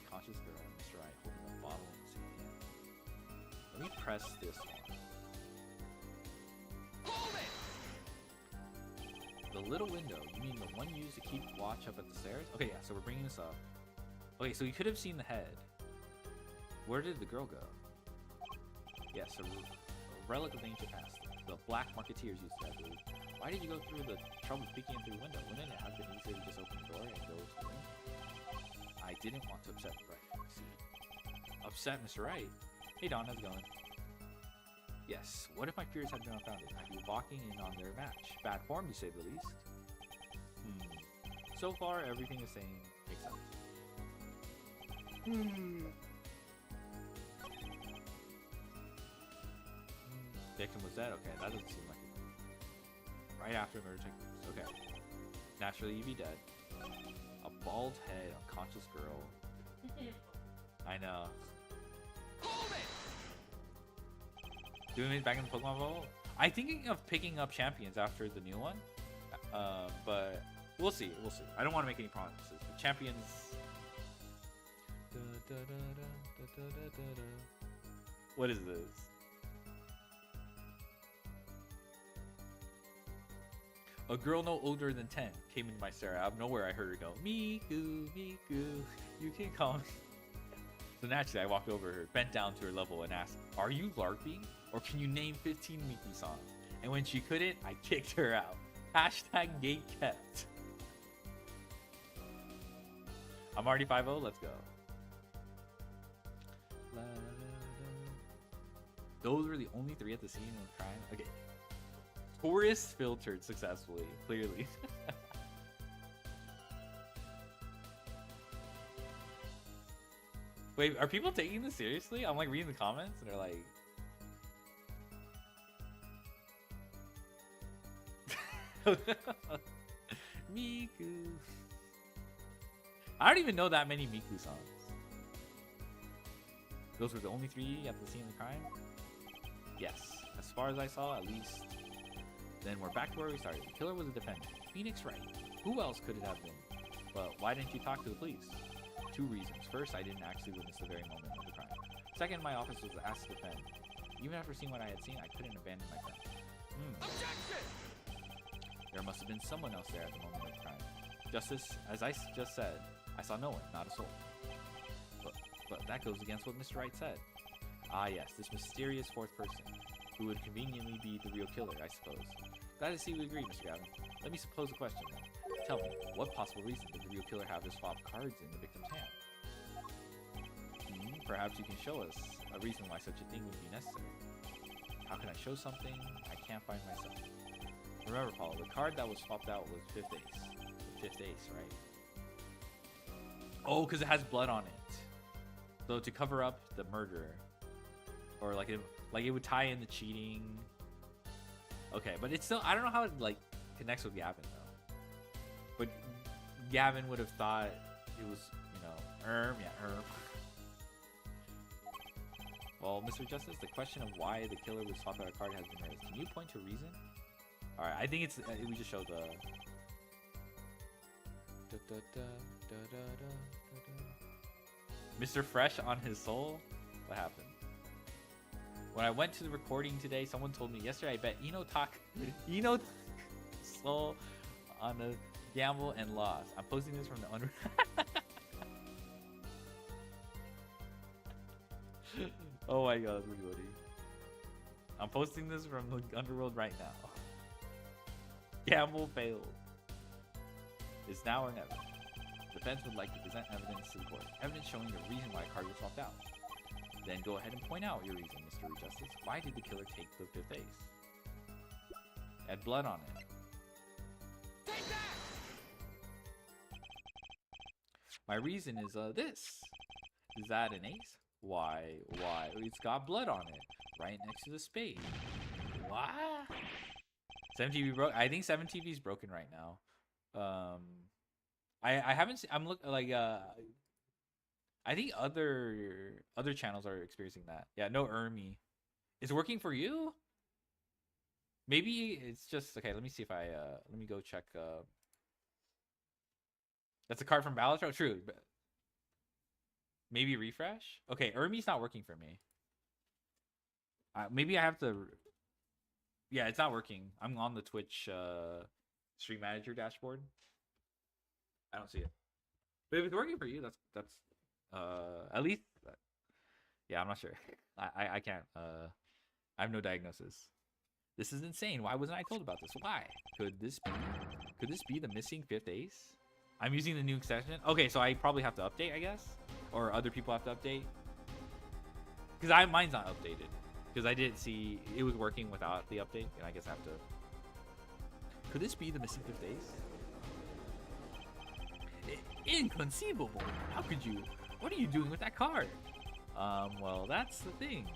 conscious girl, and Mr. Wright holding a bottle in his hand. Let me press this one. Hold it! The little window. You mean the one used to keep watch up at the stairs? Okay, yeah. So we're bringing this up. Okay, so you could have seen the head. Where did the girl go? Yes, a relic of the ancient past. The black marketeers used to have the. Why did you go through the trouble of peeking in through the window? Wouldn't it have been easier to just open the door and go to the room? I didn't want to upset Wright. Upset Mr. Wright? Hey Don, how's it going? Yes, what if my fears had been unfounded? I'd be walking in on their match. Bad form, to say the least. So far, everything is saying makes sense. Victim was dead? Okay, that doesn't seem like it. Right after murder took place. Okay. Naturally, you'd be dead. A bald head, unconscious girl. I know. Hold it! Doing it back in the Pokemon Bubble? I'm thinking of picking up champions after the new one. But we'll see. We'll see. I don't want to make any promises. The champions. What is this? A girl no older than 10 came into my stare. Out of nowhere, I heard her go, Miku, Miku, you can call me. So naturally, I walked over her, bent down to her level, and asked, are you LARPing? Or can you name 15 Miku songs? And when she couldn't, I kicked her out. Hashtag gate kept. I'm already 5-0, let's go. Those were the only 3 at the scene of crime. Okay. Tourist filtered successfully, clearly. Wait, are people taking this seriously? I'm like reading the comments and they're like... Miku. I don't even know that many Miku songs. Those were the only 3 at the scene of the crime? Yes. As far as I saw, at least. Then we're back to where we started. The killer was a defendant. Phoenix Wright. Who else could it have been? But why didn't you talk to the police? 2 reasons. First, I didn't actually witness the very moment of the crime. Second, my office was asked to defend. Even after seeing what I had seen, I couldn't abandon my friend. Objection! There must have been someone else there at the moment of the crime. Justice, as I just said, I saw no one, not a soul. But that goes against what Mr. Wright said. Ah yes, this mysterious 4th person, who would conveniently be the real killer, I suppose. Glad to see we agree, Mr. Gavin. Let me suppose a question then. Tell me, what possible reason did the real killer have to swap cards in the victim's hand? Perhaps you can show us a reason why such a thing would be necessary. How can I show something I can't find myself? Remember, Paul, the card that was swapped out was 5th ace. The 5th ace, right? Oh, because it has blood on it. So to cover up the murder, or like it would tie in the cheating. Okay, but it's still, I don't know how it like connects with Gavin though. But Gavin would have thought it was, you know, Well, Mr. Justice, the question of why the killer would swap out a card has been raised. Can you point to a reason? All right, I think it's we just showed the. Mr. Fresh on his soul? What happened? When I went to the recording today, someone told me yesterday I bet Eno soul on a gamble and lost. I'm posting this from the under. Oh my god, that's really funny. I'm posting this from the underworld right now. Gamble failed. It's now or never. Defense would like to present evidence to the court. Evidence showing the reason why a card was swapped out. Then go ahead and point out your reason, Mr. Justice. Why did the killer take the 5th ace? It had blood on it. Take that! My reason is this. Is that an ace? Why? It's got blood on it. Right next to the spade. What? 7TV broke. I think 7TV is broken right now. I haven't seen, I'm look like I I think other channels are experiencing that. Yeah, no Ermi. It's working for you? Maybe it's just okay. Let me see if I let me go check. That's a card from Balatro. True. But maybe refresh. Okay, Ermi's not working for me. Maybe I have to. Yeah, it's not working. I'm on the Twitch stream manager dashboard. I don't see it. But if it's working for you, that's at least. Yeah, I'm not sure. I can't. I have no diagnosis. This is insane. Why wasn't I told about this? Why? Could this be the missing fifth ace? I'm using the new extension. Okay, so I probably have to update, I guess, or other people have to update. Because mine's not updated. Because I didn't see it was working without the update, and I guess I have to. Could this be the missing fifth ace? Inconceivable. How could you? What are you doing with that card? Well, that's the thing.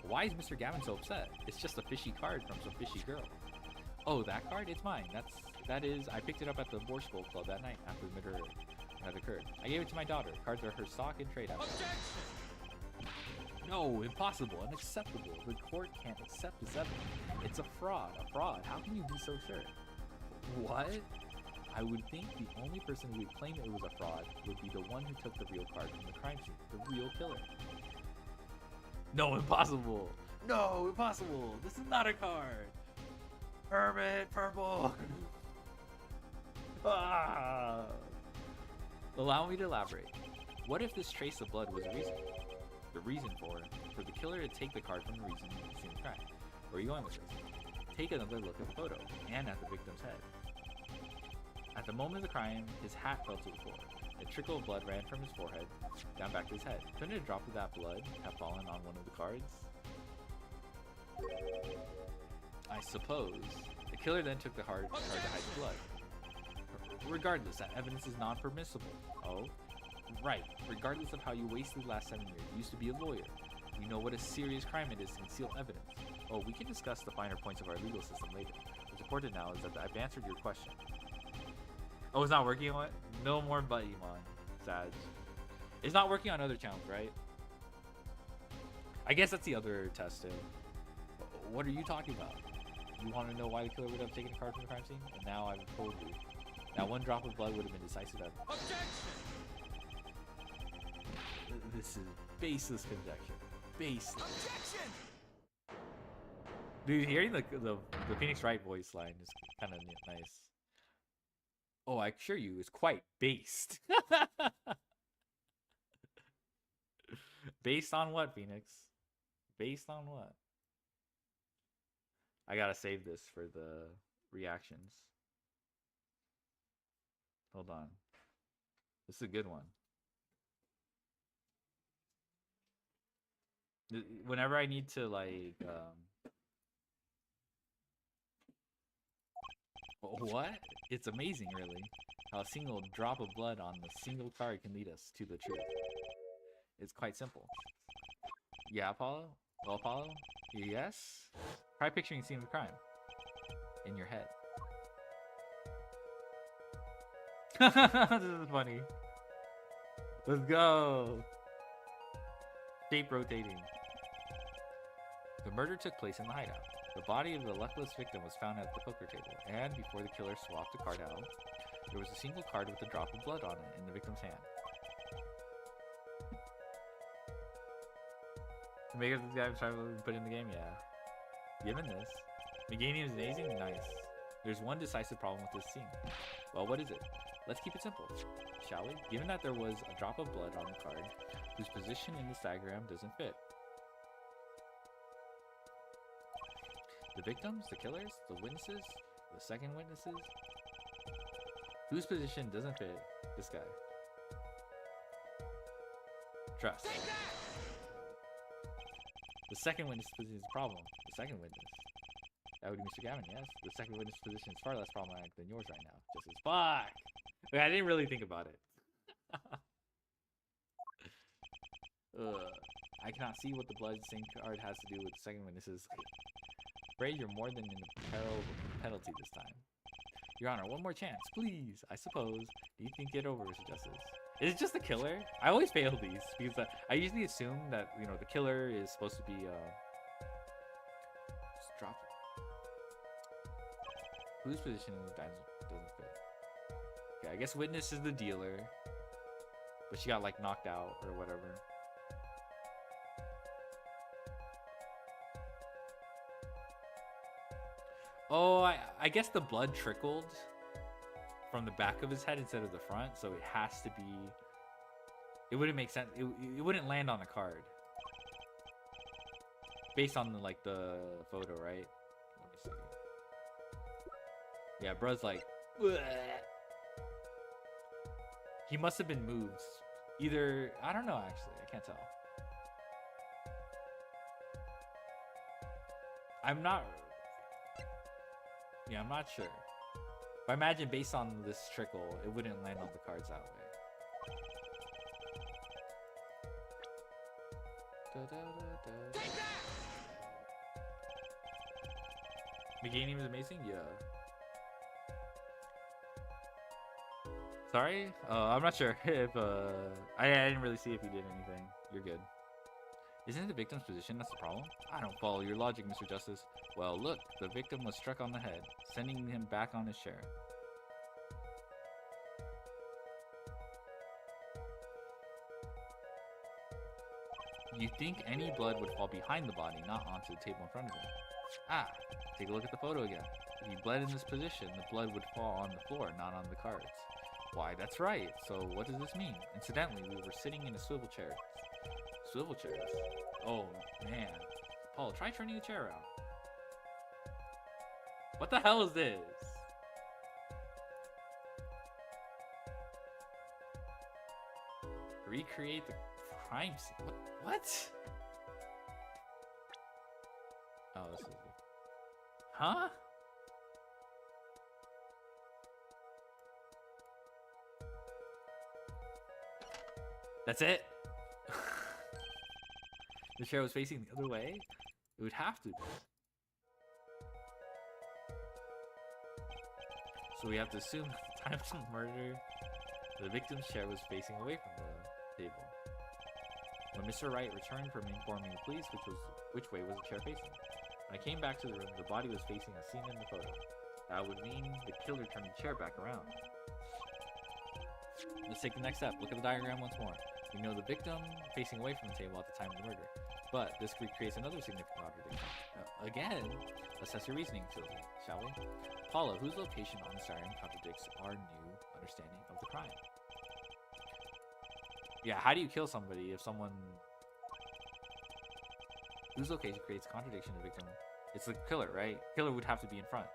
Why is Mr. Gavin so upset? It's just a fishy card from some fishy girl. Oh, that card? It's mine. That is. I picked it up at the Borscht Bowl Club that night after the murder had occurred. I gave it to my daughter. Cards are her stock and trade house. No, impossible, unacceptable. The court can't accept this evidence. It's a fraud. A fraud. How can you be so sure? What? I would think the only person who would claim it was a fraud would be the one who took the real card from the crime scene, the real killer. No, impossible. No, impossible. This is not a card. Hermit purple. Ah. Allow me to elaborate. What if this trace of blood was a reason? The reason for the killer to take the card from the reason to the crime. Where are you going with this? Take another look at the photo and at the victim's head. At the moment of the crime, his hat fell to the floor. A trickle of blood ran from his forehead down back to his head. Couldn't a drop of that blood have fallen on one of the cards? I suppose. The killer then took the card to hide the blood. Regardless, that evidence is non-permissible. Oh? Right. Regardless of how you wasted the last 7 years, you used to be a lawyer. You know what a serious crime it is to conceal evidence. Oh, we can discuss the finer points of our legal system later. What's important now is that I've answered your question. Oh, it's not working on it? No more Buttymon. Sag. It's not working on other channels, right? I guess that's the other test too. What are you talking about? You want to know why the killer would have taken a card from the crime scene? And now I've told you. Now one drop of blood would have been decisive evidence. This is baseless conjecture. Baseless. Objection! Dude, hearing the Phoenix Wright voice line is kind of nice. Oh, I assure you, it's quite based. Based on what, Phoenix? Based on what? I gotta save this for the reactions. Hold on. This is a good one. Whenever I need to, like, what? It's amazing, really, how a single drop of blood on a single card can lead us to the truth. It's quite simple. Yeah, Apollo? Well, Apollo? Yes? Try picturing a scene of a crime. In your head. This is funny. Let's go! Shape rotating. The murder took place in the hideout. The body of the luckless victim was found at the poker table, and before the killer swapped the card out, there was a single card with a drop of blood on it in the victim's hand. To make up this guy trying to put in the game, yeah. Given this, the game is amazing, nice. There's one decisive problem with this scene. Well, what is it? Let's keep it simple, shall we? Given that there was a drop of blood on the card, whose position in this diagram doesn't fit. The victims, the killers, the witnesses, the second witnesses. Whose position doesn't fit this guy? Trust. The second witness position is a problem. The second witness. That would be Mr. Gavin, yes. The second witness position is far less problematic than yours right now. Just as fuck. Wait, I didn't really think about it. I cannot see what the blood-stained card has to do with the second witnesses. Afraid you're more than in the peril of penalty this time. Your Honor, one more chance, please. I suppose. Do you think get over, Mr. Justice? Is it just the killer? I always fail these because I usually assume that the killer is supposed to be just drop it. Whose position doesn't fit? Okay, I guess witness is the dealer, but she got like knocked out or whatever. Oh, I guess the blood trickled from the back of his head instead of the front, so it has to be. It wouldn't make sense. It wouldn't land on a card based on the photo, right? Let me see. Yeah, bro's like, bleh. He must have been moved. Either I don't know actually. I can't tell. I'm not sure. But I imagine based on this trickle, it wouldn't land on the cards that way. The game is amazing? Yeah. Sorry? I'm not sure if I didn't really see if he did anything. You're good. Isn't it the victim's position that's the problem? I don't follow your logic, Mr. Justice. Well, look, the victim was struck on the head, sending him back on his chair. You think any blood would fall behind the body, not onto the table in front of him. Ah, take a look at the photo again. If he bled in this position, the blood would fall on the floor, not on the cards. Why, that's right. So what does this mean? Incidentally, we were sitting in a swivel chair. Swivel chairs? Oh, man. Paul, try turning the chair around. What the hell is this? Recreate the crime scene. What? Oh, this is... Huh? That's it? The chair was facing the other way? It would have to be. So we have to assume at the time of the murder, the victim's chair was facing away from the table. When Mr. Wright returned from informing the police which way was the chair facing. When I came back to the room, the body was facing as seen in the photo. That would mean the killer turned the chair back around. Let's take the next step. Look at the diagram once more. We know the victim facing away from the table at the time of the murder. But this recreates another significant contradiction. Again, assess your reasoning, Tilly, shall we? Paula, whose location on the diagram contradicts our new understanding of the crime? Yeah, how do you kill somebody if someone... Whose location creates a contradiction to the victim? It's the killer, right? Killer would have to be in front.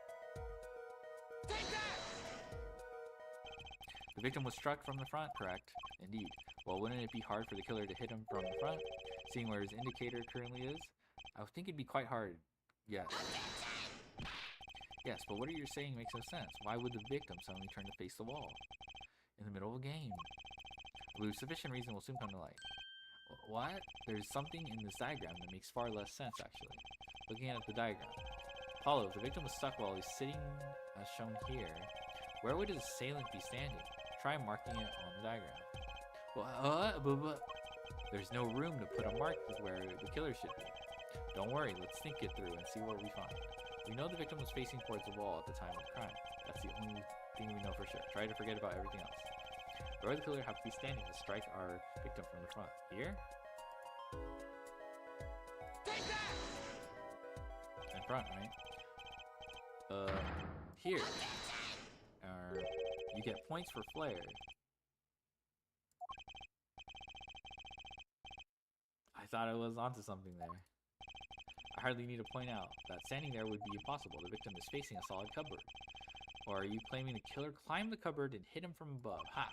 The victim was struck from the front, correct? Indeed. Well, wouldn't it be hard for the killer to hit him from the front, seeing where his indicator currently is? I would think it'd be quite hard. Yes. Yes, but what you're saying makes no sense. Why would the victim suddenly turn to face the wall? In the middle of a game. With sufficient reason will soon come to light. What? There's something in this diagram that makes far less sense, actually. Looking at the diagram. Apollo, if the victim was stuck while he's sitting, as shown here, where would his assailant be standing? Try marking it on the diagram. Well, there's no room to put a mark where the killer should be. Don't worry, let's think it through and see what we find. We know the victim was facing towards the wall at the time of the crime. That's the only thing we know for sure. Try to forget about everything else. Where would the killer have to be standing to strike our victim from the front? Here? In front, right? Here. You get points for flair. I thought I was onto something there. I hardly need to point out that standing there would be impossible. The victim is facing a solid cupboard. Or are you claiming the killer climbed the cupboard and hit him from above? Ha!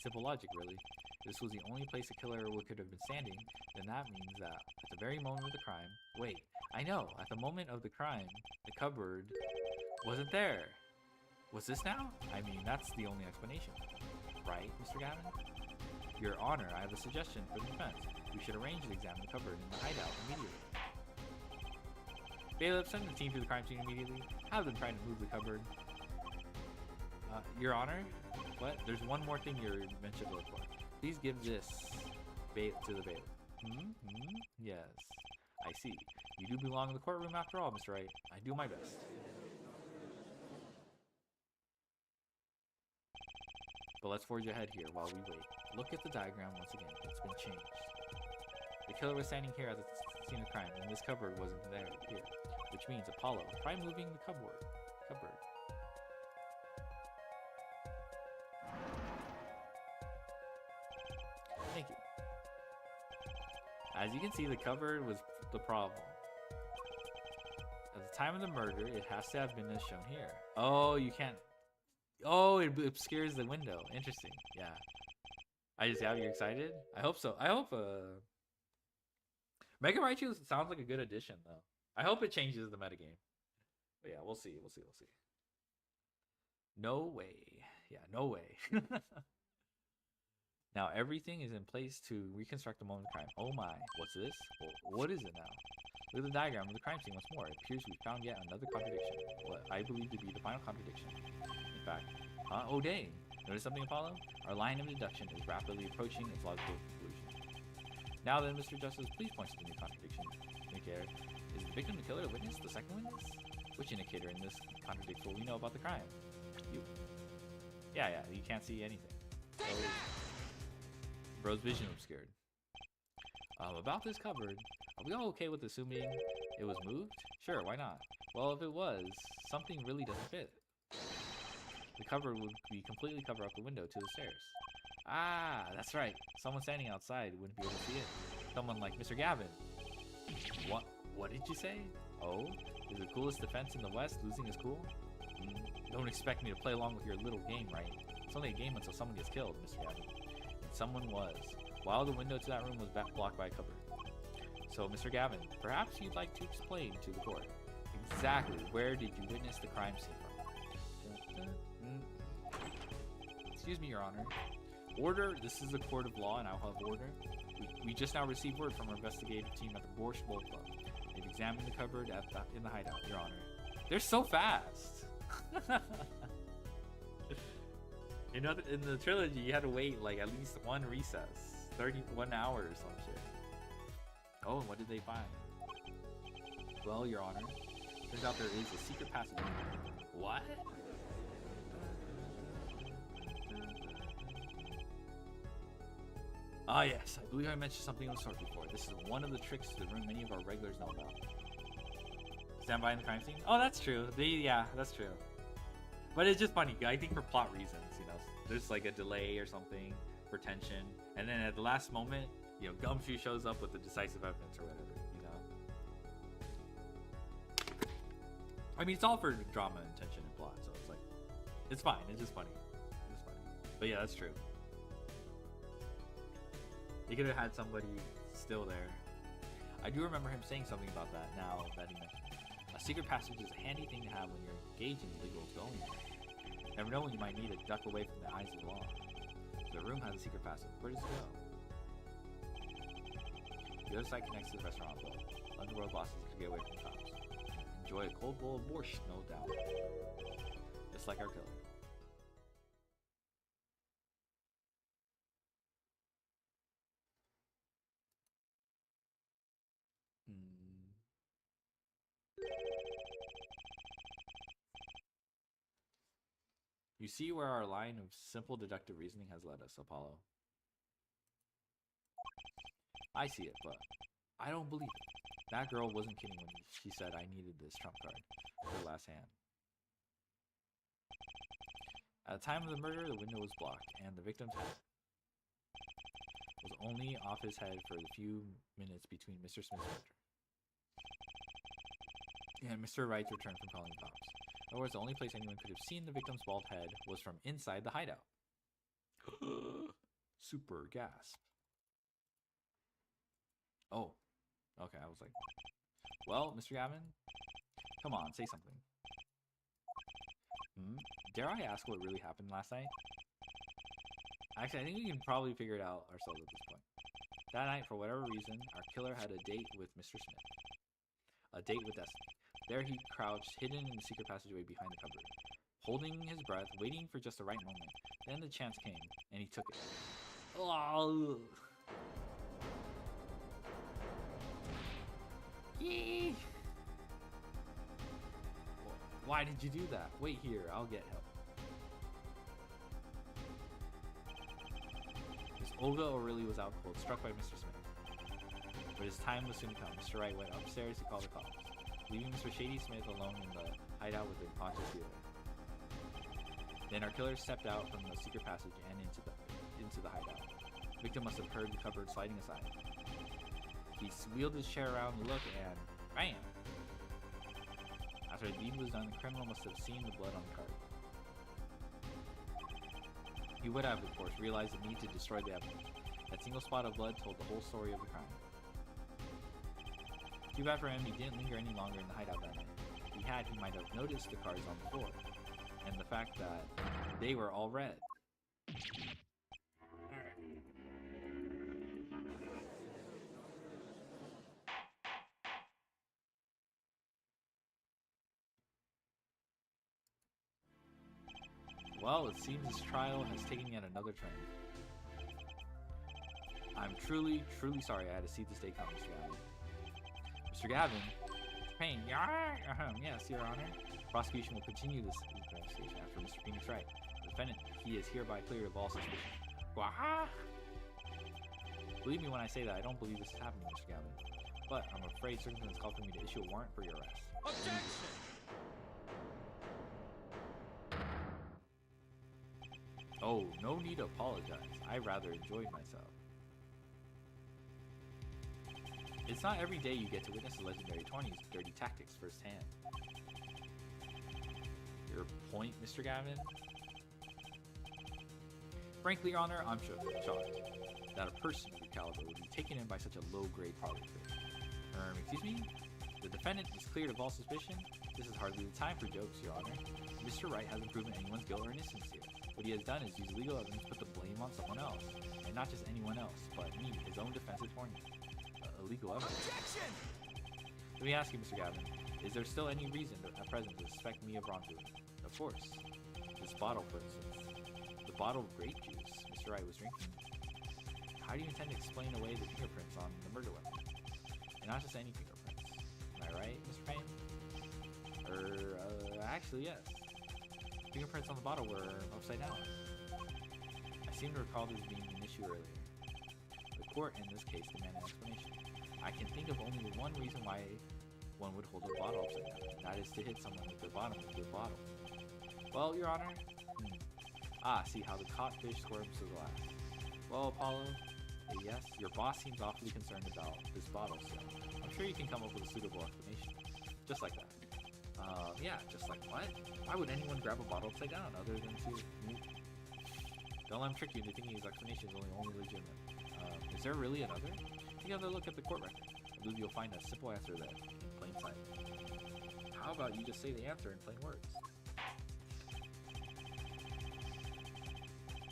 Simple logic, really. If this was the only place a killer could have been standing, then that means that at the very moment of the crime... Wait, I know! At the moment of the crime, the cupboard wasn't there. Was this now? I mean, that's the only explanation. Right, Mr. Gavin? Your Honor, I have a suggestion for the defense. We should arrange to examine the cupboard in the hideout immediately. Bailiff, send the team to the crime scene immediately. Have them try to move the cupboard. Your Honor, what? There's one more thing you're mentioned to look for. Please give this to the bailiff. Yes, I see. You do belong in the courtroom after all, Mr. Wright. I do my best. But let's forge ahead here while we wait. Look at the diagram once again. It's been changed. The killer was standing here at the scene of crime, and this cupboard wasn't there here. Which means, Apollo, try moving the cupboard. Thank you. As you can see, the cupboard was the problem. At the time of the murder, it has to have been as shown here. Oh, you can't... Oh, it obscures the window. Interesting. Yeah. I just have you excited? I hope so. I hope Mega Raichu sounds like a good addition though. I hope it changes the metagame. But yeah, we'll see. No way. Yeah, no way. Now everything is in place to reconstruct the moment of crime. Oh my, what's this? What is it now? Look at the diagram of the crime scene once more. It appears we found yet another contradiction. What I believe to be the final contradiction. In fact, oh dang. Notice something, Apollo? Our line of deduction is rapidly approaching its logical conclusion. Now then, Mr. Justice, please point to the new contradiction. Indicator. Is the victim the killer, the witness, the second witness? Which indicator in this contradicts what we know about the crime? You. Yeah, you can't see anything. So, bro's vision obscured. About this cupboard, are we all okay with assuming it was moved? Sure, why not? Well, if it was, something really doesn't fit. The cupboard would be completely cover up the window to the stairs. Ah, that's right. Someone standing outside wouldn't be able to see it. Someone like Mr. Gavin. What did you say? Oh, is the coolest defense in the West losing his cool? Don't expect me to play along with your little game, right? It's only a game until someone gets killed, Mr. Gavin. And someone was, while the window to that room was blocked by a cupboard. So, Mr. Gavin, perhaps you'd like to explain to the court exactly where did you witness the crime scene from? Excuse me, Your Honor. Order. This is a court of law, and I'll have order. We just now received word from our investigative team at the Borscht Bowl Club. They've examined the cupboard in the hideout, Your Honor. They're so fast. You know, in the trilogy, you had to wait like at least one recess, 31 hours or some shit. Oh, and what did they find? Well, Your Honor, turns out there is a secret passage. What? Ah, yes. I believe I mentioned something of the sort before. This is one of the tricks to the room many of our regulars know about. Stand by in the crime scene? Oh, that's true. Yeah, that's true. But it's just funny. I think for plot reasons, you know, there's like a delay or something for tension, and then at the last moment, you know, Gumshoe shows up with the decisive evidence or whatever, you know. I mean, it's all for drama and tension and plot, so it's like, it's fine. It's just funny. It's just funny. But yeah, that's true. He could have had somebody still there. I do remember him saying something about that now that he mentioned it. A secret passage is a handy thing to have when you're engaged in illegal going. Never know when you might need to duck away from the eyes of the law. The room has a secret passage. Where does it go? The other side connects to the restaurant though. Underworld bosses could get away from the cops. Enjoy a cold bowl of borscht, no doubt. Just like our killer. You see where our line of simple deductive reasoning has led us, Apollo. I see it, but I don't believe it. That girl wasn't kidding when she said I needed this trump card for the last hand. At the time of the murder, the window was blocked, and the victim's head was only off his head for the few minutes between Mr. Smith's murder and Mr. Wright's return from calling the cops. In other words, the only place anyone could have seen the victim's bald head was from inside the hideout. Super gasp. Oh, okay, I was like, well, Mr. Gavin, come on, say something. Dare I ask what really happened last night? Actually, I think we can probably figure it out ourselves at this point. That night, for whatever reason, our killer had a date with Mr. Smith. A date with Destiny. There he crouched, hidden in the secret passageway behind the cupboard. holding his breath, waiting for just the right moment. Then the chance came, and he took it. Oh. Yee. Why did you do that? Wait here, I'll get help. Miss Olga O'Reilly was out cold, struck by Mr. Smith. But his time was soon come. Mr. Wright went upstairs to call the cops, leaving Mr. Shady Smith alone in the hideout with the unconscious dealer. Then our killer stepped out from the secret passage and into the hideout. The victim must have heard the cupboard sliding aside. He wheeled his chair around to look and bam! After the deed was done, the criminal must have seen the blood on the card. He would have, of course, realized the need to destroy the evidence. That single spot of blood told the whole story of the crime. Too bad for him, he didn't linger any longer in the hideout that night. If he had, he might have noticed the cards on the floor, and the fact that they were all red. Well, it seems this trial has taken yet another turn. I'm truly sorry I had to see this day come, Mr. Gavin. Mr. Gavin? Mr. Payne, yes, Your Honor. Prosecution will continue this investigation after Mr. Payne is right. The defendant, he is hereby cleared of all suspicion. Believe me when I say that I don't believe this is happening, Mr. Gavin. But I'm afraid circumstances call for me to issue a warrant for your arrest. Objection! Oh, no need to apologize. I rather enjoyed myself. It's not every day you get to witness the legendary 20's dirty tactics firsthand. Your point, Mr. Gavin? Frankly, Your Honor, I'm shocked that a person of your caliber would be taken in by such a low-grade prosecutor. Excuse me? The defendant is cleared of all suspicion? This is hardly the time for jokes, Your Honor. Mr. Wright hasn't proven anyone's guilt or innocence here. What he has done is use legal evidence to put the blame on someone else. And not just anyone else, but me, his own defense attorney. Illegal evidence. Objection! Let me ask you, Mr. Gavin, is there still any reason at present to suspect me of wrongdoing? Of course. This bottle, for instance. The bottle of grape juice Mr. Wright was drinking. How do you intend to explain away the fingerprints on the murder weapon? And not just any fingerprints. Am I right, Mr. Payne? Actually, yes. Fingerprints on the bottle were upside down. I seem to recall this being an issue earlier. The court, in this case, demanded an explanation. I can think of only one reason why one would hold a bottle upside down, and that is to hit someone with the bottom of the bottle. Well, Your Honor. See how the caught fish squirms to the last. Well, Apollo, yes, your boss seems awfully concerned about this bottle, so I'm sure you can come up with a suitable explanation. Just like that. Yeah, just like what? Why would anyone grab a bottle upside down other than to... Don't let him trick you into thinking his explanation is only legitimate. Is there really another? Take another look at the court record. I believe you'll find a simple answer there, in plain sight. How about you just say the answer in plain words?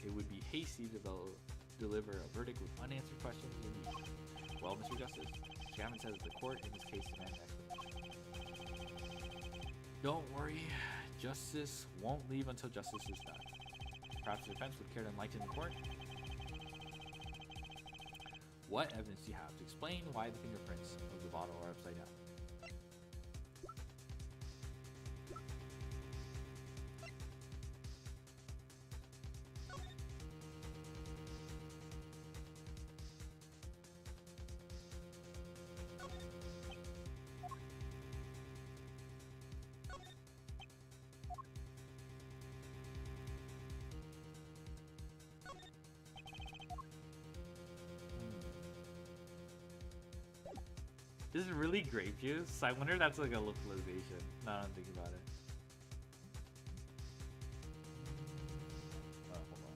It would be hasty to deliver a verdict with unanswered questions. Well, Mr. Justice, Mr. Gavin says the court in this case demands an explanation. Don't worry, justice won't leave until justice is done. Perhaps the defense would care to enlighten the court? What evidence do you have to explain why the fingerprints of the bottle are upside down? This is really grape juice. I wonder if that's like a localization. Now I'm thinking about it. Oh, hold on.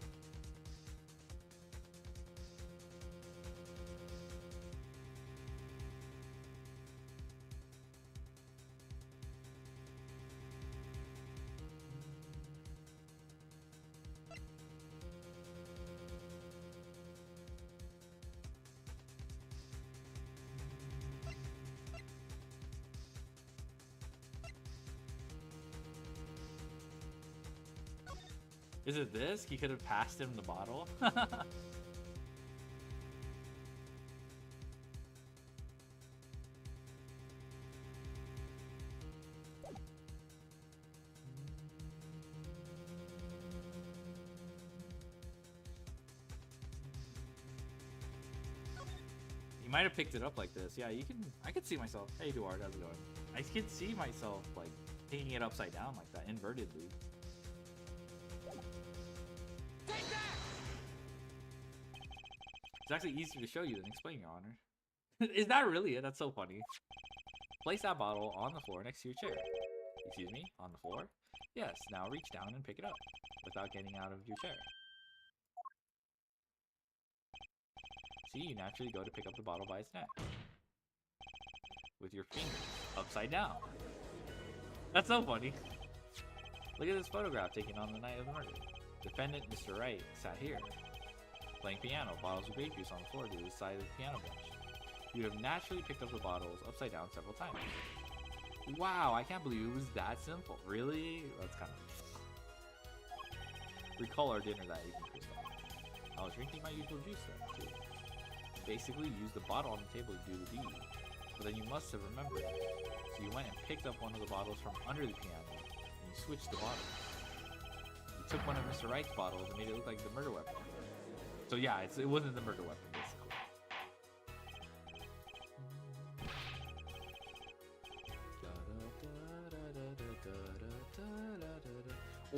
Is it this? He could have passed him the bottle? You might have picked it up like this. Yeah, you can. I could see myself. Hey, Eduard, how's it going? I could see myself like taking it upside down like that, invertedly. It's actually easier to show you than explain, Your Honor. Is that really it? That's so funny. Place that bottle on the floor next to your chair. Excuse me, on the floor? Yes, now reach down and pick it up without getting out of your chair. See, you naturally go to pick up the bottle by its neck. With your fingers upside down. That's so funny. Look at this photograph taken on the night of the murder. Defendant Mr. Wright sat here, playing piano, bottles of grape juice on the floor to the side of the piano bench. You have naturally picked up the bottles upside down several times. Wow, I can't believe it was that simple. Really? That's kind of... Recall our dinner that evening, Crystal. I was drinking my usual juice then, too. Basically, you used the bottle on the table to do the deed. But then you must have remembered. So you went and picked up one of the bottles from under the piano, and you switched the bottles. You took one of Mr. Wright's bottles and made it look like the murder weapon. So yeah, it wasn't the murder weapon, basically.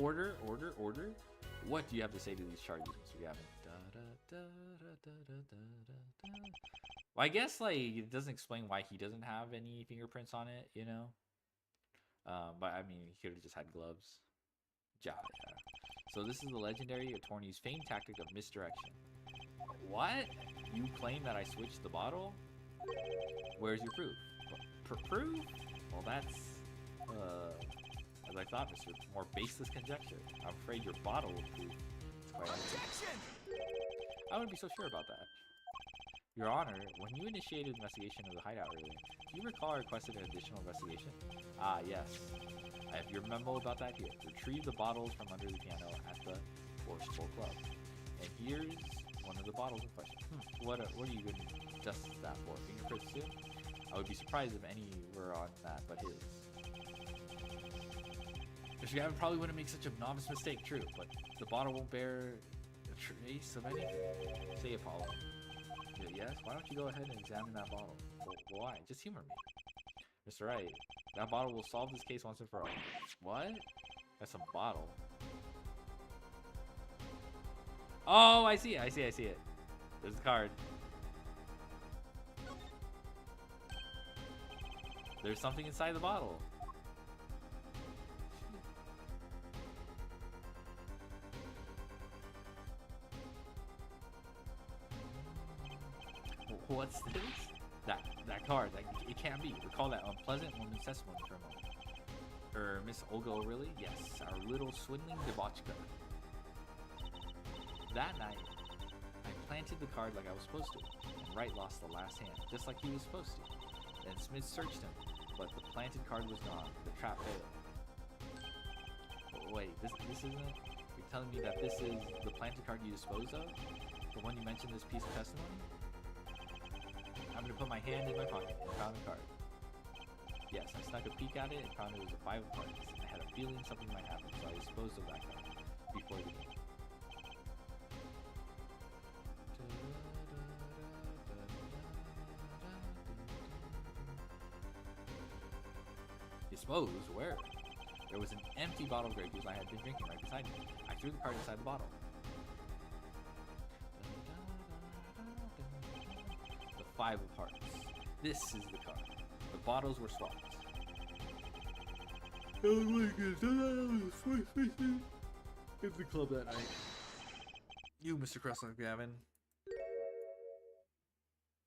Order, order, order. What do you have to say to these charges, Mr. Gavin? Well, I guess like it doesn't explain why he doesn't have any fingerprints on it, you know. But I mean, he could have just had gloves. Yeah. So this is the legendary attorney's famed tactic of misdirection. What? You claim that I switched the bottle? Where's your proof? Proof? Well, that's as I thought, Mr. More baseless conjecture. I'm afraid your bottle will prove it's quite objection. I wouldn't be so sure about that. Your Honor, when you initiated investigation of the hideout earlier, do you recall I requested an additional investigation? Ah, yes. I have your memo about that here. Retrieve the bottles from under the piano at the Forcible Club. And here's one of the bottles in question. What are you going to justice that for? Fingerprints too? I would be surprised if any were on that but his. Mr. Gavin probably wouldn't make such a novice mistake, true, but the bottle won't bear a trace of anything. Say, Apollo. Yes? Why don't you go ahead and examine that bottle? Well, why? Just humor me. Mr. Wright, that bottle will solve this case once and for all. What? That's a bottle. Oh, I see it. I see it. There's the card. There's something inside the bottle. What's this? That card. It can't be. Recall that unpleasant woman's testimony for a moment. Miss Olga O'Reilly? Yes, our little swindling debauchka. That night, I planted the card like I was supposed to, and Wright lost the last hand, just like he was supposed to. Then Smith searched him, but the planted card was gone. The trap failed. Oh, wait, this isn't it? You're telling me that this is the planted card you disposed of? The one you mentioned in this piece of testimony? I'm gonna put my hand in my pocket and found the card. Yes, I snuck a peek at it and found it was a 5 of cards. I had a feeling something might happen, so I disposed of that card before the game. Disposed? Where? There was an empty bottle of grape juice I had been drinking right beside me. I threw the card inside the bottle. The 5 of hearts. This is the card. The bottles were swapped. Oh my goodness, in the club that night. You, Mr. Cressler, Gavin.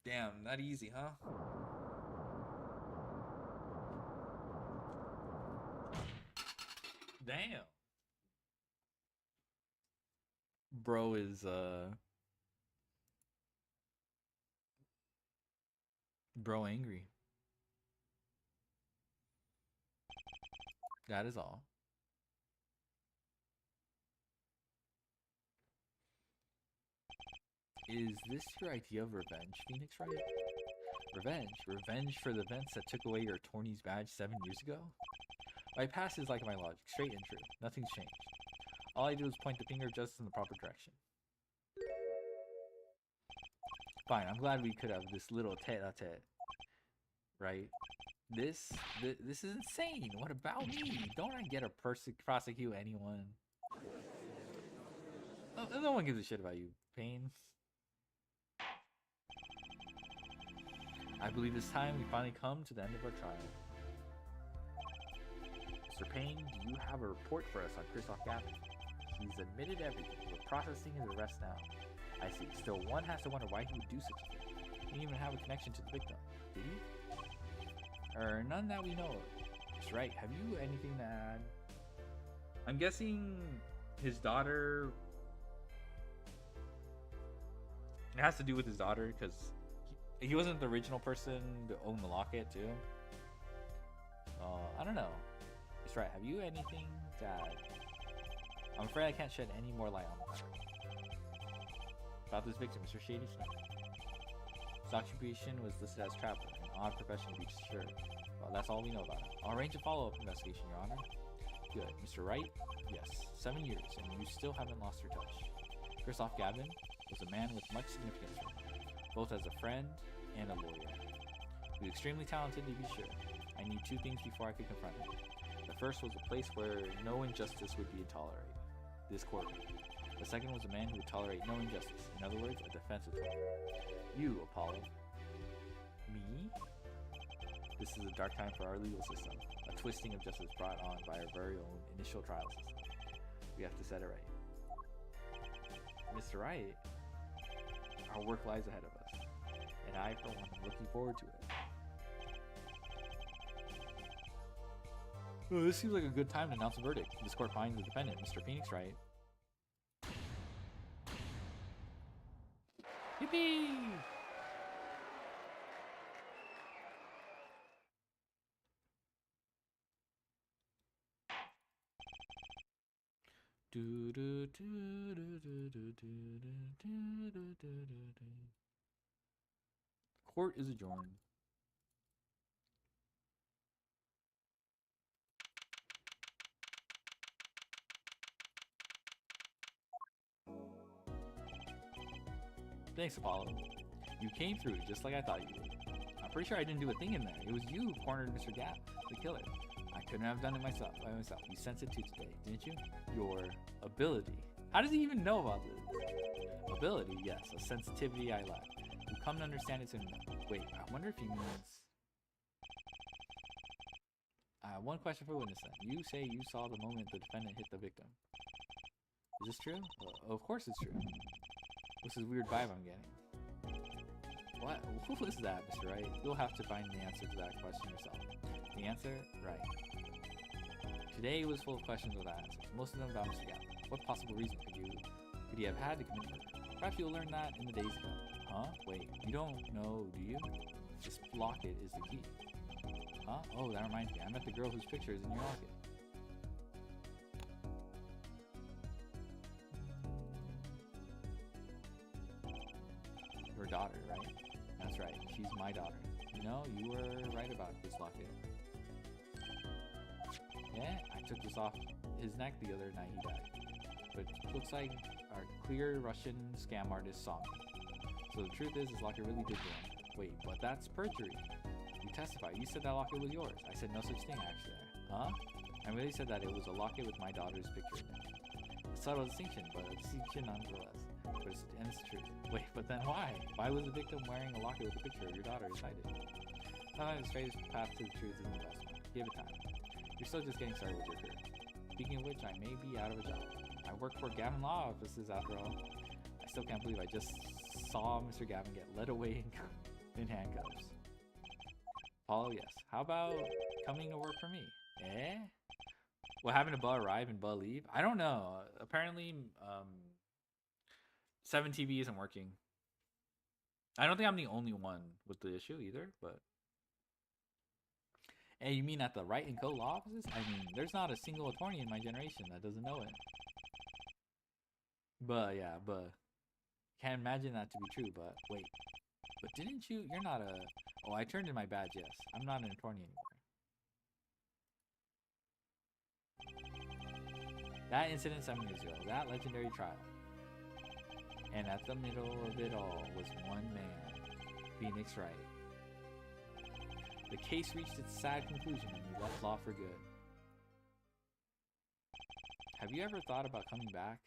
Damn, not easy, huh? Damn. Bro is bro angry. That is all. Is this your idea of revenge, Phoenix Wright? Revenge? Revenge for the events that took away your attorney's badge 7 years ago? My past is like my logic, straight and true. Nothing's changed. All I do is point the finger of justice in the proper direction. Fine, I'm glad we could have this little tete-a-tete. Right? This is insane. What about me? Don't I get to prosecute anyone? No one gives a shit about you, Payne. I believe this time we finally come to the end of our trial. Mr. Payne, do you have a report for us on Christoph Gavin? He's admitted everything. We're processing his arrest now. I see. Still, one has to wonder why he would do such a thing. He didn't even have a connection to the victim. Did he? None that we know of. That's right. Have you anything to add? I'm guessing his daughter... It has to do with his daughter, because he wasn't the original person to own the locket, too. I don't know. That's right. Have you anything to add? I'm afraid I can't shed any more light on the matter. About this victim, Mr. Shady Snipe. His occupation was listed as traveler, an odd profession to be sure. Well, that's all we know about it. I'll arrange a follow-up investigation, Your Honor. Good. Mr. Wright? Yes. 7 years, and you still haven't lost your touch. Christoph Gavin was a man with much significance for me, both as a friend and a lawyer. He was extremely talented, to be sure. I need 2 things before I could confront him. The first was a place where no injustice would be tolerated. This courtroom. The second was a man who would tolerate no injustice. In other words, a defense attorney. You, Apollo. Me? This is a dark time for our legal system. A twisting of justice brought on by our very own initial trial system. We have to set it right. Mr. Wright, our work lies ahead of us. And I, for one, am looking forward to it. Oh, this seems like a good time to announce a verdict. This court finds the defendant, Mr. Phoenix Wright. Yippee! Court is adjourned. Thanks, Apollo. You came through just like I thought you would. I'm pretty sure I didn't do a thing in there. It was you who cornered Mr. Gap, the killer. I couldn't have done it by myself. You sensed it too today, didn't you? Your ability. How does he even know about this? Ability, yes. A sensitivity I lack. You come to understand it soon enough. Wait, I wonder if he means... one question for witness then. You say you saw the moment the defendant hit the victim. Is this true? Of course it's true. What's this weird vibe I'm getting? What? Who was that, Mr. Wright? You'll have to find the answer to that question yourself. The answer? Right. Today was full of questions without answers, most of them about Mr. Gap. What possible reason could he have had to commit murder? Perhaps you'll learn that in the days to come. Huh? Wait, you don't know, do you? This locket is the key. Huh? Oh, that reminds me. I met the girl whose picture is in your locket. Your daughter, right? That's right. She's my daughter. You know, you were right about this locket. Yeah, I took this off his neck the other night he died. But it looks like our clear Russian scam artist saw me. So the truth is, this locket really did belong. Wait, but that's perjury. You testified. You said that locket was yours. I said no such thing, actually. Huh? I really said that it was a locket with my daughter's picture in it. A subtle distinction, but a distinction nonetheless. And it's the truth. Wait, but then why? Why was the victim wearing a locket with a picture of your daughter inside it? Sometimes the straightest path to the truth isn't the best one. Give it time. You're still just getting started with your career. Speaking of which, I may be out of a job. I work for Gavin Law Offices after all. I still can't believe I just saw Mr. Gavin get led away in handcuffs. Apollo, yes. How about coming to work for me? Eh? What happened to Buh arrive and Buh leave? I don't know. Apparently, 7TV isn't working. I don't think I'm the only one with the issue either, but... Hey, you mean at the Wright & Co. law offices? I mean, there's not a single attorney in my generation that doesn't know it. But, yeah, but... Can't imagine that to be true, but wait. But didn't you? You're not a... Oh, I turned in my badge, yes. I'm not an attorney anymore. That incident 7 years ago, that legendary trial. And at the middle of it all was one man, Phoenix Wright. The case reached its sad conclusion and we left law for good. Have you ever thought about coming back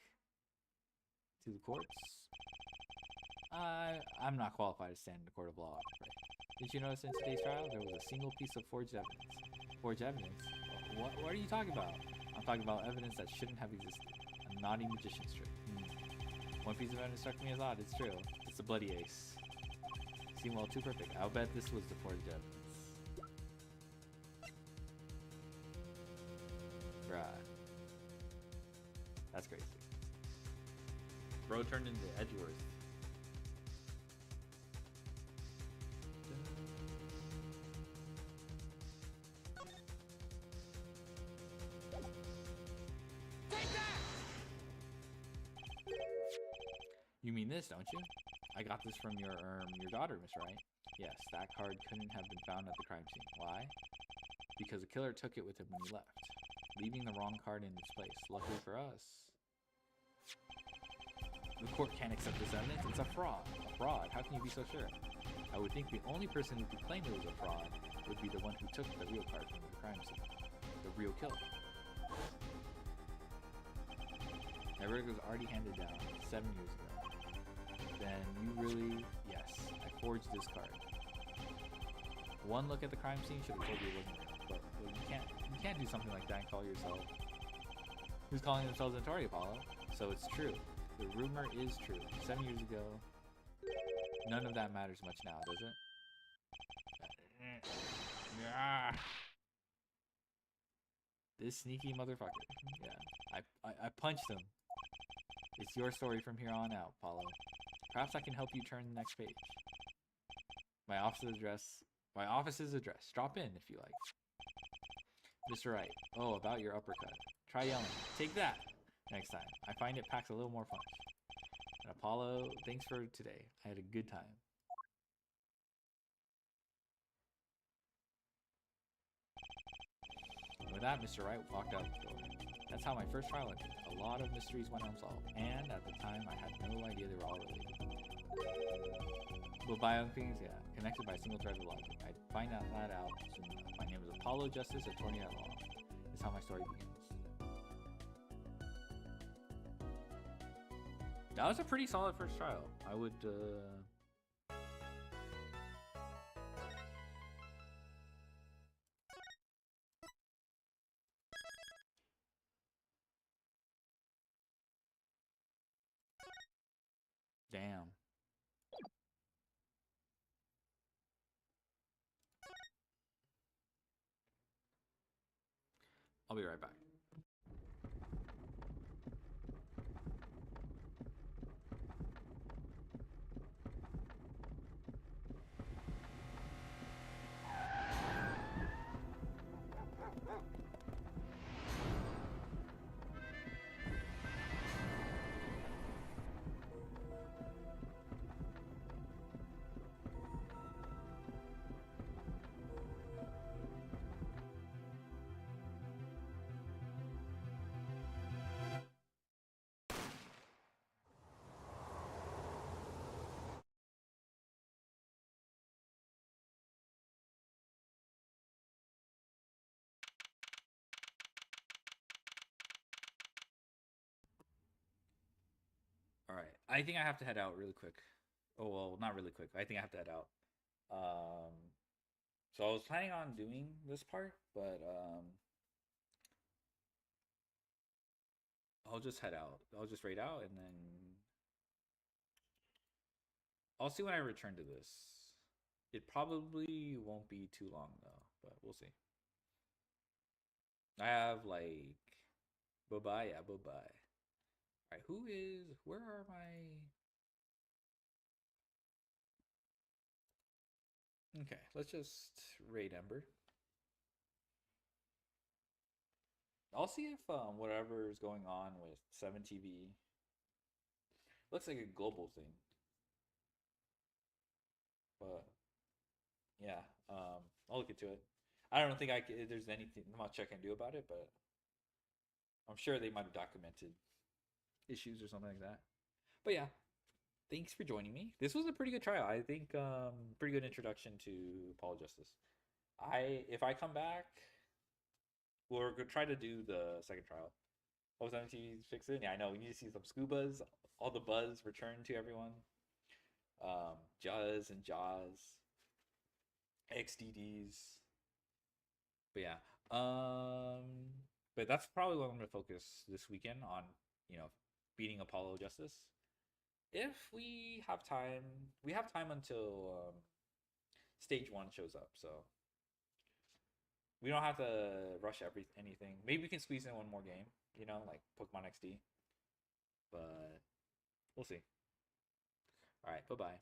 to the courts? I'm not qualified to stand in the court of law. Right? Did you notice in today's trial there was a single piece of forged evidence? Forged evidence? What are you talking about? I'm talking about evidence that shouldn't have existed. A naughty magician's trick. One piece of evidence struck me as odd. It's true. It's a bloody ace. Seemed well too perfect. I'll bet this was the forged evidence. Bruh. That's crazy. Bro turned into Edgeworth. You mean this, don't you? I got this from your daughter, Miss Wright. Yes, that card couldn't have been found at the crime scene. Why? Because the killer took it with him when he left, leaving the wrong card in its place. Luckily for us. The court can't accept this evidence. It's a fraud. A fraud? How can you be so sure? I would think the only person who could claim it was a fraud would be the one who took the real card from the crime scene. The real killer. That verdict was already handed down 7 years ago. Then you really... Yes, I forged this card. One look at the crime scene should have told you it wasn't real. But you can't do something like that and call yourself... Who's calling themselves Notori, Apollo? So it's true. The rumor is true. 7 years ago... None of that matters much now, does it? This sneaky motherfucker. Yeah, I punched him. It's your story from here on out, Paulo. Perhaps I can help you turn the next page. My office's address. Drop in if you like. Mr. Wright. Oh, about your uppercut. Try yelling. Take that! Next time. I find it packs a little more punch. And Apollo, thanks for today. I had a good time. And with that, Mr. Wright walked out the door. That's how my first trial ended. A lot of mysteries went unsolved, and at the time I had no idea they were all related. But by other things, yeah, connected by a single thread of logic. I'd find that out soon enough. My name is Apollo Justice, attorney at law. Is how my story begins. That was a pretty solid first trial. I would, Damn. I'll be right back. All right. I think I have to head out really quick. Oh, well, not really quick. I think I have to head out. So I was planning on doing this part, but I'll just head out. I'll just raid out and then I'll see when I return to this. It probably won't be too long though, but we'll see. I have like bye-bye, yeah, bye-bye. Alright, where are my... Okay, let's just raid Ember. I'll see if whatever is going on with 7TV Looks like a global thing. But yeah, I'll look into it. I don't think there's anything much I can do about it, but I'm sure they might have documented issues or something like that. But yeah, thanks for joining me. This was a pretty good trial. I think pretty good introduction to Apollo Justice. If I come back, we're gonna try to do the second trial. Oh, 17 fix it. Yeah, I know. We need to see some scubas. All the buzz return to everyone. Juzz and Jaws, XDDs. But yeah, but that's probably what I'm gonna focus this weekend on. You know, beating Apollo Justice. If we have time until stage 1 shows up. So we don't have to rush anything. Maybe we can squeeze in one more game. You know, like Pokemon XD. But we'll see. All right, bye bye.